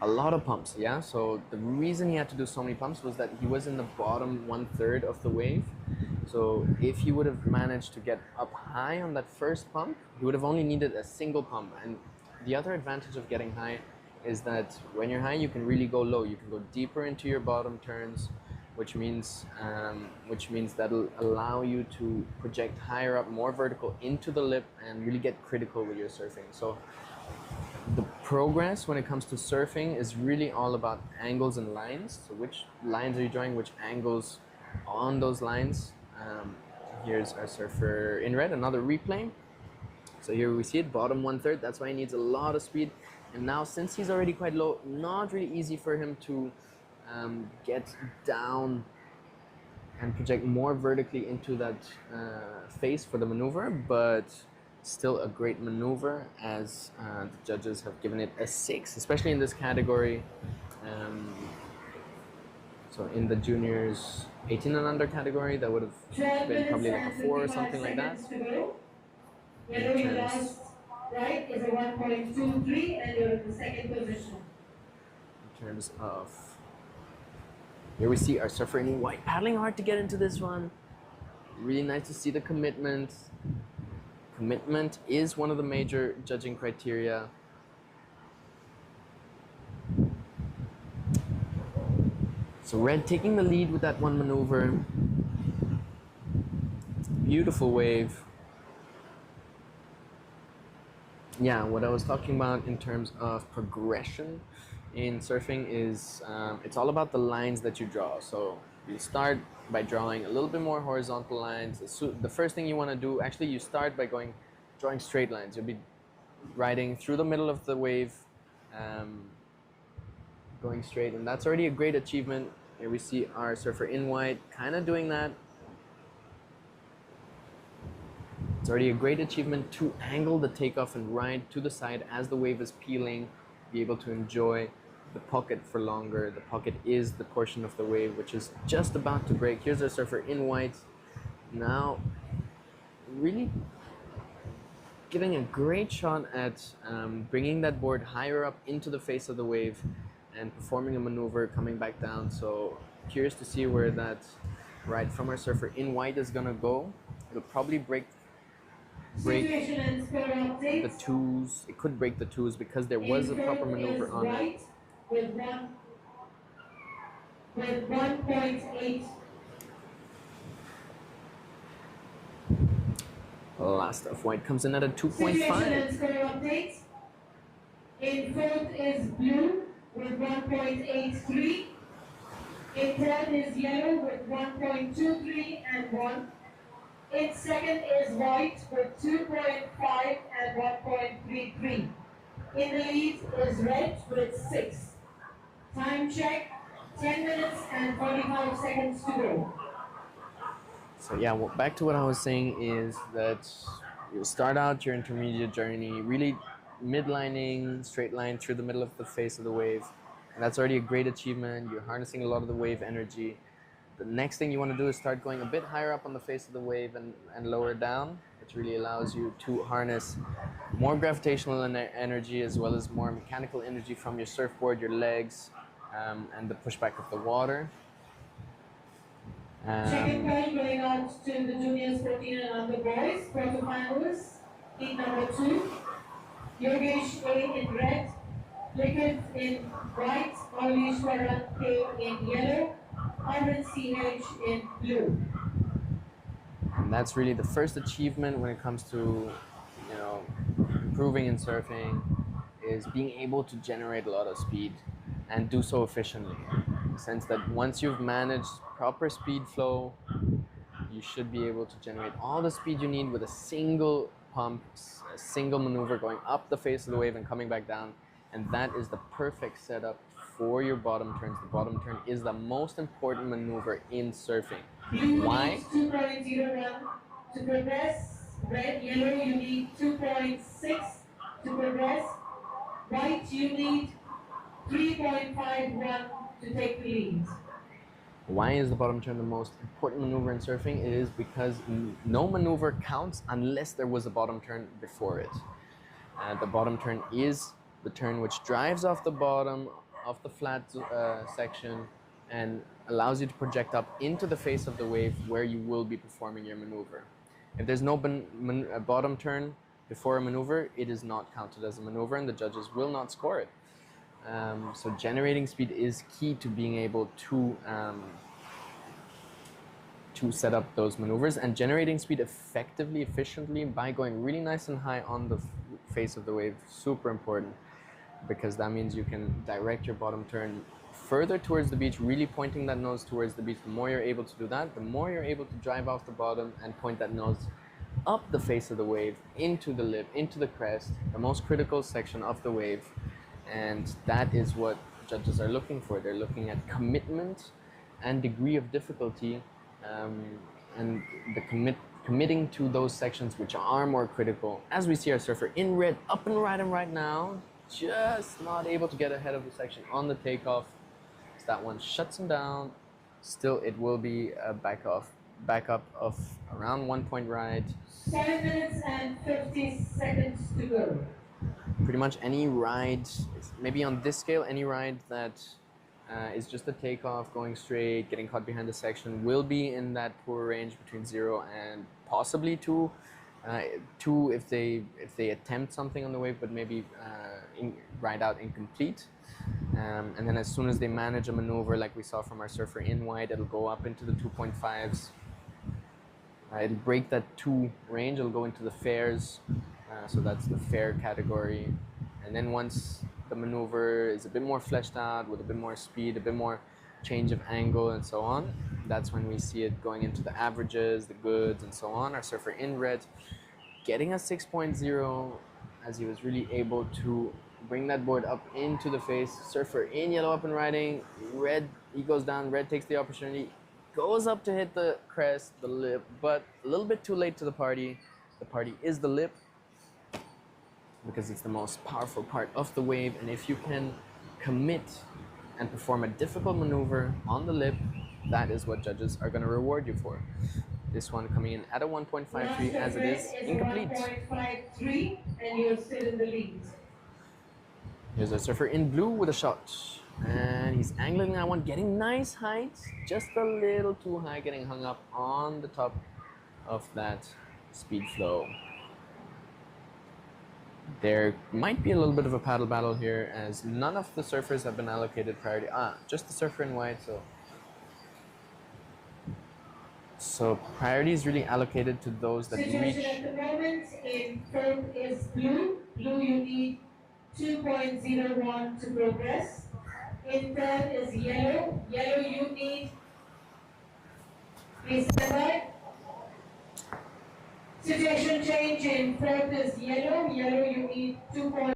a lot of pumps, yeah? So the reason he had to do so many pumps was that he was in the bottom 1/3 of the wave. So if he would have managed to get up high on that first pump, he would have only needed a single pump. And the other advantage of getting high is that when you're high, you can really go low. You can go deeper into your bottom turns, which means that'll allow you to project higher up, more vertical into the lip, and really get critical with your surfing. So the progress when it comes to surfing is really all about angles and lines. So which lines are you drawing, which angles on those lines. Here's our surfer in red, another replay. So here we see it, bottom 1/3, that's why he needs a lot of speed. And now since he's already quite low, not really easy for him to get down and project more vertically into that face for the maneuver, but still a great maneuver, as the judges have given it a 6, especially in this category. So in the juniors 18 and under category, that would have been probably like a 4 or something like that. Yellow, your last right is a 1.23 and you're in the second position. In terms of, here we see our surfer in white paddling hard to get into this one. Really nice to see the commitment Commitment is one of the major judging criteria. So red taking the lead with that one maneuver. Beautiful wave. Yeah, what I was talking about in terms of progression in surfing is it's all about the lines that you draw. So you start by drawing a little bit more horizontal lines. So the first thing you want to do, actually you start by drawing straight lines. You'll be riding through the middle of the wave, going straight, and that's already a great achievement. Here we see our surfer in white kind of doing that. It's already a great achievement to angle the takeoff and ride to the side as the wave is peeling, be able to enjoy the pocket for longer. The pocket is the portion of the wave which is just about to break. Here's our surfer in white. Now, really getting a great shot at bringing that board higher up into the face of the wave and performing a maneuver coming back down. So curious to see where that ride from our surfer in white is gonna go. It'll probably break the twos. It could break the twos because there was a proper maneuver on it. With 1.8. Last of white comes in at a 2.5. Situation and score updates. In fourth is blue with 1.83. In third is yellow with 1.23 and 1. In second is white with 2.5 and 1.33. In the lead is red with 6. Time check, 10 minutes and 45 seconds to go. So yeah, well, back to what I was saying is that you'll start out your intermediate journey really midlining, straight line through the middle of the face of the wave. And that's already a great achievement. You're harnessing a lot of the wave energy. The next thing you want to do is start going a bit higher up on the face of the wave and lower down, which really allows you to harness more gravitational energy as well as more mechanical energy from your surfboard, your legs, and the pushback of the water. Second point going out to the juniors 14 and under boys, quarterfinalists, heat number 2. Yogesh A in red, Liquid in white, Maulishwaran K in yellow, Arvind CH in blue. And that's really the first achievement when it comes to, improving in surfing, is being able to generate a lot of speed and do so efficiently. In the sense that once you've managed proper speed flow, you should be able to generate all the speed you need with a single pump, a single maneuver going up the face of the wave and coming back down. And that is the perfect setup for your bottom turns. The bottom turn is the most important maneuver in surfing. Blue Why? needs 2.01 to progress. Red, yellow, you need 2.6 to progress. White, you need 3.51 to take the lead. Why is the bottom turn the most important maneuver in surfing? It is because no maneuver counts unless there was a bottom turn before it. The bottom turn is the turn which drives off the bottom of the flat section and allows you to project up into the face of the wave where you will be performing your maneuver. If there's no bottom turn before a maneuver, it is not counted as a maneuver and the judges will not score it. So generating speed is key to being able to set up those maneuvers, and generating speed effectively, efficiently by going really nice and high on the face of the wave, super important, because that means you can direct your bottom turn further towards the beach, really pointing that nose towards the beach. The more you're able to do that, the more you're able to drive off the bottom and point that nose up the face of the wave, into the lip, into the crest, the most critical section of the wave. And that is what judges are looking for. They're looking at commitment and degree of difficulty, and the committing to those sections which are more critical. As we see our surfer in red, up and right now, just not able to get ahead of the section on the takeoff. So that one shuts him down. Still, it will be a backup of around 1 point ride. 7 minutes and 50 seconds to go. Pretty much any ride, maybe on this scale, any ride that is just a takeoff, going straight, getting caught behind the section, will be in that poor range between 0 and possibly 2. Two, if they attempt something on the wave, but maybe ride out incomplete. And then as soon as they manage a maneuver, like we saw from our surfer in white, it'll go up into the 2.5s. It'll break that 2 range. It'll go into the fairs. So that's the fair category. And then once the maneuver is a bit more fleshed out with a bit more speed, a bit more change of angle and so on, that's when we see it going into the averages, the goods and so on. Our surfer in red getting a 6.0 as he was really able to bring that board up into the face. Surfer in yellow up and riding, red, he goes down, red takes the opportunity, goes up to hit the crest, the lip, but a little bit too late to the party. The party is the lip because it's the most powerful part of the wave, and if you can commit and perform a difficult maneuver on the lip, that is what judges are going to reward you for. This one coming in at a 1.53 as it is incomplete. 1.53 and you're still in the lead. Here's a surfer in blue with a shot. And he's angling that one, getting nice height, just a little too high, getting hung up on the top of that speed flow. There might be a little bit of a paddle battle here as none of the surfers have been allocated priority. Just the surfer in white, so priority is really allocated to those that Situation reach. at the moment in front is blue. Blue, you need 2.01 to progress. In third is yellow. Yellow, you need, please stand by. Situation change in fourth is yellow. Yellow, you need 2.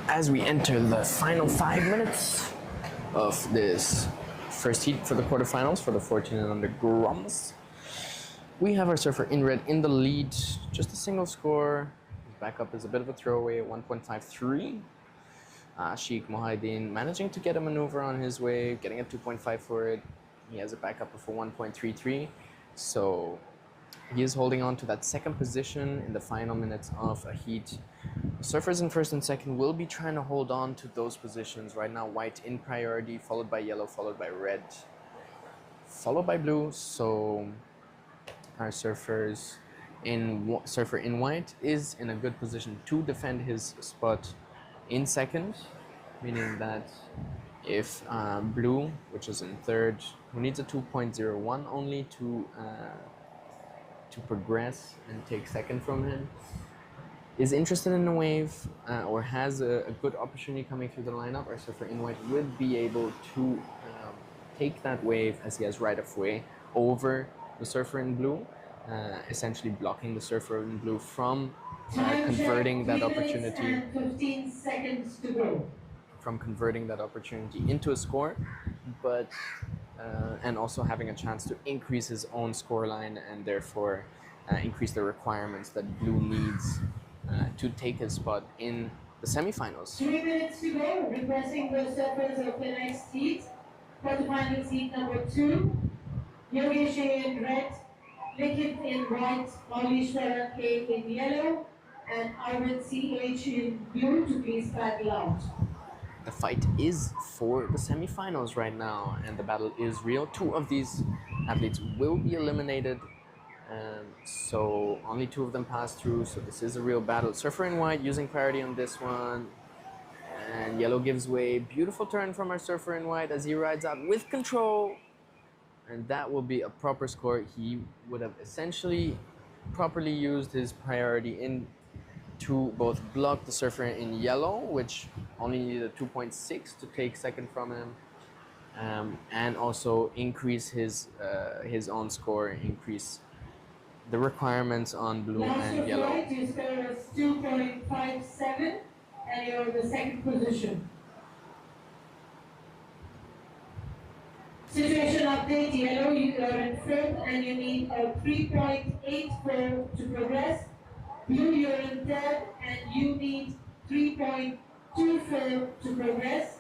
As we enter the final 5 minutes of this first heat for the quarterfinals for the 14 and under grums, we have our surfer in red in the lead, just a single score. His backup is a bit of a throwaway at 1.53. Sheikh Mohideen managing to get a maneuver on his wave, getting a 2.5 for it. He has a backup of a 1.33, so he is holding on to that second position in the final minutes of a heat. Surfers in first and second will be trying to hold on to those positions. Right now, white in priority, followed by yellow, followed by red, followed by blue. So our surfer in white is in a good position to defend his spot in second, meaning that if blue, which is in third, who needs a 2.01 only to progress and take second from him, is interested in the wave or has a good opportunity coming through the lineup, our surfer in white would be able to take that wave as he has right of way over the surfer in blue, essentially blocking the surfer in blue from converting that opportunity. 15 seconds to go. From converting that opportunity into a score, but and also having a chance to increase his own scoreline and therefore increase the requirements that blue needs to take his spot in the semifinals. 3 minutes to go, requesting the surfers of the next heat. Quarterfinals heat number 2. Yogesh in red, Likith in white, Maulishwara K in yellow, and Arvind CH in blue to please paddle out. the fight is for the semifinals right now, and the battle is real. 2 of these athletes will be eliminated, so only 2 of them pass through. So this is a real battle. Surfer in white using priority on this one, and yellow gives way. Beautiful turn from our surfer in white as he rides out with control, and that will be a proper score. He would have essentially properly used his priority in to both block the surfer in yellow, which only needed a 2.6 to take second from him, and also increase his own score, increase the requirements on blue and yellow. Last your score is 2.57 and you're in the second position. Situation update, yellow, you are in 5th and you need a 3.84 to progress. Blue, you're in 3rd and you need 3.24 to progress.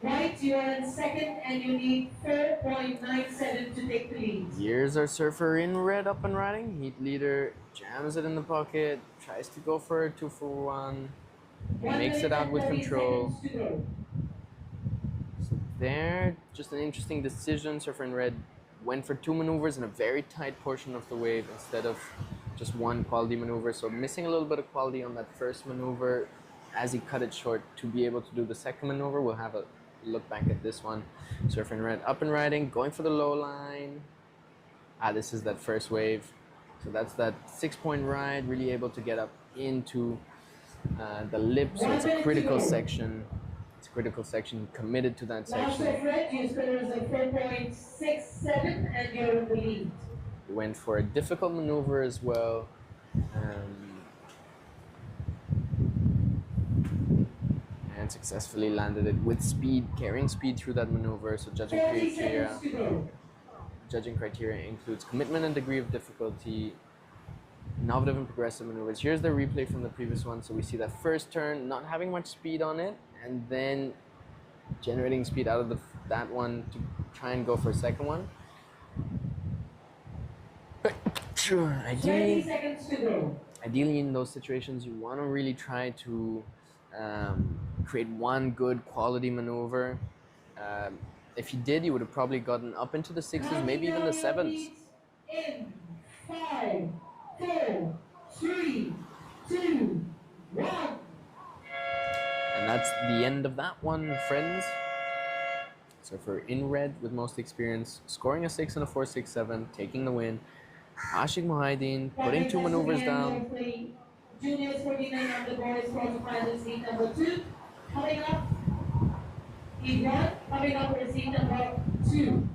White, you are in 2nd and you need 4.97 to take the lead. Here's our surfer in red up and riding. Heat leader jams it in the pocket, tries to go for a 2 for 1, makes it out with control. So there, just an interesting decision. Surfer in red went for 2 maneuvers in a very tight portion of the wave instead of just 1 quality maneuver. So missing a little bit of quality on that first maneuver as he cut it short to be able to do the second maneuver. We'll have a look back at this one. Surfer in red up and riding, going for the low line. This is that first wave. So that's that 6-point ride, really able to get up into the lip. So it's a critical section. It's a critical section, committed to that section. Last red, your score is a 4.67 and you're in the lead. Went for a difficult maneuver as well. And successfully landed it with speed, carrying speed through that maneuver. So judging criteria includes commitment and degree of difficulty, innovative and progressive maneuvers. Here's the replay from the previous one. So we see that first turn not having much speed on it, and then generating speed out of that one to try and go for a second one. Ideally, 20 seconds to go. Ideally, in those situations, you want to really try to create one good quality maneuver. If you did, you would have probably gotten up into the 6s, maybe even the 7s. In 5, 4, 3, 2, 1. And that's the end of that one, friends. So for in red with most experience, scoring a 6 and a 4.67, taking the win. Ashik Mohideen putting 2 maneuvers down. Juniors 49 on the boys quarterfinals heat number 2. Coming up, heat 1. Coming up is heat number 2.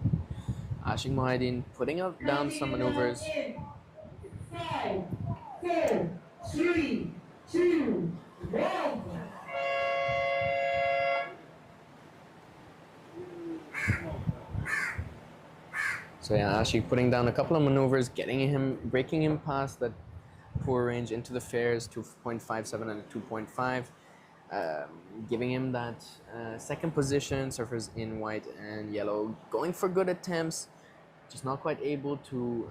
Ashik Mohideen putting down some maneuvers. In 5, 4, 3, 2, 1. So yeah, Ashik putting down a couple of maneuvers, breaking him past that poor range into the fares, 2.57 and a 2.5, giving him that second position. Surfers in white and yellow going for good attempts, just not quite able to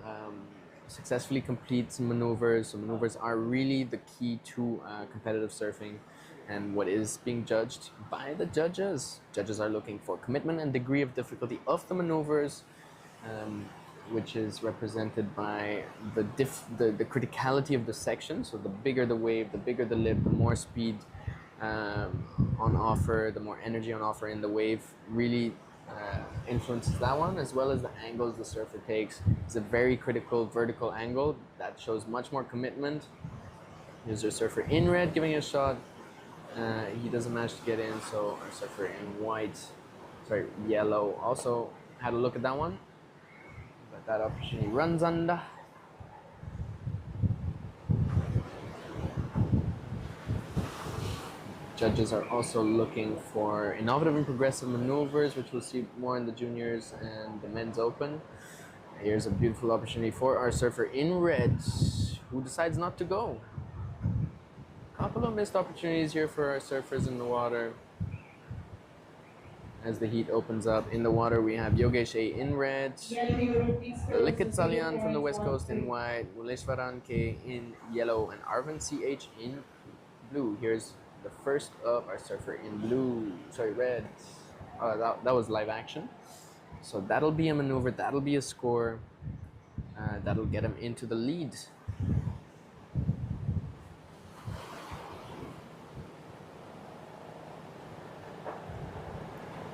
successfully complete some maneuvers. So maneuvers are really the key to competitive surfing, and what is being judged by the judges. Judges are looking for commitment and degree of difficulty of the maneuvers, which is represented by the criticality of the section. So the bigger the wave, the bigger the lip, the more speed on offer, the more energy on offer in the wave really influences that one, as well as the angles the surfer takes. It's a very critical vertical angle that shows much more commitment. Here's our surfer in red giving it a shot. He doesn't manage to get in, so our surfer in yellow also had a look at that one. But that opportunity runs under. Judges are also looking for innovative and progressive maneuvers, which we'll see more in the juniors and the men's open. Here's a beautiful opportunity for our surfer in red, who decides not to go. Couple of missed opportunities here for our surfers in the water. As the heat opens up in the water, we have Yogesh A in red, Likit Salyan from the West Coast in white, Wuleshwaran K in yellow, and Arvind CH in blue. Here's the first of our surfer in blue. Sorry, red. That was live action. So that'll be a maneuver. That'll be a score. That'll get him into the lead.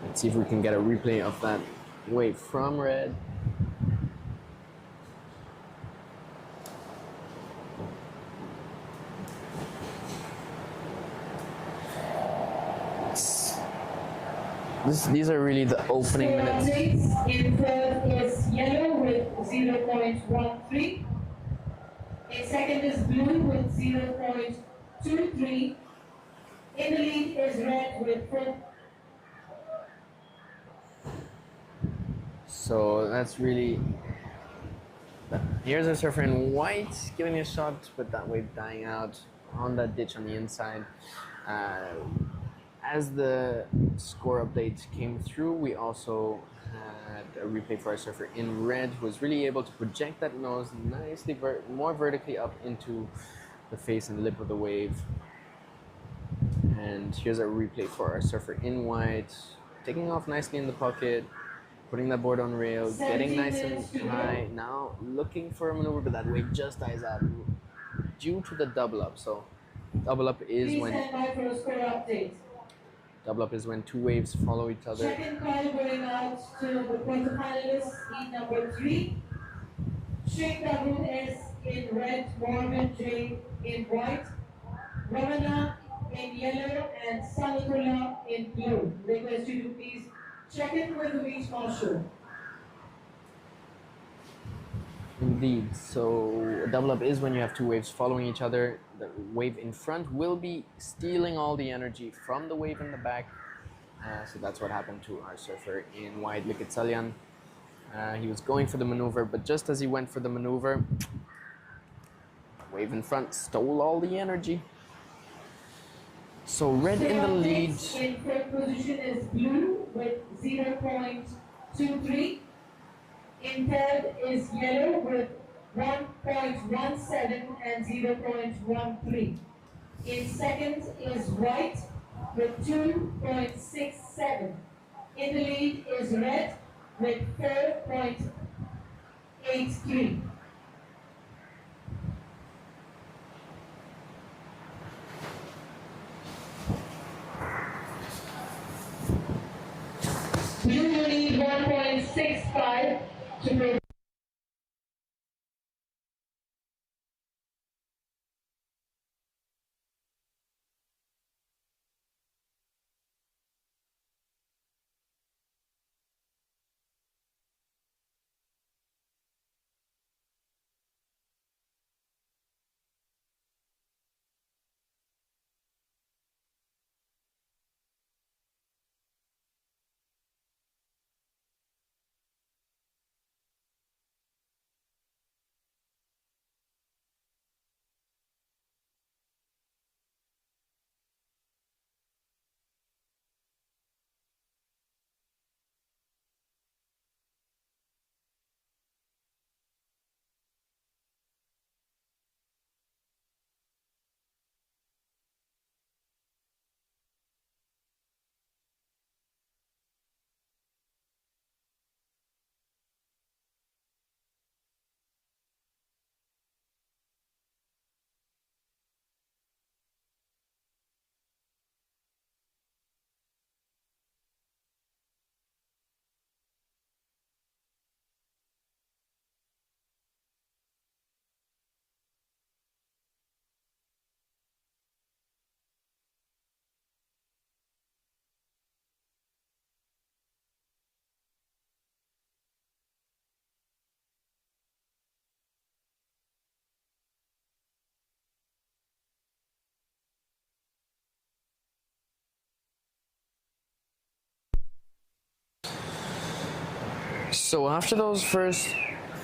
Let's see if we can get a replay of that wave from red. These are really the opening minutes. In third is yellow with 0.13. In second is blue with 0.23. In the lead is red with 4. So that's really. Here's a surfer in white giving a shot, but that wave dying out on that ditch on the inside. As the score update came through, we also had a replay for our surfer in red who was really able to project that nose nicely, more vertically up into the face and lip of the wave. And here's a replay for our surfer in white, taking off nicely in the pocket, putting that board on rail, getting nice and high. Now looking for a maneuver, but that wave just dies out due to the double up. So double up is Please when stand by for a score update. double up is when two waves follow each other. Second call going out to the quarterfinalists, heat number 3. Sheikh Dawood is in red, Morgan J in white, Ramana in yellow, and Sanatullah in blue. Request you to please check in with the beach marshal. Indeed. So a double up is when you have two waves following each other. The wave in front will be stealing all the energy from the wave in the back. So that's what happened to our surfer in white, Likit Salyan. He was going for the maneuver, but just as he went for the maneuver, wave in front stole all the energy. So red in the lead. In third position is blue with 0.23. In third is yellow with 1.17 and 0.13. In second is white with 2.67. In the lead is red with 4.83. Blue will need 1.65 to make. So after those first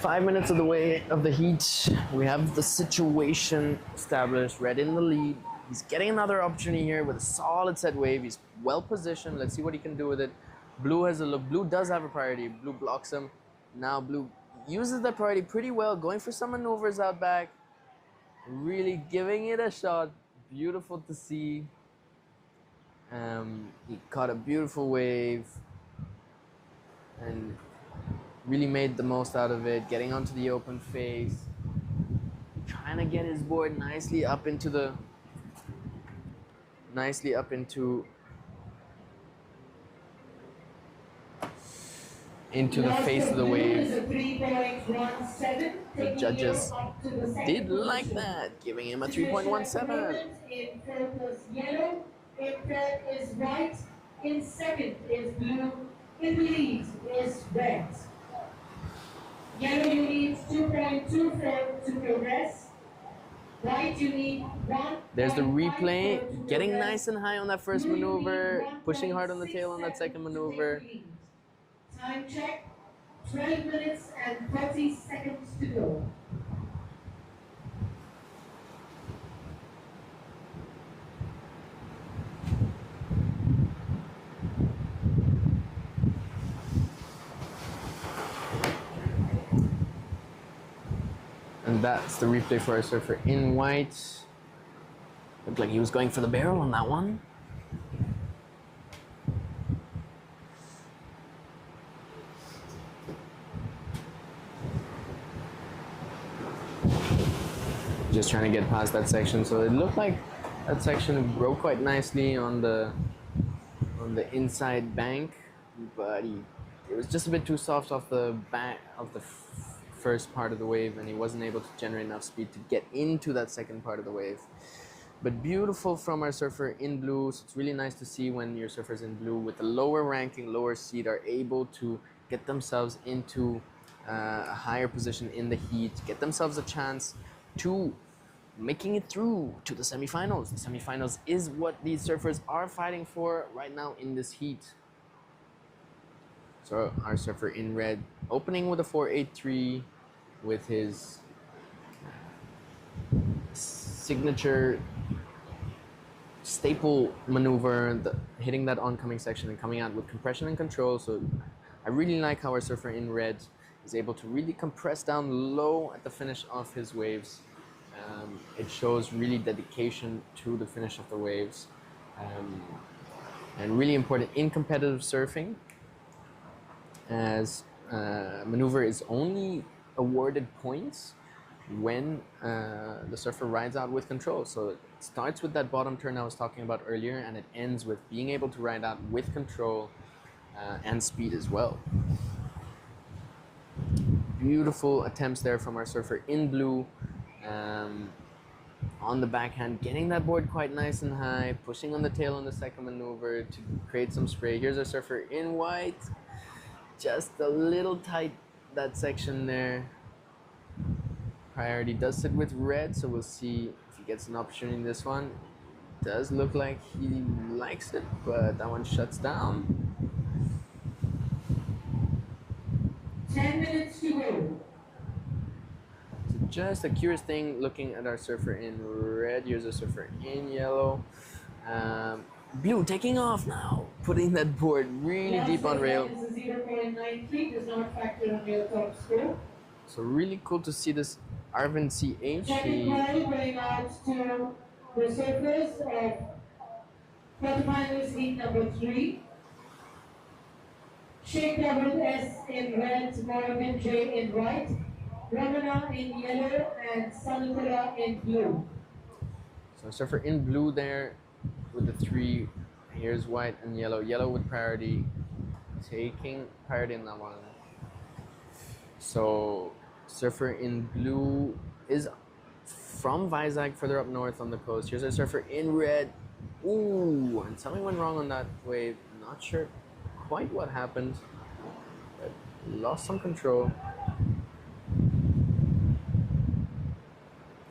5 minutes of the way of the heat, we have the situation established. Red in the lead. He's getting another opportunity here with a solid set wave. He's well positioned. Let's see what he can do with it. Blue has a look. Blue does have a priority. Blue blocks him. Now blue uses that priority pretty well, going for some maneuvers out back. Really giving it a shot. Beautiful to see. He caught a beautiful wave and really made the most out of it, getting onto the open face, trying to get his board nicely up into the face of the wave. The judges did like that, giving him a 3.17. In first is yellow, in third is white, in second is blue, in the lead is red. Yellow, you need 2.24 to progress. White, you need 1. There's the replay, getting nice and high on that first maneuver, pushing hard on the tail on that second maneuver. Time check, 12 minutes and 30 seconds to go. And that's the replay for our surfer in white. Looked like he was going for the barrel on that one. Just trying to get past that section, so it looked like that section broke quite nicely on the inside bank, but it was just a bit too soft off the back of the first part of the wave, and he wasn't able to generate enough speed to get into that second part of the wave. But beautiful from our surfer in blue. So it's really nice to see when your surfers in blue with a lower ranking, lower seed are able to get themselves into a higher position in the heat, get themselves a chance to making it through to the semifinals. The semifinals is what these surfers are fighting for right now in this heat. So our surfer in red opening with a 4.83 with his signature staple maneuver, hitting that oncoming section and coming out with compression and control. So I really like how our surfer in red is able to really compress down low at the finish of his waves. It shows really dedication to the finish of the waves, and really important in competitive surfing, as maneuver is only awarded points when the surfer rides out with control. So it starts with that bottom turn I was talking about earlier, and it ends with being able to ride out with control and speed as well. Beautiful attempts there from our surfer in blue. On the backhand, getting that board quite nice and high, pushing on the tail on the second maneuver to create some spray. Here's our surfer in white, just a little tight that section there. Priority does sit with red, so we'll see if he gets an opportunity in this one. Does look like he likes it, but that one shuts down. 10 minutes to go. Just a curious thing looking at our surfer in red. Here's a surfer in yellow. Blue taking off now, putting that board really deep on rail. 0.93 does not factor on your top score. So really cool to see this Arvind CH. Second call going out to the surfers of quarterfinals heat number 3. Sheikh S in red, Morgan J in white, Ramana in yellow, and Sanukula in blue. So surfer in blue there with the 3. Here's white and yellow. Yellow with priority, taking priority in that one. So surfer in blue is from Vizag, further up north on the coast. Here's our surfer in red. Ooh, and something went wrong on that wave. Not sure quite what happened, but lost some control.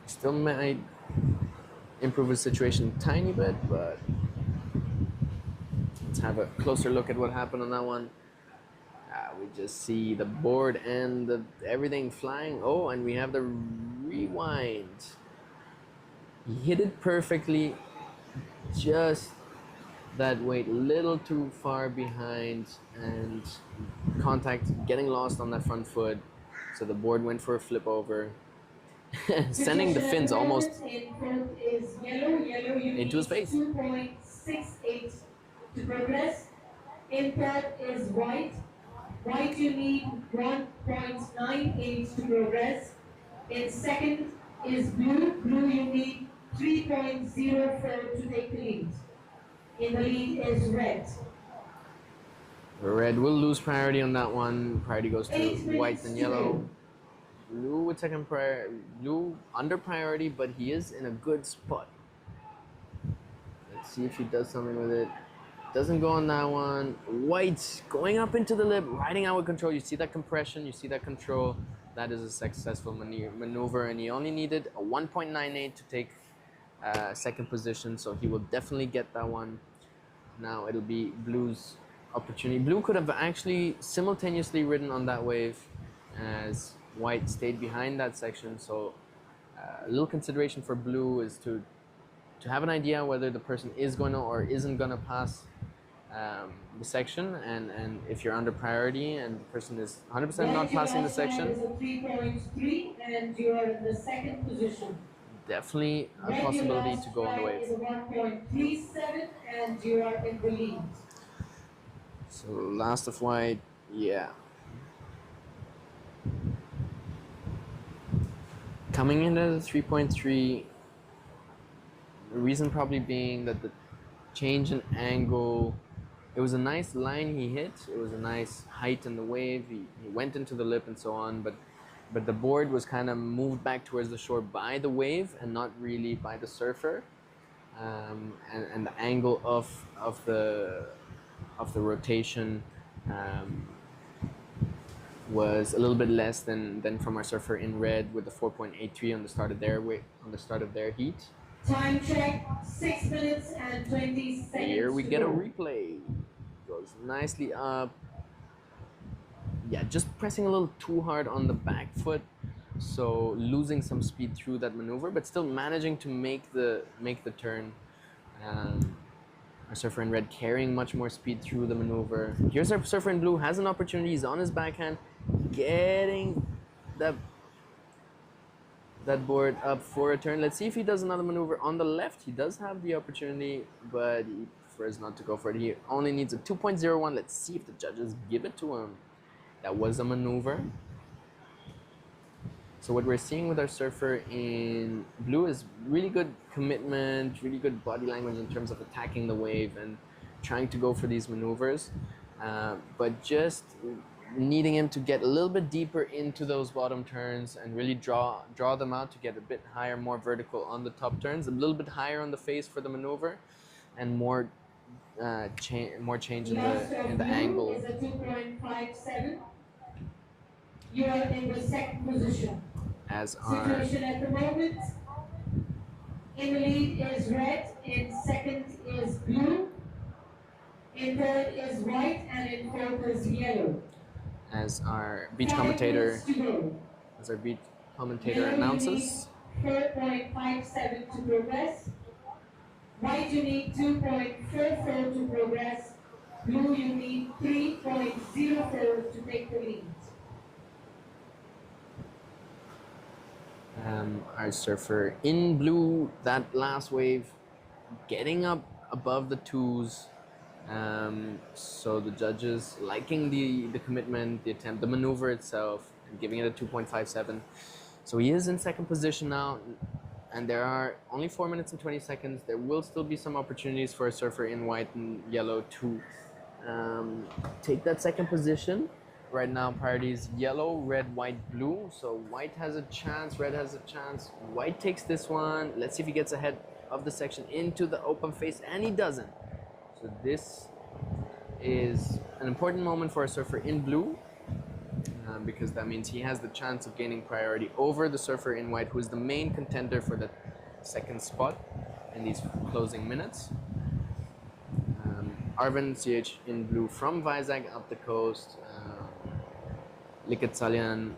Still might improve his situation a tiny bit, but let's have a closer look at what happened on that one. We just see the board and everything flying. Oh, and we have the rewind. He hit it perfectly, just that weight a little too far behind, and contact getting lost on that front foot. So the board went for a flip over, sending the fins almost in front is yellow, into his face. 2.68 to progress. In third is white. White you need 1.98 to progress. In second is blue. Blue you need 3.04 to take the lead. In the lead is red. Red will lose priority on that one. Priority goes to 8 minutes white and to yellow. go. Blue with second blue under priority, but he is in a good spot. Let's see if he does something with it. Doesn't go on that one. White going up into the lip, riding out with control. You see that compression, you see that control. That is a successful maneuver, and he only needed a 1.98 to take second position, so he will definitely get that one. Now it'll be blue's opportunity. Blue could have actually simultaneously ridden on that wave as white stayed behind that section, so a little consideration for blue is to have an idea whether the person is going to or isn't going to pass the section, and if you're under priority and the person is 100% not passing the Is section, a 3.3 and you are in the second position. definitely a Red, your possibility last to go on the flag is wave. a 1.37 and you are in the lead. So last of white, yeah. Coming in at a 3.3, the reason probably being that the change in angle, it was a nice line he hit, it was a nice height in the wave, he went into the lip and so on, but the board was kind of moved back towards the shore by the wave and not really by the surfer. And the angle of the rotation was a little bit less than from our surfer in red with the 4.83 on the start of their heat. Time check, 6 minutes and 20 seconds. Here we get a replay. Goes nicely up. Yeah, just pressing a little too hard on the back foot, so losing some speed through that maneuver, but still managing to make the turn. Our surfer in red carrying much more speed through the maneuver. Here's our surfer in blue, has an opportunity, he's on his backhand, getting that board up for a turn. Let's see if he does another maneuver on the left. He does have the opportunity, but he prefers not to go for it. He only needs a 2.01. Let's see if the judges give it to him. That was a maneuver. So what we're seeing with our surfer in blue is really good commitment, really good body language in terms of attacking the wave and trying to go for these maneuvers, but just needing him to get a little bit deeper into those bottom turns and really draw them out to get a bit higher, more vertical on the top turns, a little bit higher on the face for the maneuver, and more change in the angle. Is a 2.57. You are in the second position. As our Situation at the moment. In the lead is red, in second is blue, in third is white, and in fourth is yellow. As our beach commentator announces. 4.57 to progress. White you need 2.44 to progress. Blue you need 3.04 to take the lead. Our surfer in blue, that last wave, getting up above the twos. So the judges liking the commitment, the attempt, the maneuver itself, and giving it a 2.57. So he is in second position now, and there are only 4 minutes and 20 seconds. There will still be some opportunities for a surfer in white and yellow to take that second position. Right now, priority is yellow, red, white, blue. So white has a chance, red has a chance. White takes this one. Let's see if he gets ahead of the section into the open face, and he doesn't. So this is an important moment for a surfer in blue, because that means he has the chance of gaining priority over the surfer in white, who is the main contender for the second spot in these closing minutes. Arvind CH in blue from Vizag up the coast. Liket Salyan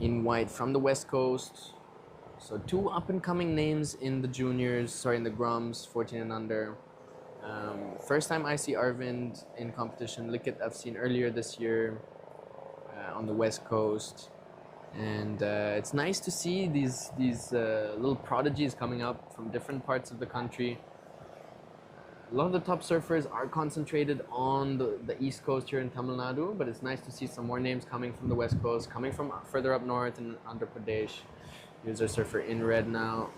in white from the west coast. So two up-and-coming names in the in the Grums, 14 and under. First time I see Arvind in competition. Liket I've seen earlier this year on the west coast. And it's nice to see these little prodigies coming up from different parts of the country. A lot of the top surfers are concentrated on the East Coast here in Tamil Nadu, but it's nice to see some more names coming from the West Coast, coming from further up north in Andhra Pradesh. Here's our surfer in red now.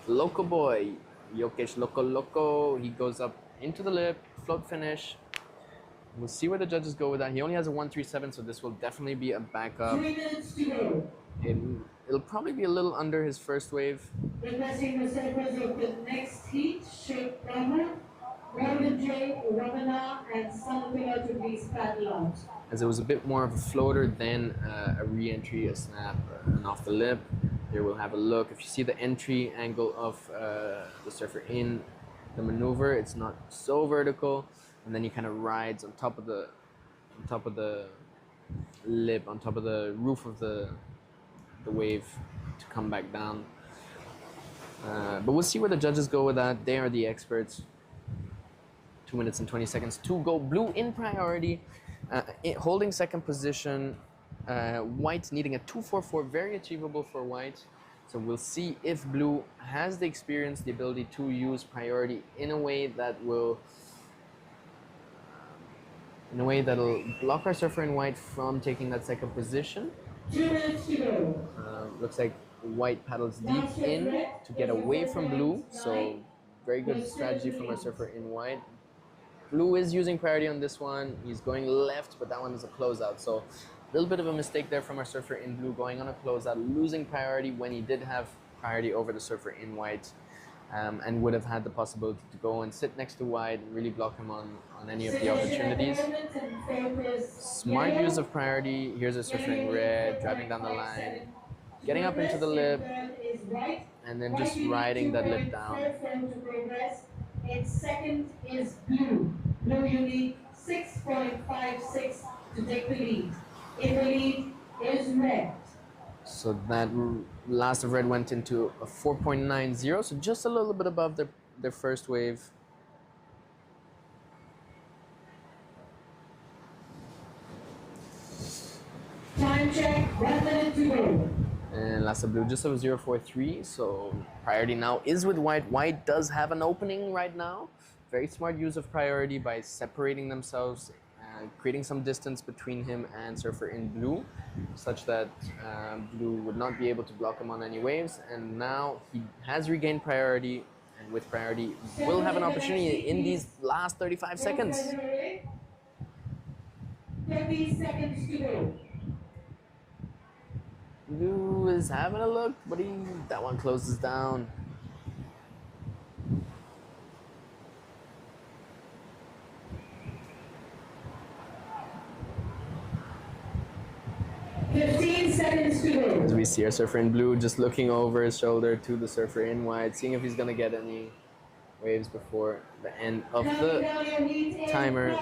Loco boy, Yokesh Loco Loco. He goes up into the lip, float finish. We'll see where the judges go with that. He only has a 137, so this will definitely be a backup. 3 minutes to go. It'll probably be a little under his first wave. Requesting the surfers of the next heat, Sheikh Rahman, Morgan J, Ramana, and Sanatullah to please paddle out. As it was a bit more of a floater than a re-entry, a snap, and off the lip. Here we'll have a look. If you see the entry angle of the surfer in the maneuver, it's not so vertical, and then he kind of rides on top of the lip, on top of the roof of the wave to come back down. But we'll see where the judges go with that. They are the experts. 2 minutes and 20 seconds to go. Blue in priority, holding second position. White needing a 244, very achievable for White. So we'll see if Blue has the experience, the ability to use priority in a way that'll block our surfer in White from taking that second position. 2 minutes to go. Looks like White paddles deep in to get away from Blue. So very good strategy from our surfer in White. Blue is using priority on this one. He's going left, but that one is a closeout. So a little bit of a mistake there from our surfer in Blue, going on a closeout, losing priority when he did have priority over the surfer in White, and would have had the possibility to go and sit next to White and really block him on any of the opportunities. Smart use of priority. Here's a surfer in red, driving down the line, getting up into the lip, and then just riding that lip down. Its second is Blue. Blue, you need 6.56 to take the lead. In the lead is Red. So that last of Red went into a 4.90, so just a little bit above their first wave. Time check, 1 minute to go. And last of Blue just a 0.43, so priority now is with White. White does have an opening right now. Very smart use of priority by separating themselves, creating some distance between him and surfer in Blue, such that Blue would not be able to block him on any waves. And now he has regained priority, and with priority will have an opportunity in these last 35 seconds. 30 seconds to go. Blue is having a look, but that one closes down. Seconds to go. As we see our surfer in Blue just looking over his shoulder to the surfer in White, seeing if he's gonna get any waves before the end of the timer.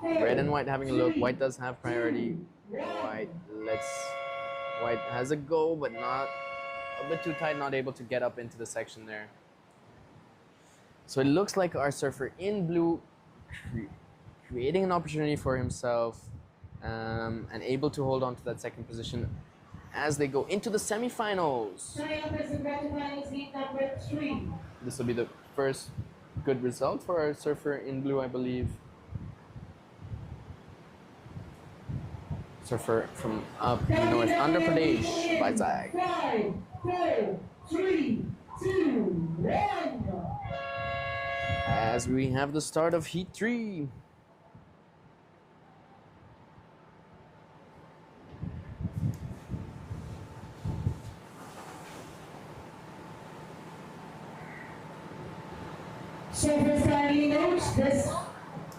Red and White having a look. White does have priority. White has a go, but not a bit too tight, not able to get up into the section there. So it looks like our surfer in Blue creating an opportunity for himself, and able to hold on to that second position as they go into the semifinals. This will be the first good result for our surfer in Blue, I believe. Surfer from up north, Andhra Pradesh, Vizag. 5, 4, 3, 2, 1. As we have the start of Heat 3. So for finally note, this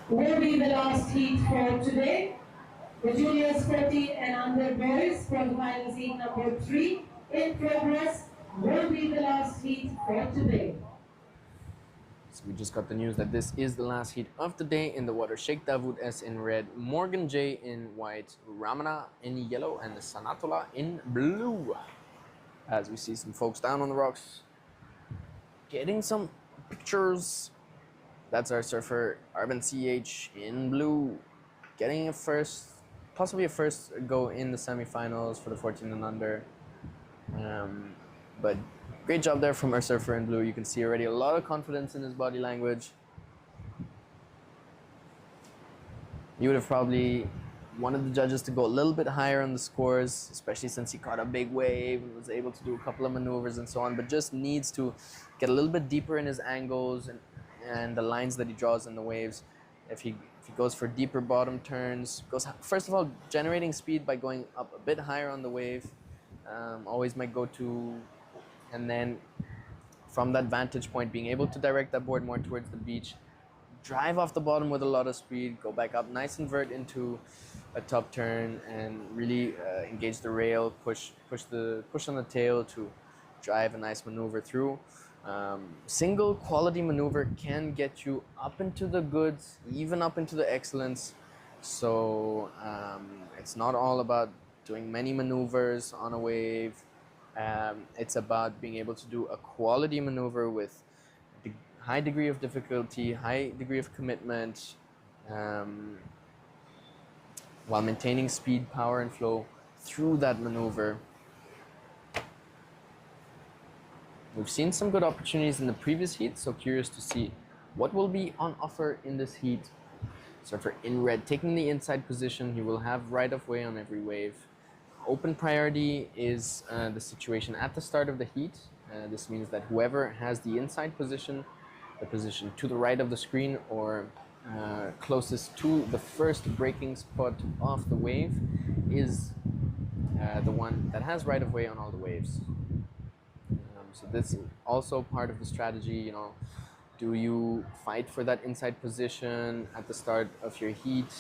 will be the last heat for today. The juniors 14 and under boys for the finals heat number 3 in progress will be the last heat for today. So we just got the news that this is the last heat of the day in the water. Sheikh Dawood S in red, Morgan J in white, Ramana in yellow, and Sanatullah in blue. As we see some folks down on the rocks getting some pictures. That's our surfer Arben CH in blue, getting a first, possibly a first go in the semifinals for the 14 and under. But great job there from our surfer in blue. You can see already a lot of confidence in his body language. He would have probably wanted the judges to go a little bit higher on the scores, especially since he caught a big wave and was able to do a couple of maneuvers and so on, but just needs to get a little bit deeper in his angles and the lines that he draws in the waves. If he goes for deeper bottom turns, goes first of all generating speed by going up a bit higher on the wave, always my go-to, and then from that vantage point being able to direct that board more towards the beach, drive off the bottom with a lot of speed, go back up, nice invert into a top turn, and really engage the rail, push on the tail to drive a nice maneuver through. Single quality maneuver can get you up into the goods, even up into the excellence. So it's not all about doing many maneuvers on a wave. It's about being able to do a quality maneuver with high degree of difficulty, high degree of commitment, while maintaining speed, power, and flow through that maneuver. We've seen some good opportunities in the previous heat, so curious to see what will be on offer in this heat. Surfer in red, taking the inside position, he will have right of way on every wave. Open priority is the situation at the start of the heat. This means that whoever has the inside position, the position to the right of the screen or closest to the first braking spot of the wave, is the one that has right of way on all the waves. So this is also part of the strategy, you know. Do you fight for that inside position at the start of your heat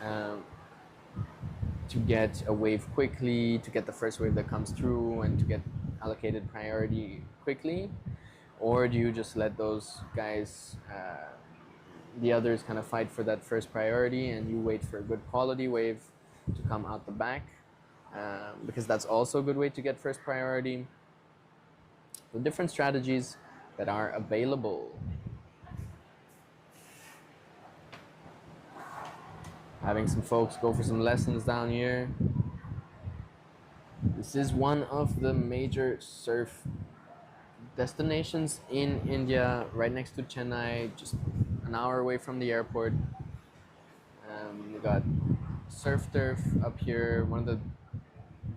to get a wave quickly, to get the first wave that comes through and to get allocated priority quickly? Or do you just let those guys, the others, kind of fight for that first priority and you wait for a good quality wave to come out the back? Because that's also a good way to get first priority. The different strategies that are available. Having some folks go for some lessons down here. This is one of the major surf destinations in India, right next to Chennai, just an hour away from the airport. We got Surf Turf up here, one of the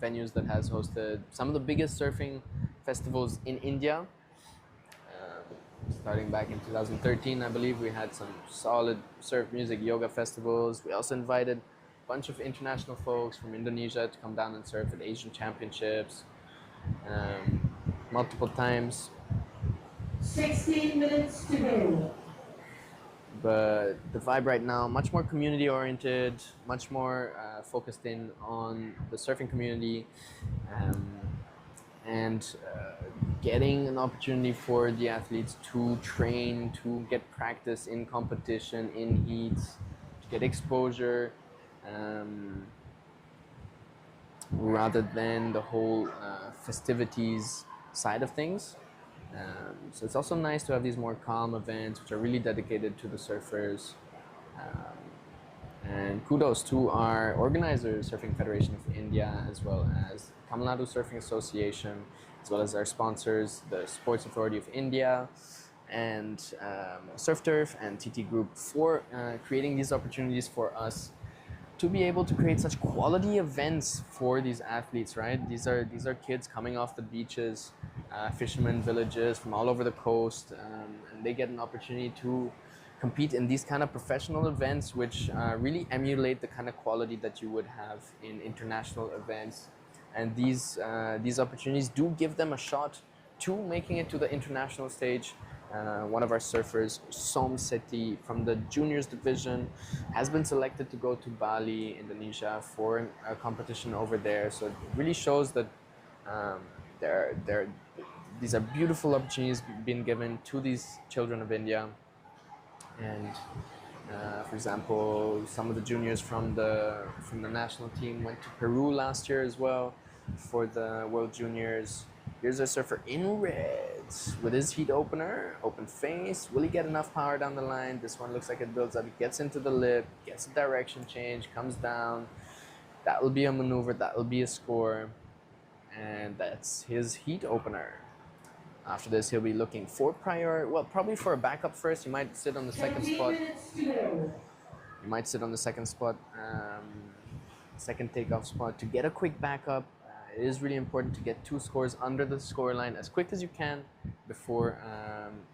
venues that has hosted some of the biggest surfing festivals in India. Starting back in 2013, I believe, we had some solid surf music yoga festivals. We also invited a bunch of international folks from Indonesia to come down and surf at Asian Championships multiple times. 16 minutes to go. But the vibe right now, much more community oriented, much more focused in on the surfing community, and getting an opportunity for the athletes to train, to get practice in competition, in heats, to get exposure, rather than the whole festivities side of things. So it's also nice to have these more calm events which are really dedicated to the surfers. And kudos to our organizers, Surfing Federation of India, as well as Tamil Nadu Surfing Association, as well as our sponsors, the Sports Authority of India, and Surf Turf and TT Group, for creating these opportunities for us to be able to create such quality events for these athletes, right? These are kids coming off the beaches, fishermen villages from all over the coast, and they get an opportunity to compete in these kind of professional events, which really emulate the kind of quality that you would have in international events. And these opportunities do give them a shot to making it to the international stage. One of our surfers, Som Seti, from the juniors division, has been selected to go to Bali, Indonesia, for a competition over there. So it really shows that these are beautiful opportunities being given to these children of India. And for example, some of the juniors from the national team went to Peru last year as well for the World Juniors. Here's a surfer in reds with his heat opener, open face. Will he get enough power down the line? This one looks like it builds up. He gets into the lip, gets a direction change, comes down. That will be a maneuver, that will be a score. And that's his heat opener. After this, he'll be looking for probably for a backup first. He might sit on the second spot. You might sit on the second spot, second takeoff spot to get a quick backup. It is really important to get 2 scores under the score line as quick as you can before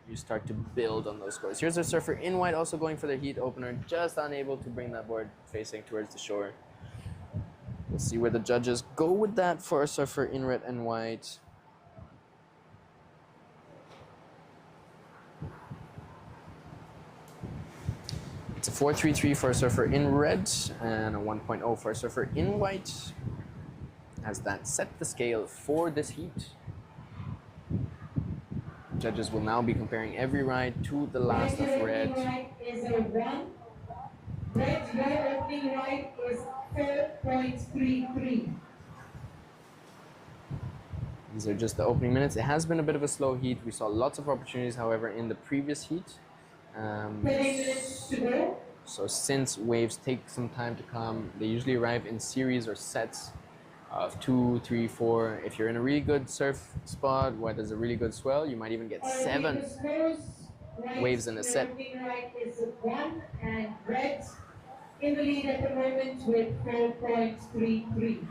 you start to build on those scores. Here's our surfer in white also going for the heat opener, just unable to bring that board facing towards the shore. We'll see where the judges go with that for our surfer in red and white. It's a 4.33 for a surfer in red and a 1.0 for a surfer in white. As that set the scale for this heat. Judges will now be comparing every ride to the last of red. Ride is a 1. Red, your opening ride is 4.33. These are just the opening minutes. It has been a bit of a slow heat. We saw lots of opportunities, however, in the previous heat. 30 minutes to go. So since waves take some time to come, they usually arrive in series or sets of 2, 3, 4. If you're in a really good surf spot where there's a really good swell, you might even get 7 waves in a set. Right is 1 and red in the lead at the moment with 4.33.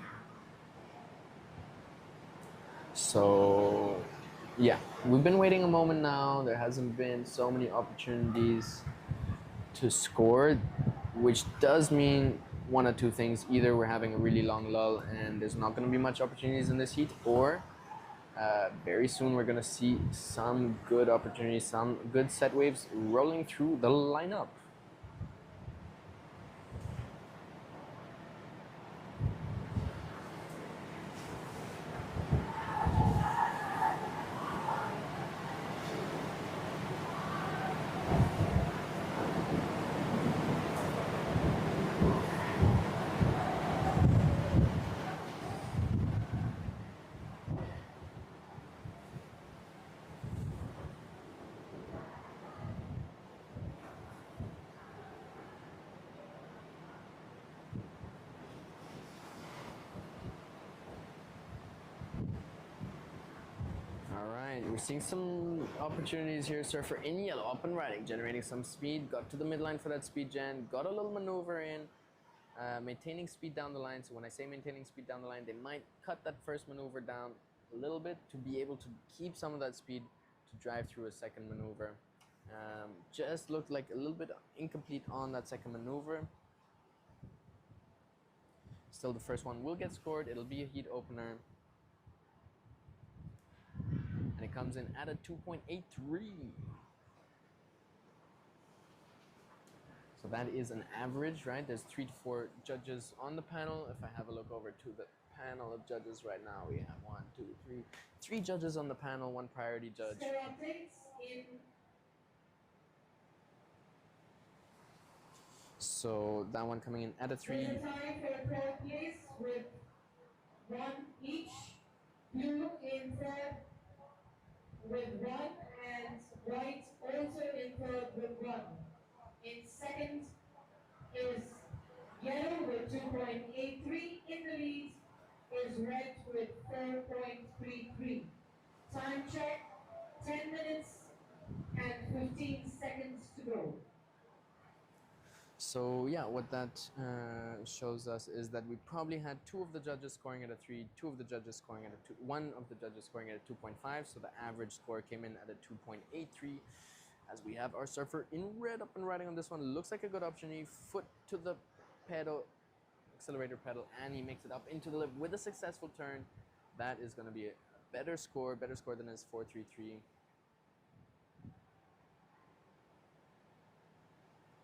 So yeah, we've been waiting a moment now. There hasn't been so many opportunities to score, which does mean one or two things. Either we're having a really long lull and there's not going to be much opportunities in this heat, or very soon we're going to see some good opportunities, some good set waves rolling through the lineup. Alright, we're seeing some opportunities here. Surfer in yellow, up and riding, generating some speed. Got to the midline for that speed gen. Got a little maneuver in. Maintaining speed down the line. So when I say maintaining speed down the line, they might cut that first maneuver down a little bit to be able to keep some of that speed to drive through a second maneuver. Just looked like a little bit incomplete on that second maneuver. Still, the first one will get scored. It'll be a heat opener. And it comes in at a 2.83. So that is an average, right? There's 3 to 4 judges on the panel. If I have a look over to the panel of judges right now, we have 3 judges on the panel, 1 priority judge. So that one coming in at a 3. There's a tie for a third place with 1 each. Blue in third with 1 and white also in third with 1. In second is yellow with 2.83. In the lead is red with 4.33. Time check, 10 minutes and 15 seconds to go. So yeah, what that shows us is that we probably had 2 of the judges scoring at a 3, 2 of the judges scoring at a 2, 1 of the judges scoring at a 2.5. So the average score came in at a 2.83. As we have our surfer in red up and riding on this one. Looks like a good opportunity. Foot to the pedal, accelerator pedal, and he makes it up into the lip with a successful turn. That is going to be a better score than his 4.33.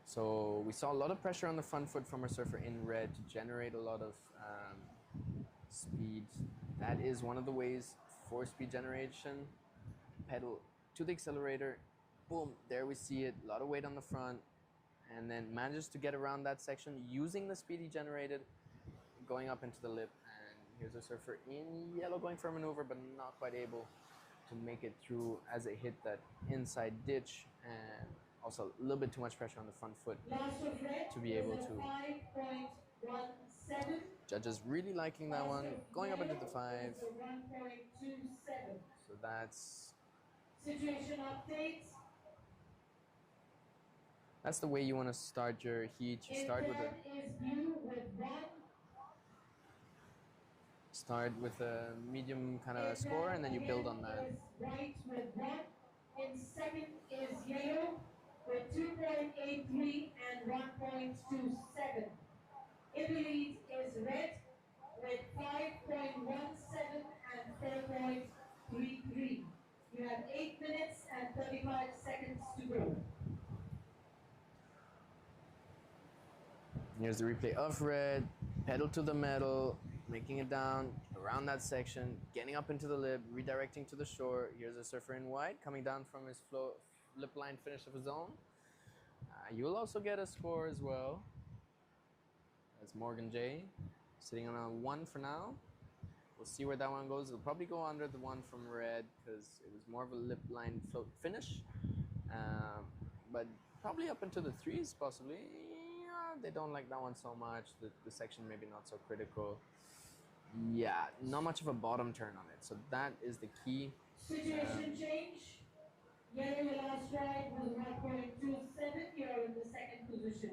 So we saw a lot of pressure on the front foot from our surfer in red to generate a lot of speed. That is one of the ways for speed generation. Pedal to the accelerator. Boom, there we see it. A lot of weight on the front. And then manages to get around that section using the speed he generated, going up into the lip. And here's a surfer in yellow going for a maneuver, but not quite able to make it through as it hit that inside ditch. And also a little bit too much pressure on the front foot to be able to. 5.17. Judges really liking that one, going up into the 5. So that's situation updates. That's the way you want to start your heat. You In start with third is blue with 1. a medium kind In of score, third and then you build on again that. is white with 1. In second is yellow with 2.83 and 1.27. In the lead is red with 5.17 and 4.33. You have 8 minutes and 35 seconds to go. Here's the replay of red, pedal to the metal, making it down around that section, getting up into the lip, redirecting to the shore. Here's a surfer in white coming down from his lip line finish of his own. You'll also get a score as well. That's Morgan J, sitting on a 1 for now. We'll see where that one goes. It'll probably go under the one from red because it was more of a lip line float finish. But probably up into the 3s possibly. Yeah, they don't like that one so much. The section maybe not so critical. Yeah, not much of a bottom turn on it. So that is the key. Situation change. Yellow, your last ride was 1.27. You're in the second position.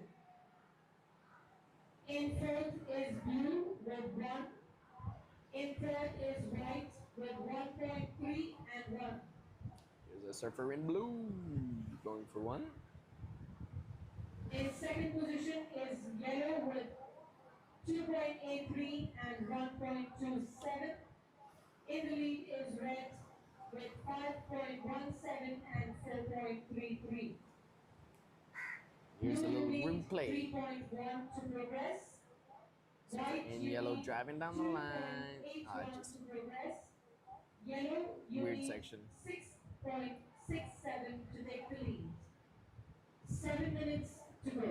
In fourth is blue with 1. In third is white with 1.3 and 1. Here's a surfer in blue going for 1. In second position is yellow with 2.83 and 1.27. In the lead is red with 5.17 and 4.33. Here's a little Blue replay. 3.1 to progress. White In you yellow need driving down the line. 2.81 Just to progress. Yellow you weird need section. 6.67 to take the lead. 7 minutes to go.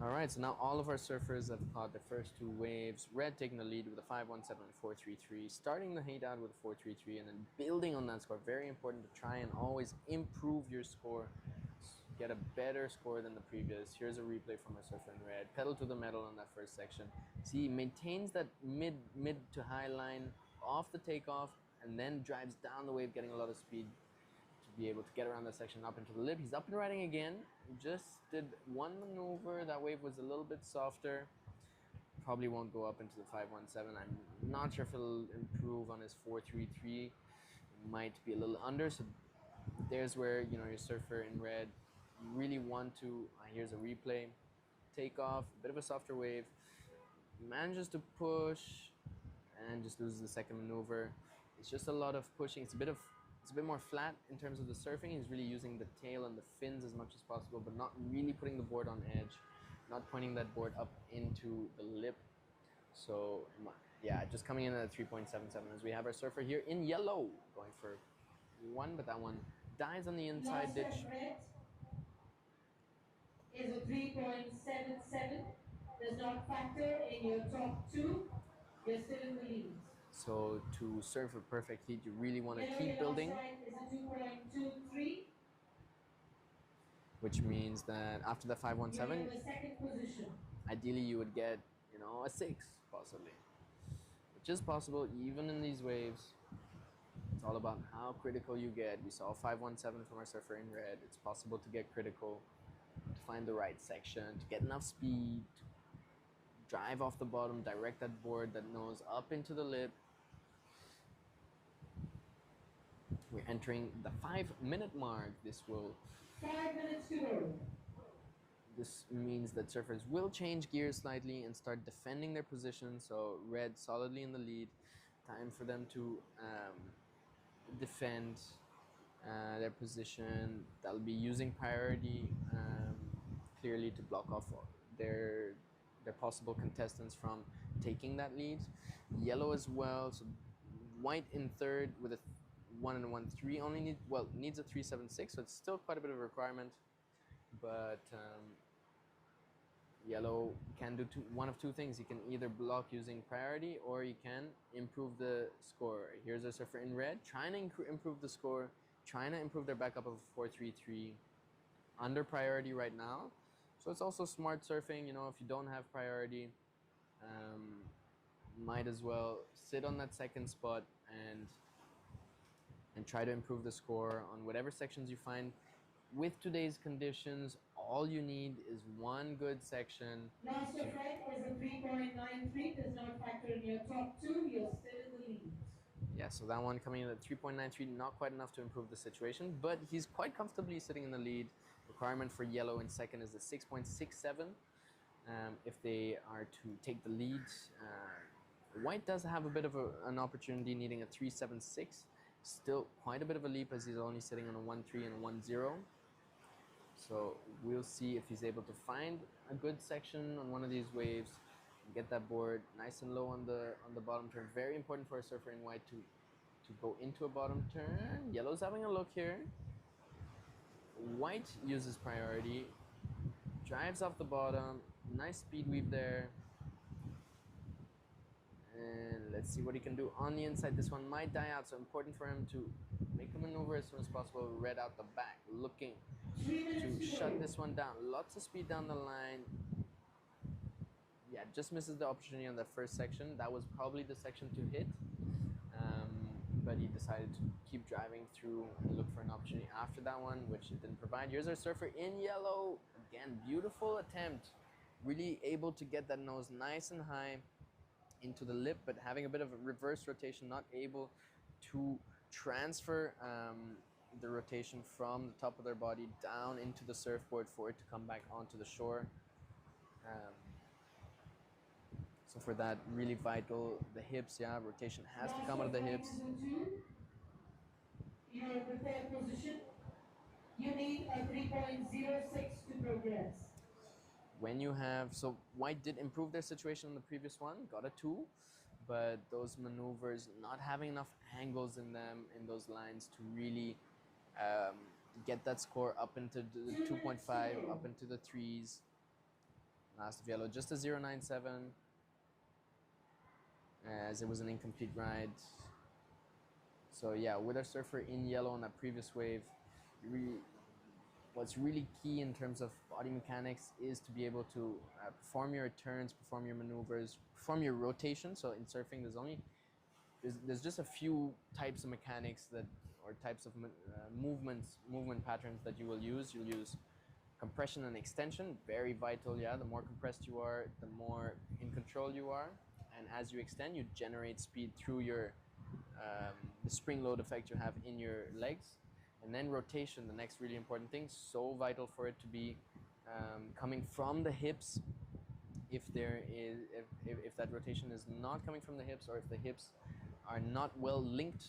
Alright, so now all of our surfers have caught the first 2 waves. Red taking the lead with a 5.17 and 4.33, starting the heat out with a 4.33 and then building on that score. Very important to try and always improve your score. Get a better score than the previous. Here's a replay from our surfer in red. Pedal to the metal on that first section. See, he maintains that mid to high line off the takeoff and then drives down the wave, getting a lot of speed to be able to get around that section up into the lip. He's up and riding again. Just did one maneuver. That wave was a little bit softer. Probably won't go up into the 5.17. I'm not sure if it'll improve on his 4.33. Might be a little under. So there's where, you know, your surfer in red, you really want to, here's a replay, take off, a bit of a softer wave, manages to push and just loses the second maneuver. It's just a lot of pushing. It's a bit more flat in terms of the surfing. He's really using the tail and the fins as much as possible, but not really putting the board on edge, not pointing that board up into the lip. So yeah, just coming in at 3.77 as we have our surfer here in yellow going for 1, but that one dies on the inside Last ditch. red is a 3.77. Does not factor in your top 2. You're still in the lead. So to surf a perfect heat, you really want to Yellow, keep your building, last ride is a 2.23. which means that after the You're in the 5.17, second position. ideally you would get, you know, a 6 possibly, which is possible even in these waves. It's all about how critical you get. We saw 5.17 from our surfer in red. It's possible to get critical, to find the right section, to get enough speed, to drive off the bottom, direct that board that nose up into the lip. We're entering the 5-minute mark. 5 minutes to go. This means that surfers will change gears slightly and start defending their position. So red solidly in the lead. Time for them to defend their position. They'll be using priority clearly to block off their possible contestants from taking that lead. Yellow as well. So white in third with a 1 and a 1.3 only needs a 3.76, so it's still quite a bit of a requirement. But yellow can do one of 2 things. You can either block using priority or you can improve the score. Here's a surfer in red trying to improve the score, trying to improve their backup of 4.33 under priority right now. So it's also smart surfing, you know, if you don't have priority, might as well sit on that second spot and try to improve the score on whatever sections you find with today's conditions, all you need is one good section. Last of red is a 3.93, does not factor in your top two, you're still in the lead. Yeah, so that one coming in at 3.93, not quite enough to improve the situation, but he's quite comfortably sitting in the lead. Requirement for yellow in second is the 6.67. If they are to take the lead, white does have a bit of an opportunity, needing a 3.76. Still quite a bit of a leap as he's only sitting on a 1.3 and a 1.0. So we'll see if he's able to find a good section on one of these waves, get that board nice and low on the bottom turn. Very important for a surfer in white to go into a bottom turn. Yellow's having a look here. White uses priority, drives off the bottom, nice speed weave there. And let's see what he can do on the inside. This one might die out, so important for him to make a maneuver as soon as possible. Red out the back, looking to shut this one down. Lots of speed down the line. Yeah, just misses the opportunity on that first section. That was probably the section to hit. But he decided to keep driving through and look for an opportunity after that one, which it didn't provide. Here's our surfer in yellow. Again, beautiful attempt. Really able to get that nose nice and high into the lip, but having a bit of a reverse rotation, not able to transfer the rotation from the top of their body down into the surfboard for it to come back onto the shore. So for that, really vital, the hips, yeah, rotation has to come out of the hips. You're in the third position. You need a 3.06 to progress. When you have, so white did improve their situation in the previous one, got a 2, but those maneuvers not having enough angles in them, in those lines, to really get that score up into the 2.5, up into the 3s. Last of yellow, just a 0.97, as it was an incomplete ride. So yeah, with our surfer in yellow on that previous wave, what's really key in terms of body mechanics is to be able to perform your turns, perform your maneuvers, perform your rotation. So in surfing, there's just a few types of mechanics or types of movement patterns that you will use. You'll use compression and extension, very vital. Yeah, the more compressed you are, the more in control you are, and as you extend, you generate speed through your the spring load effect you have in your legs. And then rotation, the next really important thing, so vital for it to be coming from the hips. If that rotation is not coming from the hips, or if the hips are not well linked,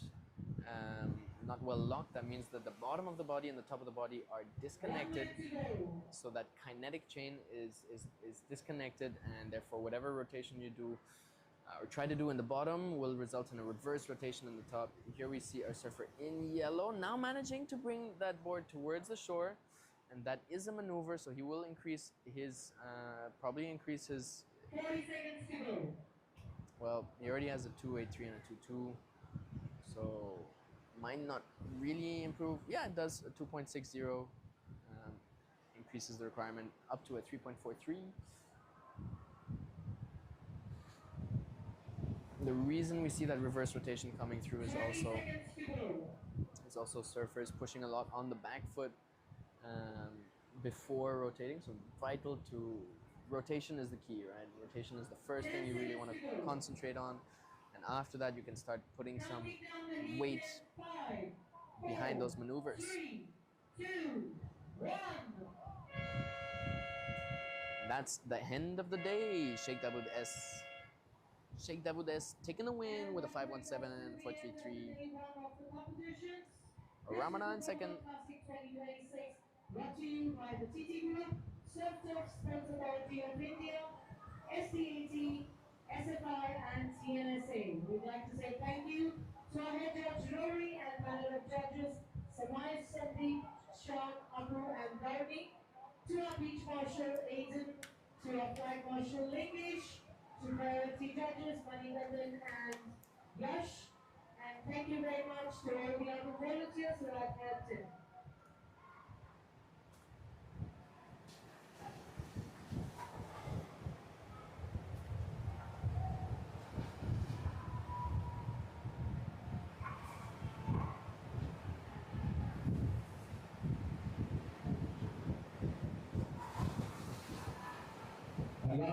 not well locked, that means that the bottom of the body and the top of the body are disconnected. So that kinetic chain is disconnected, and therefore whatever rotation you do or try to do in the bottom will result in a reverse rotation in the top. Here we see our surfer in yellow now managing to bring that board towards the shore, and that is a maneuver, so he will increase his probably increase his 40 seconds to go. well, he already has a 2.83 and a 2.2, so might not really improve. Yeah, it does. A 2.60 increases the requirement up to a 3.43. The reason we see that reverse rotation coming through is also surfers pushing a lot on the back foot before rotating. So vital to rotation is the key, right? Rotation is the first thing you really want to concentrate on, and after that you can start putting some weight behind those maneuvers. 3, 2, 1. That's the end of the day. Sheikh Dawood S. Sheikh Dawood S taking the win with a 5.17, 4.33. Ramadan second. Classic 2026, brought to you by the TT Group, Surf Talk Sports Authority of India, STAT, SFI, and CNSA. We'd like to say thank you to our head judge Rory and panel of judges Samay, Sandeep, Sean, Abu, and Darby, to our beach marshal Aiden, to our flag marshal Lingish, to priority judges Manikandan and Yash, and thank you very much to all the other volunteers who have helped in.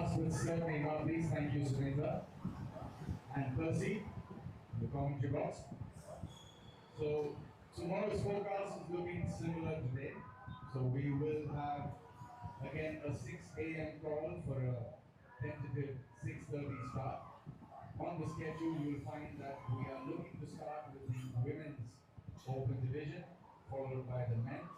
last but certainly not least, thank you, Sunita and Percy, the commentary box. So tomorrow's forecast is looking similar today. So we will have again a 6 a.m. call for a tentative 6:30 start. On the schedule, you will find that we are looking to start with the women's open division, followed by the men's.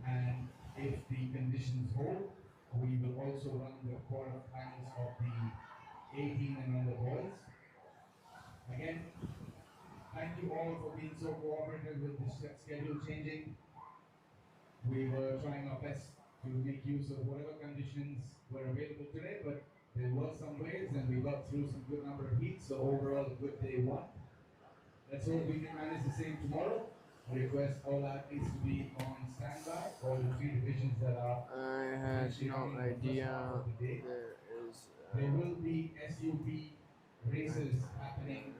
And if the conditions hold, we will also run the quarterfinals of the 18 and under boys. Again, thank you all for being so cooperative with the schedule changing. We were trying our best to make use of whatever conditions were available today, but there were some waves and we got through some good number of heats, so overall a good day one. Let's hope we can manage the same tomorrow. I request all athletes to be on standby, all the three divisions that are. I had no idea there is. There will be SUP races happening